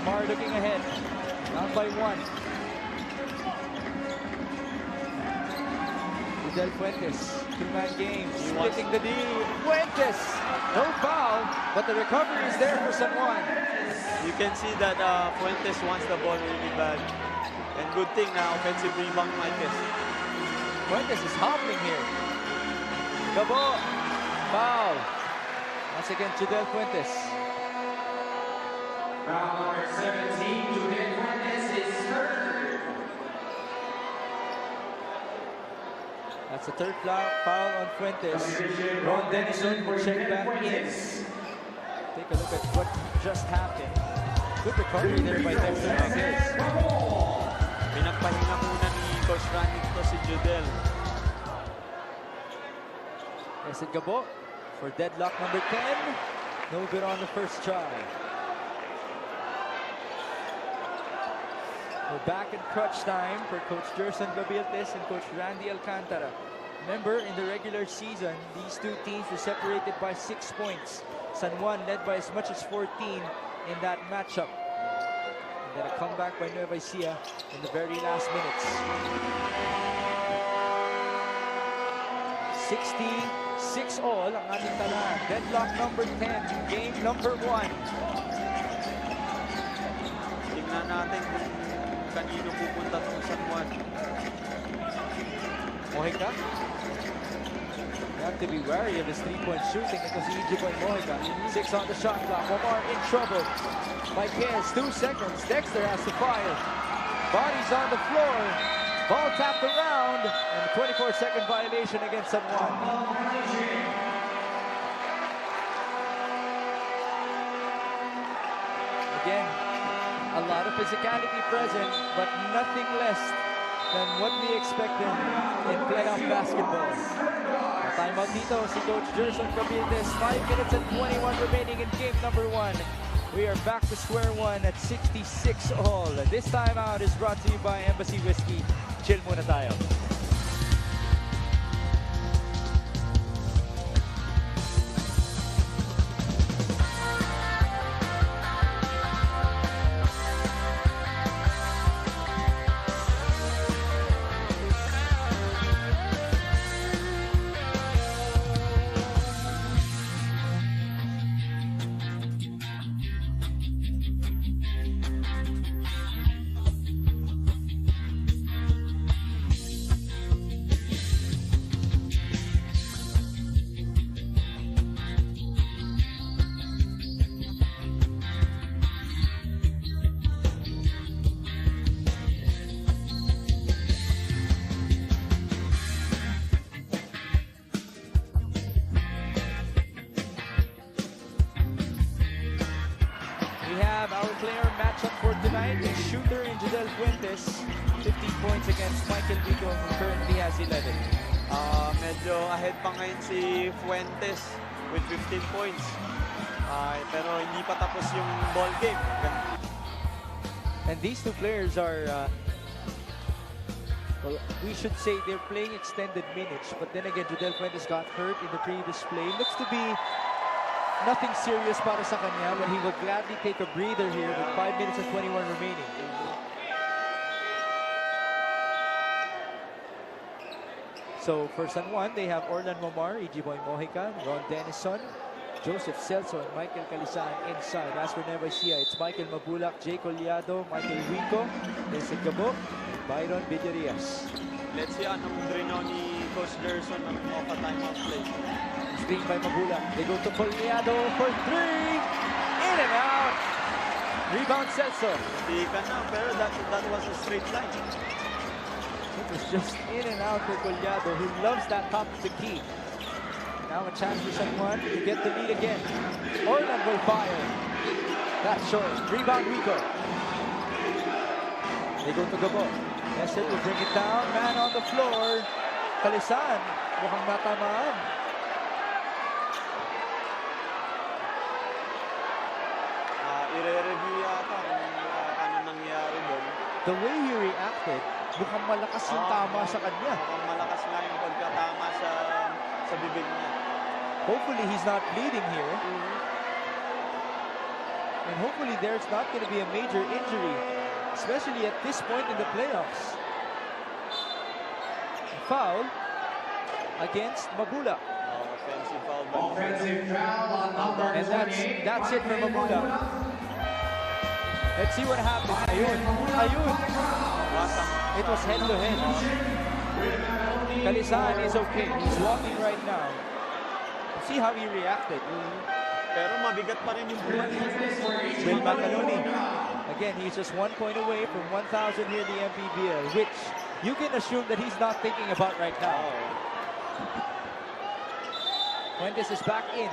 Omar looking ahead. Down by 1. Del Fuentes, 2-man game, splitting the D. Fuentes, no foul, but the recovery is there for San Juan. You can see that Fuentes wants the ball really bad. And good thing na offensive rebound like this. Fuentes is hobbling here. Gabo, foul. Once again, Del Fuentes. Foul number 17, Del Fuentes is hurt. That's the third foul on Fuentes. Ron Denison will check back in. Take a look at what just happened. Good recovery there by Dexter Marquez. Pinagpahinga muna ni Coach Randy to si Judel. Hesed Gabo for deadlock number 10. No good on the first try. We're back in crunch time for Coach Gerson Gabiltes and Coach Randy Alcantara. Remember, in the regular season, these two teams were separated by 6 points. San Juan led by as much as 14 in that matchup. And then a comeback by NUEVA ECIJA in the very last minutes. 66 all ang ating talan. Deadlock number 10, game number 1. Tingnan natin kung kanino pupunta itong San Juan. Mojica. You have to be wary of his 3-point shooting. Ito si Ijiboy Mojica. 6 on the shot clock. Omar in trouble. Marquez, 2 seconds. Dexter has to fire. Bodies on the floor. Ball tapped around. And a 24-second violation against San Juan. Again, a lot of physicality present, but nothing less than what we expected in playoff basketball. Timeout dito si Coach Gerson Gabiltes. 5 minutes and 21 remaining in game number 1. We are back to square one at 66 all. This timeout is brought to you by Embassy Whiskey. Chill muna tayo. have our player matchup for tonight. A shooter in Judel Fuentes, 15 points against Michael Vigo, who currently has 11. Medyo ahead pa ngayon si Fuentes with 15 points. Pero hindi pa tapos yung ball game. And these two players are, well, we should say they're playing extended minutes. But then again, Judel Fuentes got hurt in the previous play. Looks to be nothing serious para sa kanya, but he will gladly take a breather here with 5 minutes and 21 remaining. So for San Juan, they have Orlan Momar, E.G. Boy Mojica, Ron Denison, Joseph Celso, and Michael Calisan inside. As for Nueva Ecija, it's Michael Mabulak, Jay Collado, Michael Rico, Vincent Gabo, Byron Villarias. Let's see anong drino ni Coach Gerson ng off a timeout play. Screen by Mabulak. They go to Collado for 3. In and out. Rebound Celso. Hindi ka na, pero that was a straight line. It was just in and out for Collado, who loves that top of the key. Now a chance for San Juan to get the lead again. Orlan will fire. That's short. Rebound Rico. They go to Gabo. Nestor will bring it down. Man on the floor. Calisan. Mukhang matamaan. I-review yata ano nangyari doon. The way he reacted, mukhang malakas yung tama sa kanya. Mukhang malakas nga yung pagkatama sa bibig niya. Hopefully he's not bleeding here. And hopefully there's not going to be a major injury, especially at this point in the playoffs. A foul against Mabula. Offensive foul. And that's it for Mabula. Let's see what happens. Ayun. It was head-to-head. Calisan is okay. He's walking right now. See how he reacted. Pero mabigat pa rin yung Will Macaloni. Again, he's just 1 point away from 1,000 here in the MPBL, which you can assume that he's not thinking about right now. Fuentes is back in.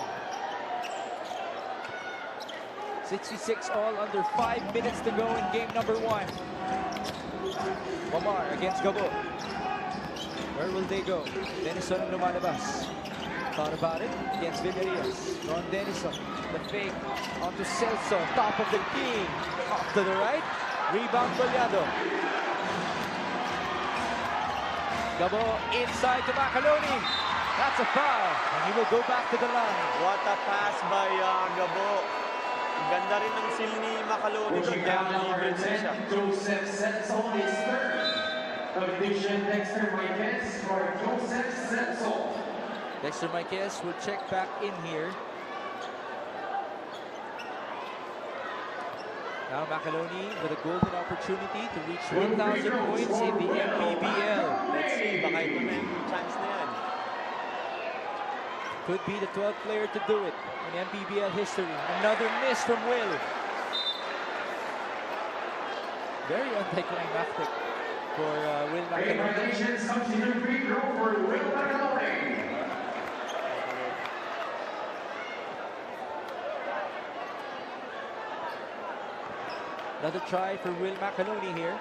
66 all, under 5 minutes to go in game number 1. Omar against Gabo. Where will they go? Denison ang lumalabas. Thought about it against Villarias. Ron Denison, the fake onto Celso, top of the key. Off to the right, rebound Collado. Gabo inside to Macaloni. That's a foul, and he will go back to the line. What a pass by Gabo. Ganda rin ng seal ni Macaloni. Joseph Celso is third. Conviction Dexter Marquez for Joseph Celso. Dexter Marquez will check back in here. Now Macaloni with a golden opportunity to reach 1,000 points in the MPBL. Let's see, baka ito na yung chance na yan. Could be the 12th player to do it in MPBL history. Another miss from Will. Very anticlimactic for Will Macaloni. Substitute free throw for Will Macaloni. Another try for Will Macaloni here,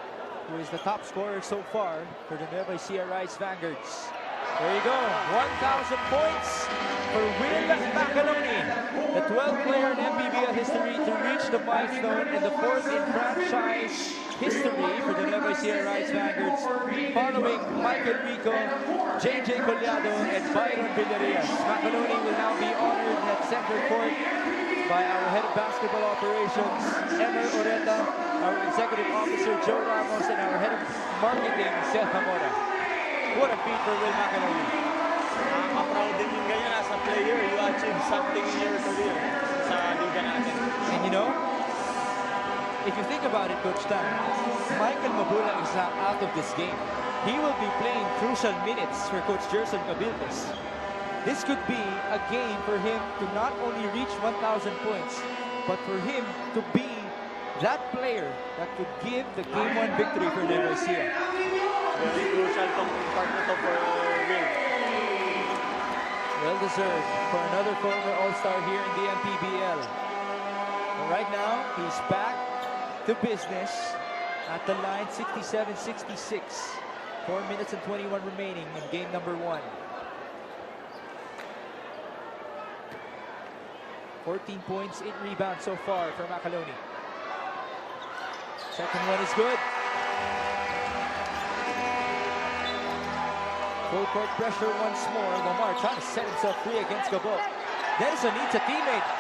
who is the top scorer so far for the NUEVA ECIJA Rice Vanguards. There you go, 1,000 points for Will Macaloni, the 12th player in MPBL history to reach the milestone and the 4th in franchise history for the NUEVA ECIJA Rice Vanguards, following Michael Rico, JJ Collado, and Byron Villarias. Macaloni will now be honored at center court by our head of basketball operations, Emer Oreta, our executive officer, Joe Ramos, and our head of marketing, Seth Zamora. What a beat for Will Macaloni. Proud din yung ganyan as a player. You achieve something in your career sa liga natin. And you know, if you think about it, Coach Tan, Michael Mabula is now out of this game. He will be playing crucial minutes for Coach Gerson Cabildes. This could be a game for him to not only reach 1,000 points, but for him to be that player that could give the Game 1 victory for NUEVA ECIJA. Very crucial tong part na to for Will. Well deserved for another former All-Star here in the MPBL. But right now, he's back to business at the line, 67-66. 4 minutes and 21 remaining in game number 1. 14 points, 8 rebounds so far for Macaloni. Second one is good. Full court pressure once more. Lamar trying to set himself free against Gabo. Denison needs a teammate.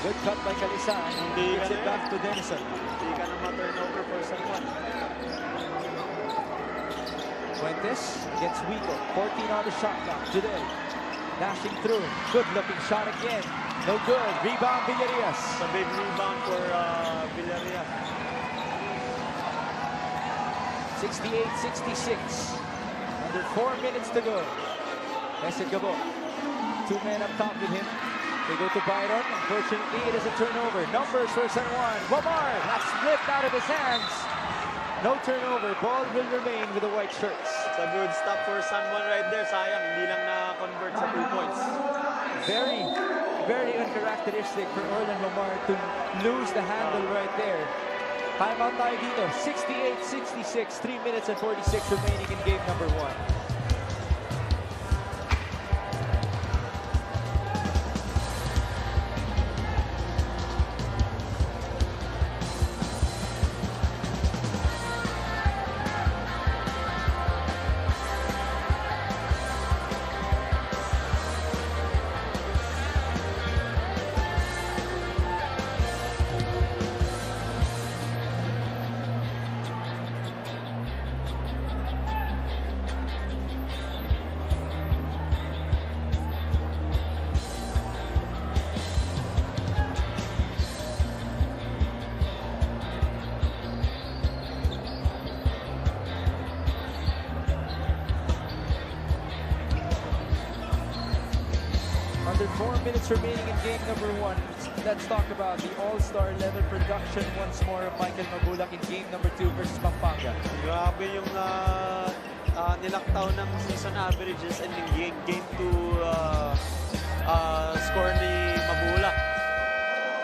Good cut by Calisan. Gives it back to Denison. Hindi ka naman turnover for someone. Fuentes against Wico. 14 on the shot clock. Today, dashing through. Good looking shot again. No good. Rebound Villarias. It's a big rebound for Villarreal. 68-66. Under 4 minutes to go. Nestor Gabo. 2 men up top with him. They go to Byron. Unfortunately, it is a turnover. Numbers for San Juan. Wamar. That's slipped out of his hands. No turnover. Ball will remain with the white shirts. It's a good stop for San Juan right there. Sayang, hindi lang na-convert sa 2 points. Very, very uncharacteristic for Orlan Wamar to lose the handle right there. Timeout tayo dito. 68-66. 3 minutes and 46 remaining in game number 1. Under 4 minutes remaining in game number 1. Let's talk about the all-star level production once more of Michael Mabulak in game number 2 versus Pampanga. Grabe yung nilaktaw ng season averages and yung game 2 score ni Mabulak.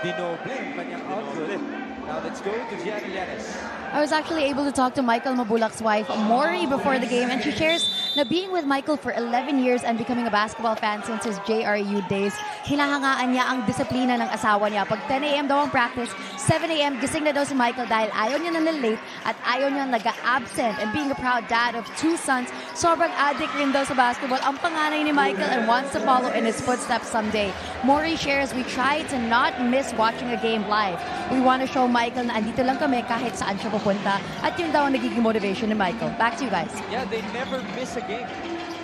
Dinoble ang kanyang output. Now let's go to Gianna Llanes. I was actually able to talk to Michael Mabulak's wife, Maury, before the game, and she shares na being with Michael for 11 years and becoming a basketball fan since his JRU days, hinahangaan niya ang disiplina ng asawa niya. Pag 10 a.m. daw ang practice, 7 a.m. gising na daw si Michael dahil ayaw niya na late at ayaw niya nag-absent. And being a proud dad of 2 sons, sobrang addict rin daw sa basketball ang panganay ni Michael and wants to follow in his footsteps someday. Maury shares, we try to not miss watching a game live. We want to show Michael na andito lang kami kahit saan siya pupunta. At yun daw ang nagiging motivation ni Michael. Back to you guys. Yeah, they never miss a game.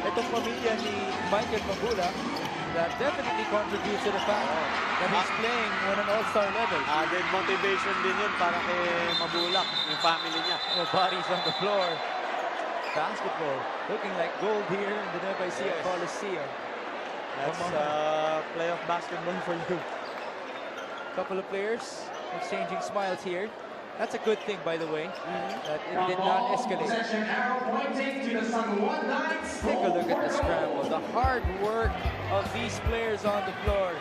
Itong pamilya ni Michael Mabulak that definitely contributes to the fact that he's playing on an all-star level. Added motivation din yun para kay Mabulak, yung family niya. No bodies on the floor. Basketball looking like gold here in the NUEVA ECIJA Coliseum. That's playoff basketball for you. Couple of players exchanging smiles here. That's a good thing, by the way, that it did not escalate. Take a look at the scramble, the hard work of these players on the floor.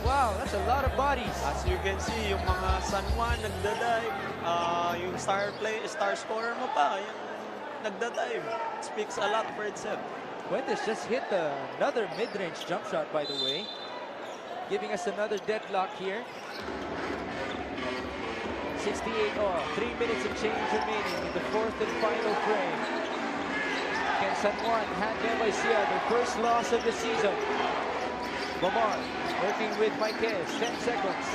Wow, that's a lot of bodies. As you can see, yung mga San Juan nagdadive, yung star scorer mo pa, yung nagdadive. It speaks a lot for itself. Fuentes just hit another mid-range jump shot, by the way, giving us another deadlock here. 68 all, 3 minutes and change remaining in the 4th and final frame. Can San Juan hand NUEVA ECIJA their first loss of the season? Lamar working with Marquez, 10 seconds.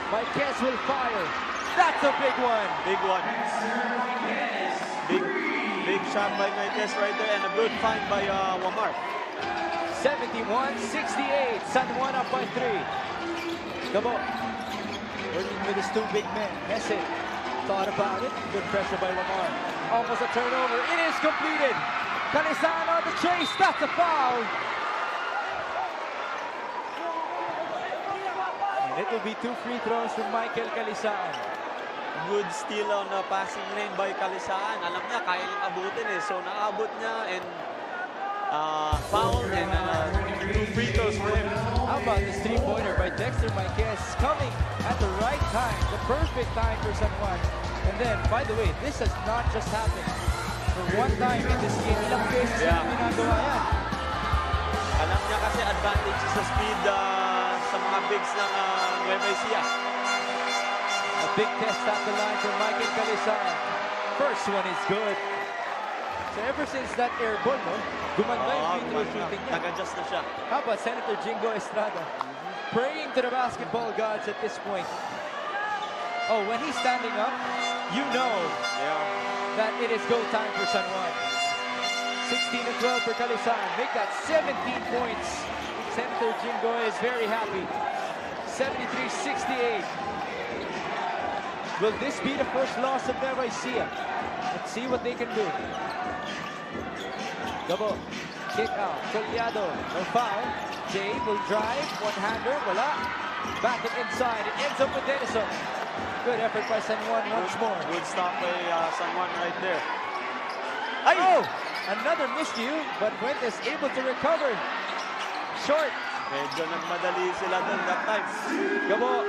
Marquez will fire. That's a big one. Big one. Big shot by Marquez right there and a good find by Wamar. 71-68, San Juan up by 3. Gabo working with his 2 big men. Hesse thought about it. Good pressure by Lamar. Almost a turnover. It is completed. Calisan on the chase. That's a foul. And it will be 2 free throws from Michael Calisan. Good steal on the passing lane by Calisan. Alam niya, kaya niyang abutin eh. So, naabot niya and foul and 2 free throws for him. How about this three-pointer by Dexter Marquez coming at the right time, the perfect time for San Juan. And then, by the way, this has not just happened for one time in this game. Ilang beses na ginagawa yan. Alam niya kasi advantage sa speed sa mga bigs ng Nueva Ecija. A big test at the line for Michael Calisar. First one is good. So ever since that air ball, no, gumanda yung free throw shooting niya. Nag-adjust na siya. How about Senator Jingo Estrada? Praying to the basketball gods at this point. Oh, when he's standing up, you know that it is go time for San Juan. 16 and 12 for Calisar. Make that 17 points. Senator Jingo is very happy. 73-68. Will this be the first loss of Nueva Ecija? Let's see what they can do. Gabo, kick out, Soliado, no foul. Jay will drive, one-hander, wala. Back it inside, it ends up with Denison. Good effort by San Juan once more. Good stop by San Juan right there. Ay! Oh! Another miscue, but Fuentes able to recover. Short. Medyo nagmadali sila doon that time. Gabo,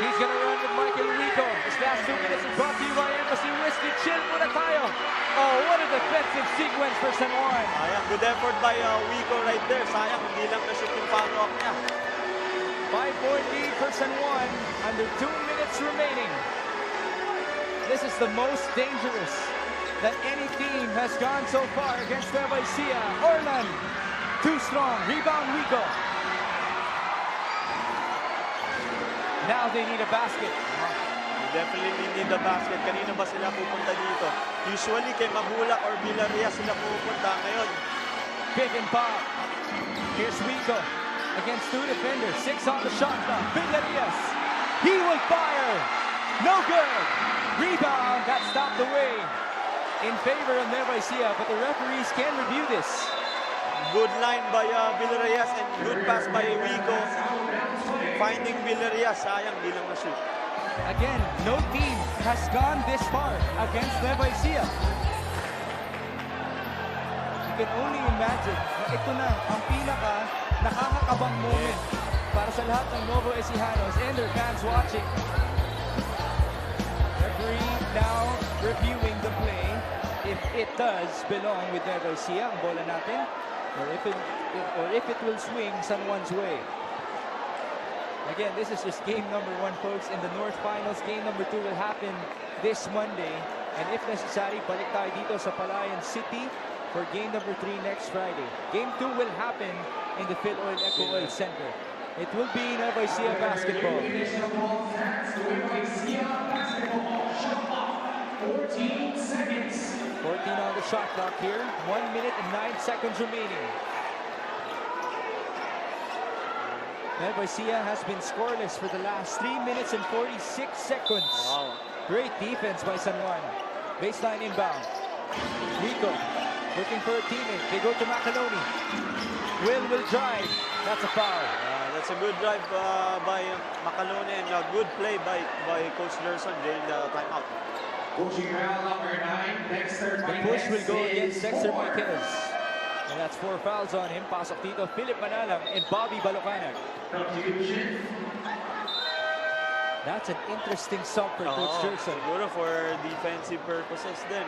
he's gonna run with Michael Rico. This last 2 minutes is brought to you by Embassy Whiskey. Chill muna tayo. Oh, what a defensive sequence for San Juan. Ayan, good effort by Rico right there. Sayang, hindi lang na-shoot yung follow-up niya. 5-point lead for San Juan. Under 2 minutes remaining. This is the most dangerous that any team has gone so far against Nueva Ecija. Orlan, too strong. Rebound Rico. Now they need a basket. Definitely need a basket. Kanina ba sila pupunta dito? Usually kay Mabula or Villaria sila pupunta ngayon. Pick and pop. Here's Rico against 2 defenders. 6 on the shot clock. Villarias. He will fire. No good. Rebound. Got stopped away in favor of Nueva Ecija, but the referees can review this. Good line by Villarias and good pass by Rico. Finding Villarias. Sayang, di lang na-shoot. Again, no team has gone this far against Nueva Ecija. You can only imagine na ito na ang pinaka nakakakabang moment para sa lahat ng Nuevo Ecijanos and their fans watching. Referee now reviewing the play. If it does belong with Nueva Ecija, ang bola natin, or if it will swing San Juan's way. Again, this is just game number 1, folks. In the North Finals, game number 2 will happen this Monday. And if necessary, balik tayo dito sa Palayan City for game number 3 next Friday. Game 2 will happen in the Phil Oil Eco Oil Center. It will be Nueva Ecija basketball. 14 seconds. 14 on the shot clock here. 1 minute and 9 seconds remaining. Nueva Ecija has been scoreless for the last 3 minutes and 46 seconds. Wow. Great defense by San Juan. Baseline inbound. Rico looking for a teammate. They go to Macaloni. Will drive. That's a foul. That's a good drive by Macaloni and a good play by Coach Gerson during the timeout. Coaching foul number 9, Dexter The push will go against Dexter Marquez. And that's 4 fouls on him. Pasok dito, Philip Manalang and Bobby Balocanag. That's an interesting sub for Coach Gerson. Siguro for defensive purposes din.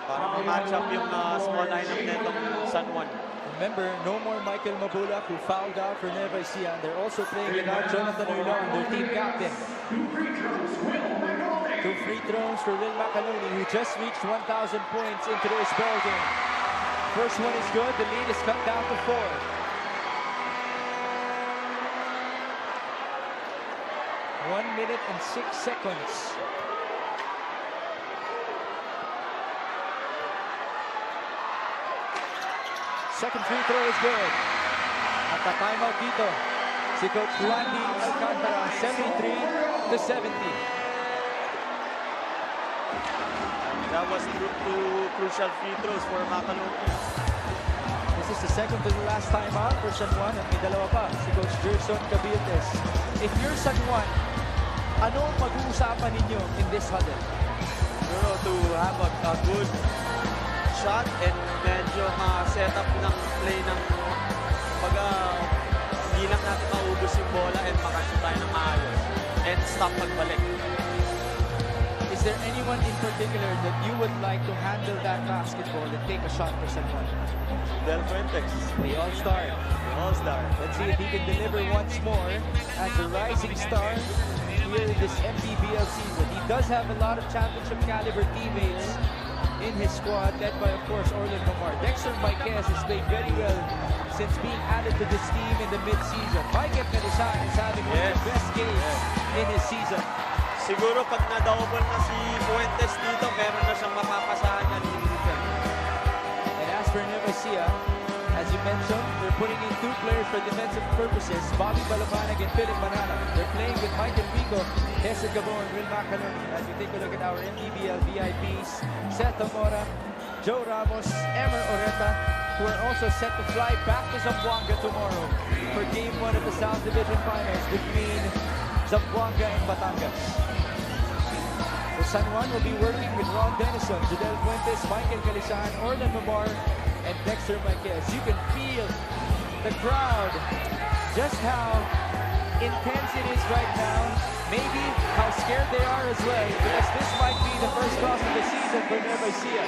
Para ma-match up yung small lineup netong San Juan. Remember, no more Michael Mabula who fouled out for Nueva Ecija. They're also playing without Jonathan Oilon, their team captain. 2 free throws for Will Macaloni, who just reached 1,000 points into this ball game. First one is good. The lead is cut down to 4. One minute and 6 seconds. Second free throw is good. At the timeout dito, si Coach Randy Alcantara, 73-70. That was 2 crucial free throws for Macaloni. This is the second to the last timeout for San Juan at may dalawa pa si Coach Gerson Cabildes. If you're San Juan, ano ang mag-uusapan ninyo in this huddle? Siguro to have a good shot and medyo set up ng play ng stop pagbalik. Is there anyone in particular that you would like to handle that basketball and take a shot for someone? Del Fuentes, They all start. the all-star. Let's see if he can deliver once more as a rising star here in this MPBL season. He does have a lot of championship caliber teammates in his squad, led by, of course, Orlin Mamar. Dexter Marquez has played very well since being added to this team in the mid-season. Michael Calisan is having one of the best games in his season. Siguro pag na-double na si Fuentes dito, meron na siyang mapapasahan na dito. And as for NUEVA ECIJA, as you mentioned, they're putting in two players for defensive purposes, Bobby Balabanag and Philip Manana. They're playing with Michael Rico, Jesse Gabo, and Will Macanoni. As we take a look at our MPBL VIPs, Seth Zamora, Joe Ramos, Emer Oreta, who are also set to fly back to Zamboanga tomorrow for Game 1 of the South Division Finals between Zamboanga and Batangas. So San Juan will be working with Ron Denison, Jadel Fuentes, Michael Calisan, Orlin Mamar, and Dexter Marquez. You can feel the crowd, just how intense it is right now, maybe how scared they are as well, because this might be the first loss of the season for NUEVA ECIJA.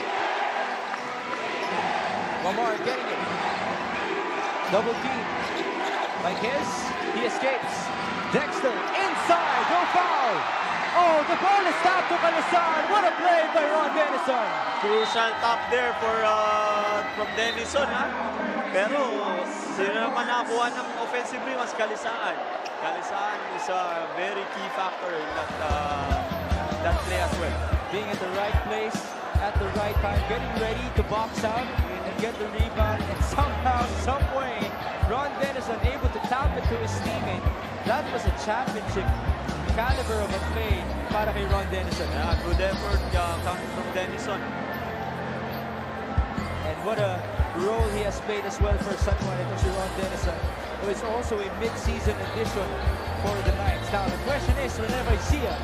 Mamar getting it. Double team. Marquez, he escapes. Dexter, inside, no foul. Oh, the ball is stopped to Calisan. What a play by Ron Denison. Crucial top there for from Denison, ha? Pero sino naman nakakuha ng offensive rebounds? Calisan. Calisan is a very key factor in that play as well. Being at the right place, at the right time, getting ready to box out and get the rebound, and somehow, some way, Ron Denison able to tap it to his teammate. That was a championship caliber of a play para kay Ron Denison. Yeah, good effort coming from Denison. And what a role he has played as well for San Juan, ito si Ron Denison, who is also a mid-season addition for the Knights. Now, the question is, for NUEVA ECIJA,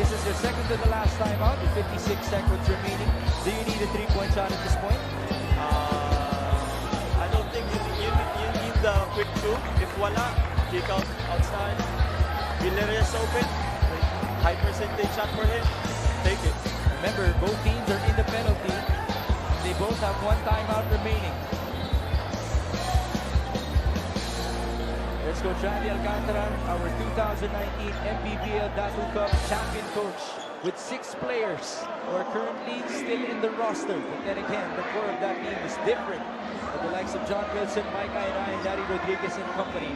this is your second to the last time out with 56 seconds remaining. Do you need a three-point shot at this point? I don't think you need the quick two. If wala, kick out outside. Villarreal's open. High percentage shot for him. Take it. Remember, both teams are in the penalty. They both have one timeout remaining. Let's go, Randy Alcantara, our 2019 MPBL Datu Cup champion coach, with 6 players who are currently still in the roster. But then again, the core of that team is different, with the likes of John Wilson, Mike Aina, and Larry Rodriguez and company.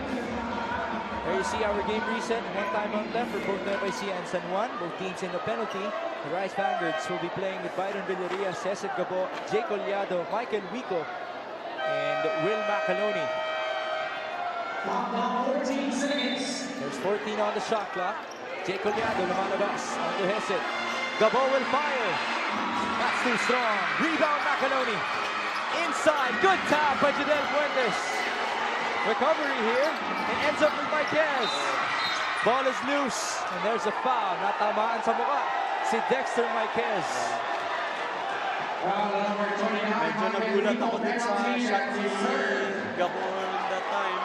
There you see our game reset. One time out left for both NUEVA ECIJA and San Juan. Both teams in the penalty. The Rice Vanguards will be playing with Byron Villaria, Cesar Gabo, Jake Oliado, Michael Wico, and Will Macanoni. 14 seconds. There's 14 on the shot clock. Jake Oliado lumalabas onto Heset. Gabo will fire. That's too strong. Rebound Macanoni. Inside. Good tap by Jadel Fuentes. Recovery here. It ends up with Marquez. Ball is loose. And there's a foul. Natamaan sa mukha si Dexter Marquez. Foul number 29. Medyo nagulat ako din sa shot ni Gabo that time.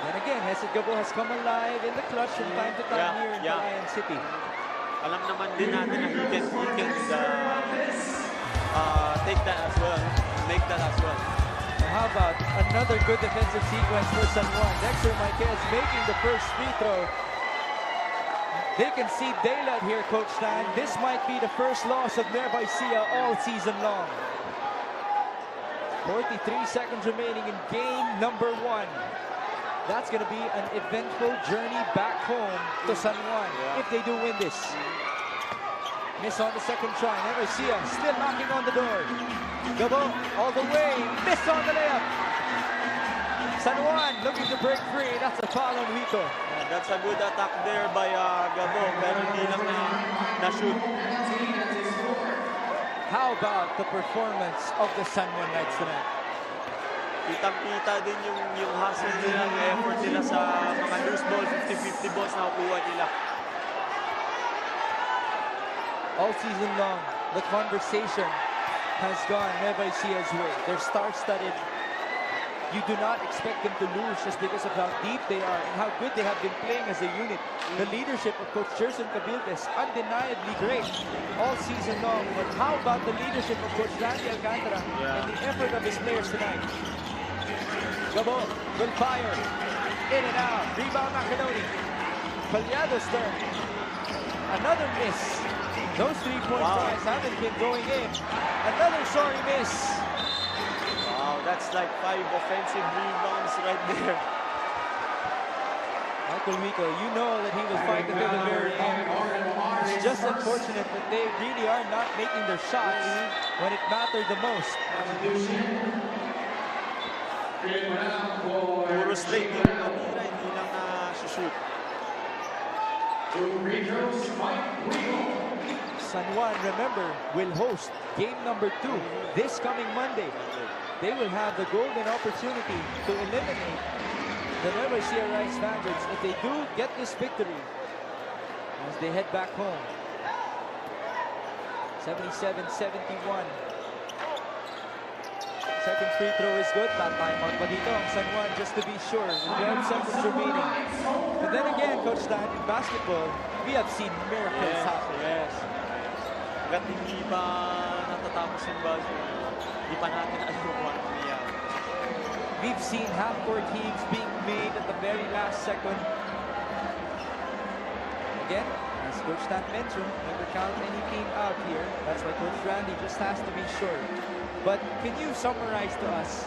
And again, Hesed Gabo has come alive in the clutch from time to time here in Palayan City. Alam naman din natin na he can take that as well, make that as well. How about another good defensive sequence for San Juan? Dexter Marquez making the first free throw. They can see daylight here, Coach Stan. This might be the first loss of NUEVA ECIJA all season long. 43 seconds remaining in game number 1. That's going to be an eventful journey back home to San Juan if they do win this. Miss on the second try. NUEVA ECIJA still knocking on the door. Gabo all the way. Miss on the layup. San Juan looking to break free. That's a foul on Wico. That's a good attack there by Gabo, pero hindi lang na-shoot. How about the performance of the San Juan Knights tonight? Kitang-kita din yung hustle nila, yung effort nila sa mga loose ball, 50-50 balls na kukuha nila. All season long, the conversation has gone NUEVA ECIJA's way. They're star-studded. you do not expect them to lose just because of how deep they are and how good they have been playing as a unit. The leadership of Coach Jerson Cabildes, undeniably great all season long. But how about the leadership of Coach Randy Alcantara and the effort of his players tonight? Gabo will fire. In and out. Rebound Macaroni. Paliado's turn. Another miss. Those three-point tries haven't been going in. Another sorry miss. Wow, that's like 5 offensive rebounds right there. Michael Rico, you know that he will fight until the very end. It's just unfortunate that they really are not making their shots when it mattered the most. Puro straight yung natira, hindi lang na-shoot. San Juan, remember, will host game number 2 this coming Monday. They will have the golden opportunity to eliminate the NUEVA ECIJA Rice Vanguards if they do get this victory as they head back home. 77-71. Second free throw is good. That time out pa dito ang San Juan just to be sure. 12 seconds remaining. But then again, Coach Dan, in basketball, we have seen miracles happen. Yes. Hanggat hindi pa natatapos yung buzzer, hindi pa natin alam kung ano nangyayari. We've seen half-court heaves being made at the very last second. Again, as Coach Dan mentioned, never count any team out here. That's why Coach Randy just has to be sure. But can you summarize to us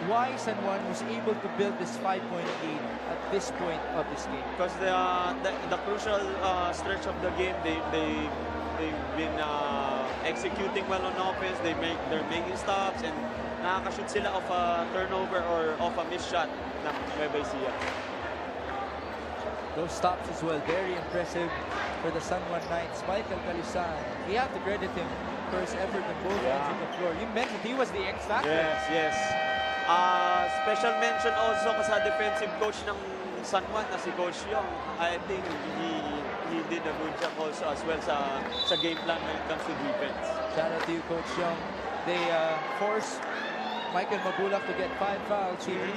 why San Juan was able to build this 5-point lead at this point of this game? Because the crucial stretch of the game, they've been executing well on offense. They're making stops and nakaka-shoot sila of a turnover or of a missed shot ng NUEVA ECIJA. Those stops as well, very impressive for the San Juan Knights. Michael Calisan, we have to credit him for his effort on both ends of the floor. You mentioned he was the X factor. Yes. Special mention also sa defensive coach ng San Juan na si Coach Yong. I think he did a good job also as well sa game plan when it comes to defense. Shout out to you, Coach Yong. They forced Michael Mabulak to get 5 fouls here.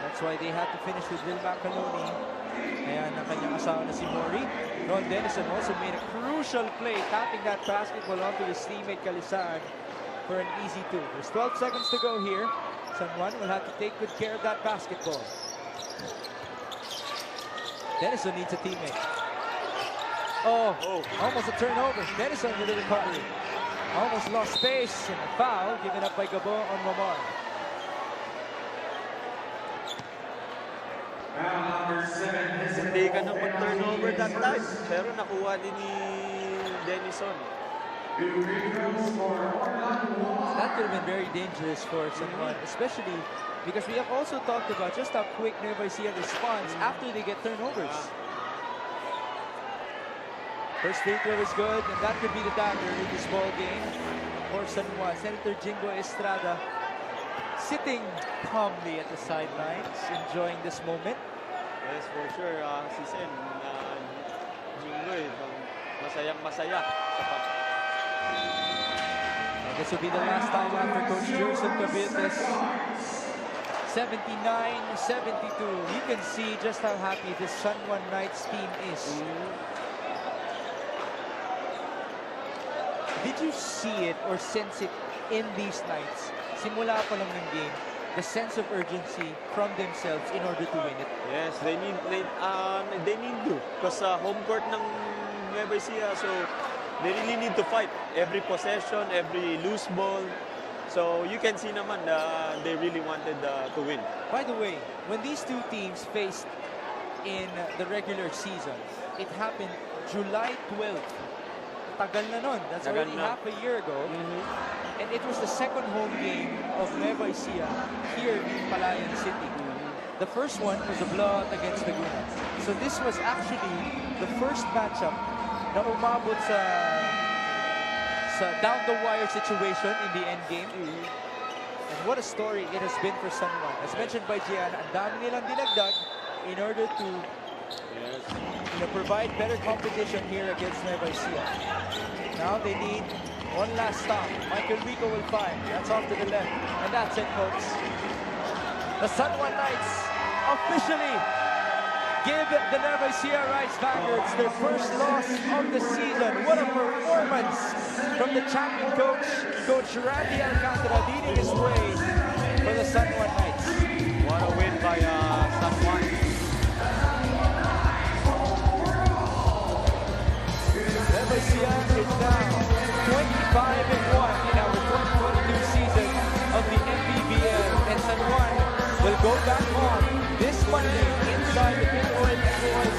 That's why they had to finish with Will Macaroni. Ayan ang kanyang asawa na si Mori. Ron Denison also made a crucial play, tapping that basketball onto his teammate Calisan for an easy 2. There's 12 seconds to go here. San Juan will have to take good care of that basketball. Denison needs a teammate. Oh, almost a turnover. Denison with the recovery. Almost lost space and a foul given up by Gabo on Mamar. Hindi ka na mag-turnover that time, pero nakuha din ni Denison. That could have been very dangerous for San Juan, especially because we have also talked about just how quick NUEVA ECIJA responds after they get turnovers. First free throw is good, and that could be the dagger in this ball game for San Juan. Senator Jingo Estrada sitting calmly at the sidelines, enjoying this moment. Yes, for sure. Si Sen, Jingo, masayang-masaya. And this will be the last time out for Coach Jerson Cabildes. 79-72. You can see just how happy this San Juan Knights team is. Did you see it or sense it in these Knights? Simula pa lang ng game, the sense of urgency from themselves in order to win it. Yes, they need to. Because home court ng NUEVA ECIJA, so they really need to fight every possession, every loose ball. So you can see naman they really wanted to win. By the way, when these two teams faced in the regular season, it happened July 12th. Tagal na nun. That's already half a year ago. And it was the second home game of NUEVA ECIJA here in Palayan City. The first one was a blowout against Laguna. So this was actually the first matchup na umabot sa down-the-wire situation in the end game. And what a story it has been for San Juan. As mentioned by Gian, ang dami nilang dinagdag in order to provide better competition here against NUEVA ECIJA. Now they need One last stop. Michael Rico will find. That's off to the left. And that's it, folks. The San Juan Knights officially give the NUEVA ECIJA Rice Vanguards their first loss of the season. What a performance from the champion coach, Coach Randy Alcantara, leading his way for the San Juan Knights. What a win by San Juan. NUEVA ECIJA is now 25-1 in our 2022 season of the MPBL, and San Juan will go back home this Monday inside the Big Oil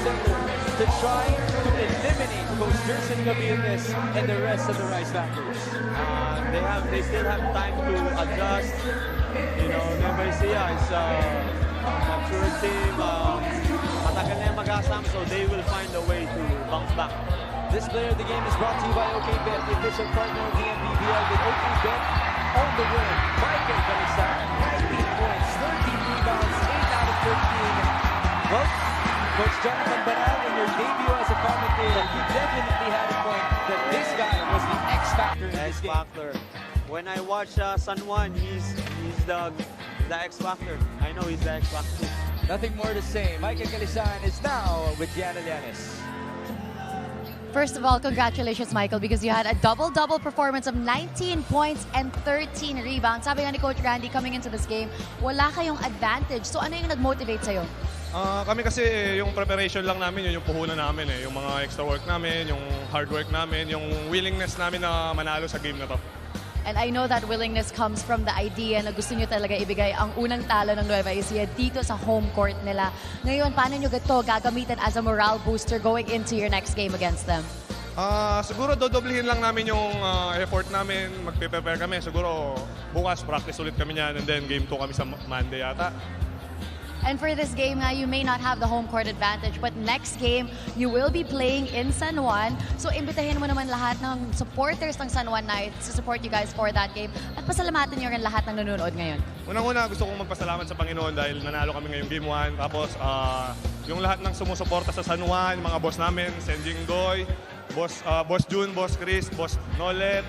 Center to try to eliminate Coach Jerson Gaviles and the rest of the Rice Vanguards. They still have time to adjust. You know, NUEVA ECIJA is a mature team. Matagal na yung mag-asam, so they will find a way to bounce back. This player of the game is brought to you by OKBet, the official partner of the MPBL, with OKBet on the win. Michael Calisan, 19 points, 13 rebounds, 8 out of 13. Well, Coach Jonathan Banal, in your debut as a commentator, you definitely had a point that this guy was the X factor in this game. X-Factor. When I watch San Juan, he's the X-Factor. I know he's the X-Factor. Nothing more to say. Michael Calisan is now with Gianna Llanes. First of all, congratulations, Michael, because you had a double-double performance of 19 points and 13 rebounds. Sabi nga ni Coach Randy, coming into this game, wala kayong advantage. So ano yung nag-motivate sa'yo? Kami kasi yung preparation lang namin, yun yung puhunan namin eh. Yung mga extra work namin, yung hard work namin, yung willingness namin na manalo sa game na to. And I know that willingness comes from the idea na gusto nyo talaga ibigay ang unang talo ng NUEVA ECIJA dito sa home court nila. Ngayon, paano nyo ito gagamitin as a morale booster going into your next game against them? Siguro dodoblihin lang namin yung effort namin, magpe-prepare kami. Siguro bukas practice ulit kami niyan and then game 2 kami sa Monday yata. And for this game, you may not have the home court advantage, but next game, you will be playing in San Juan. So, imbitahin mo naman lahat ng supporters ng San Juan Knights to support you guys for that game. At pasalamatan nyo rin lahat ng nanonood ngayon. Unang-una, gusto kong magpasalamat sa Panginoon dahil nanalo kami ngayong game 1. Tapos, yung lahat ng sumusuporta sa San Juan, mga boss namin, Senjing Doy, Boss June, Boss Chris, Boss Nolet,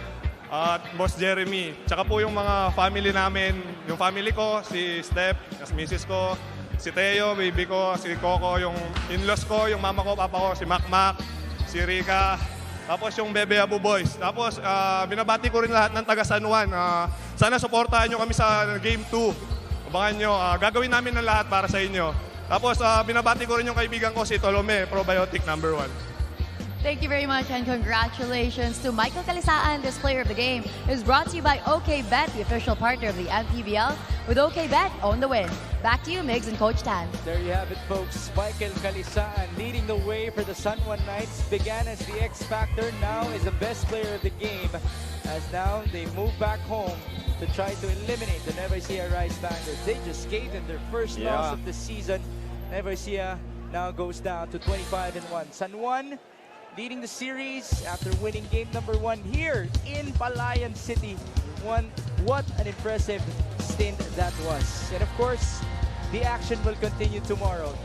at Boss Jeremy. Tsaka po yung mga family namin, yung family ko, si Steph, si Mrs. ko, si Teo, baby ko, si Coco, yung in-laws ko, yung mama ko, papa ko, si Macmac, si Rika, tapos yung Bebe Abu Boys. Tapos binabati ko rin lahat ng taga San Juan. Sana suportahan nyo kami sa Game 2. Abangan nyo, gagawin namin ng lahat para sa inyo. Tapos binabati ko rin yung kaibigan ko, si Tolome, probiotic number 1. Thank you very much and congratulations to Michael Calisaan. This player of the game is brought to you by OKBet, the official partner of the MPBL. With OKBet, own the win. Back to you, Migs and Coach Tan. There you have it, folks. Michael Calisaan leading the way for the San Juan Knights. Began as the X Factor, now is the best player of the game. As now they move back home to try to eliminate the NUEVA ECIJA Rice Vanguards. They just gave them their first loss of the season. NUEVA ECIJA now goes down to 25-1. San Juan leading the series after winning game number 1 here in Palayan City. What an impressive stint that was. And of course, the action will continue tomorrow.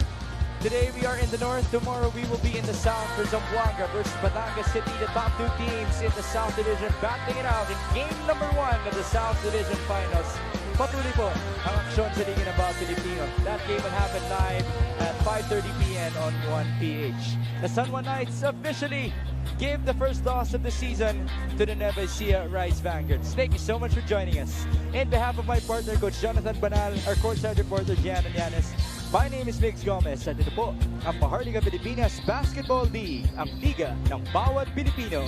Today we are in the north, tomorrow we will be in the south for Zamboanga versus Batangas City, the top 2 teams in the South Division battling it out in game number 1 of the South Division Finals. Patuloy po ang aksyon sa Liga ng Bao Pilipino. That game will happen live at 5:30 p.m. on 1PH. The San Juan Knights officially give the first loss of the season to the NUEVA ECIJA Rice Vanguards. Thank you so much for joining us. In behalf of my partner, Coach Jonathan Banal, our courtside reporter, Gianna Llanes, my name is Migs Gomez at ito po ang Maharlika Pilipinas Basketball League, ang liga ng bawat Pilipino.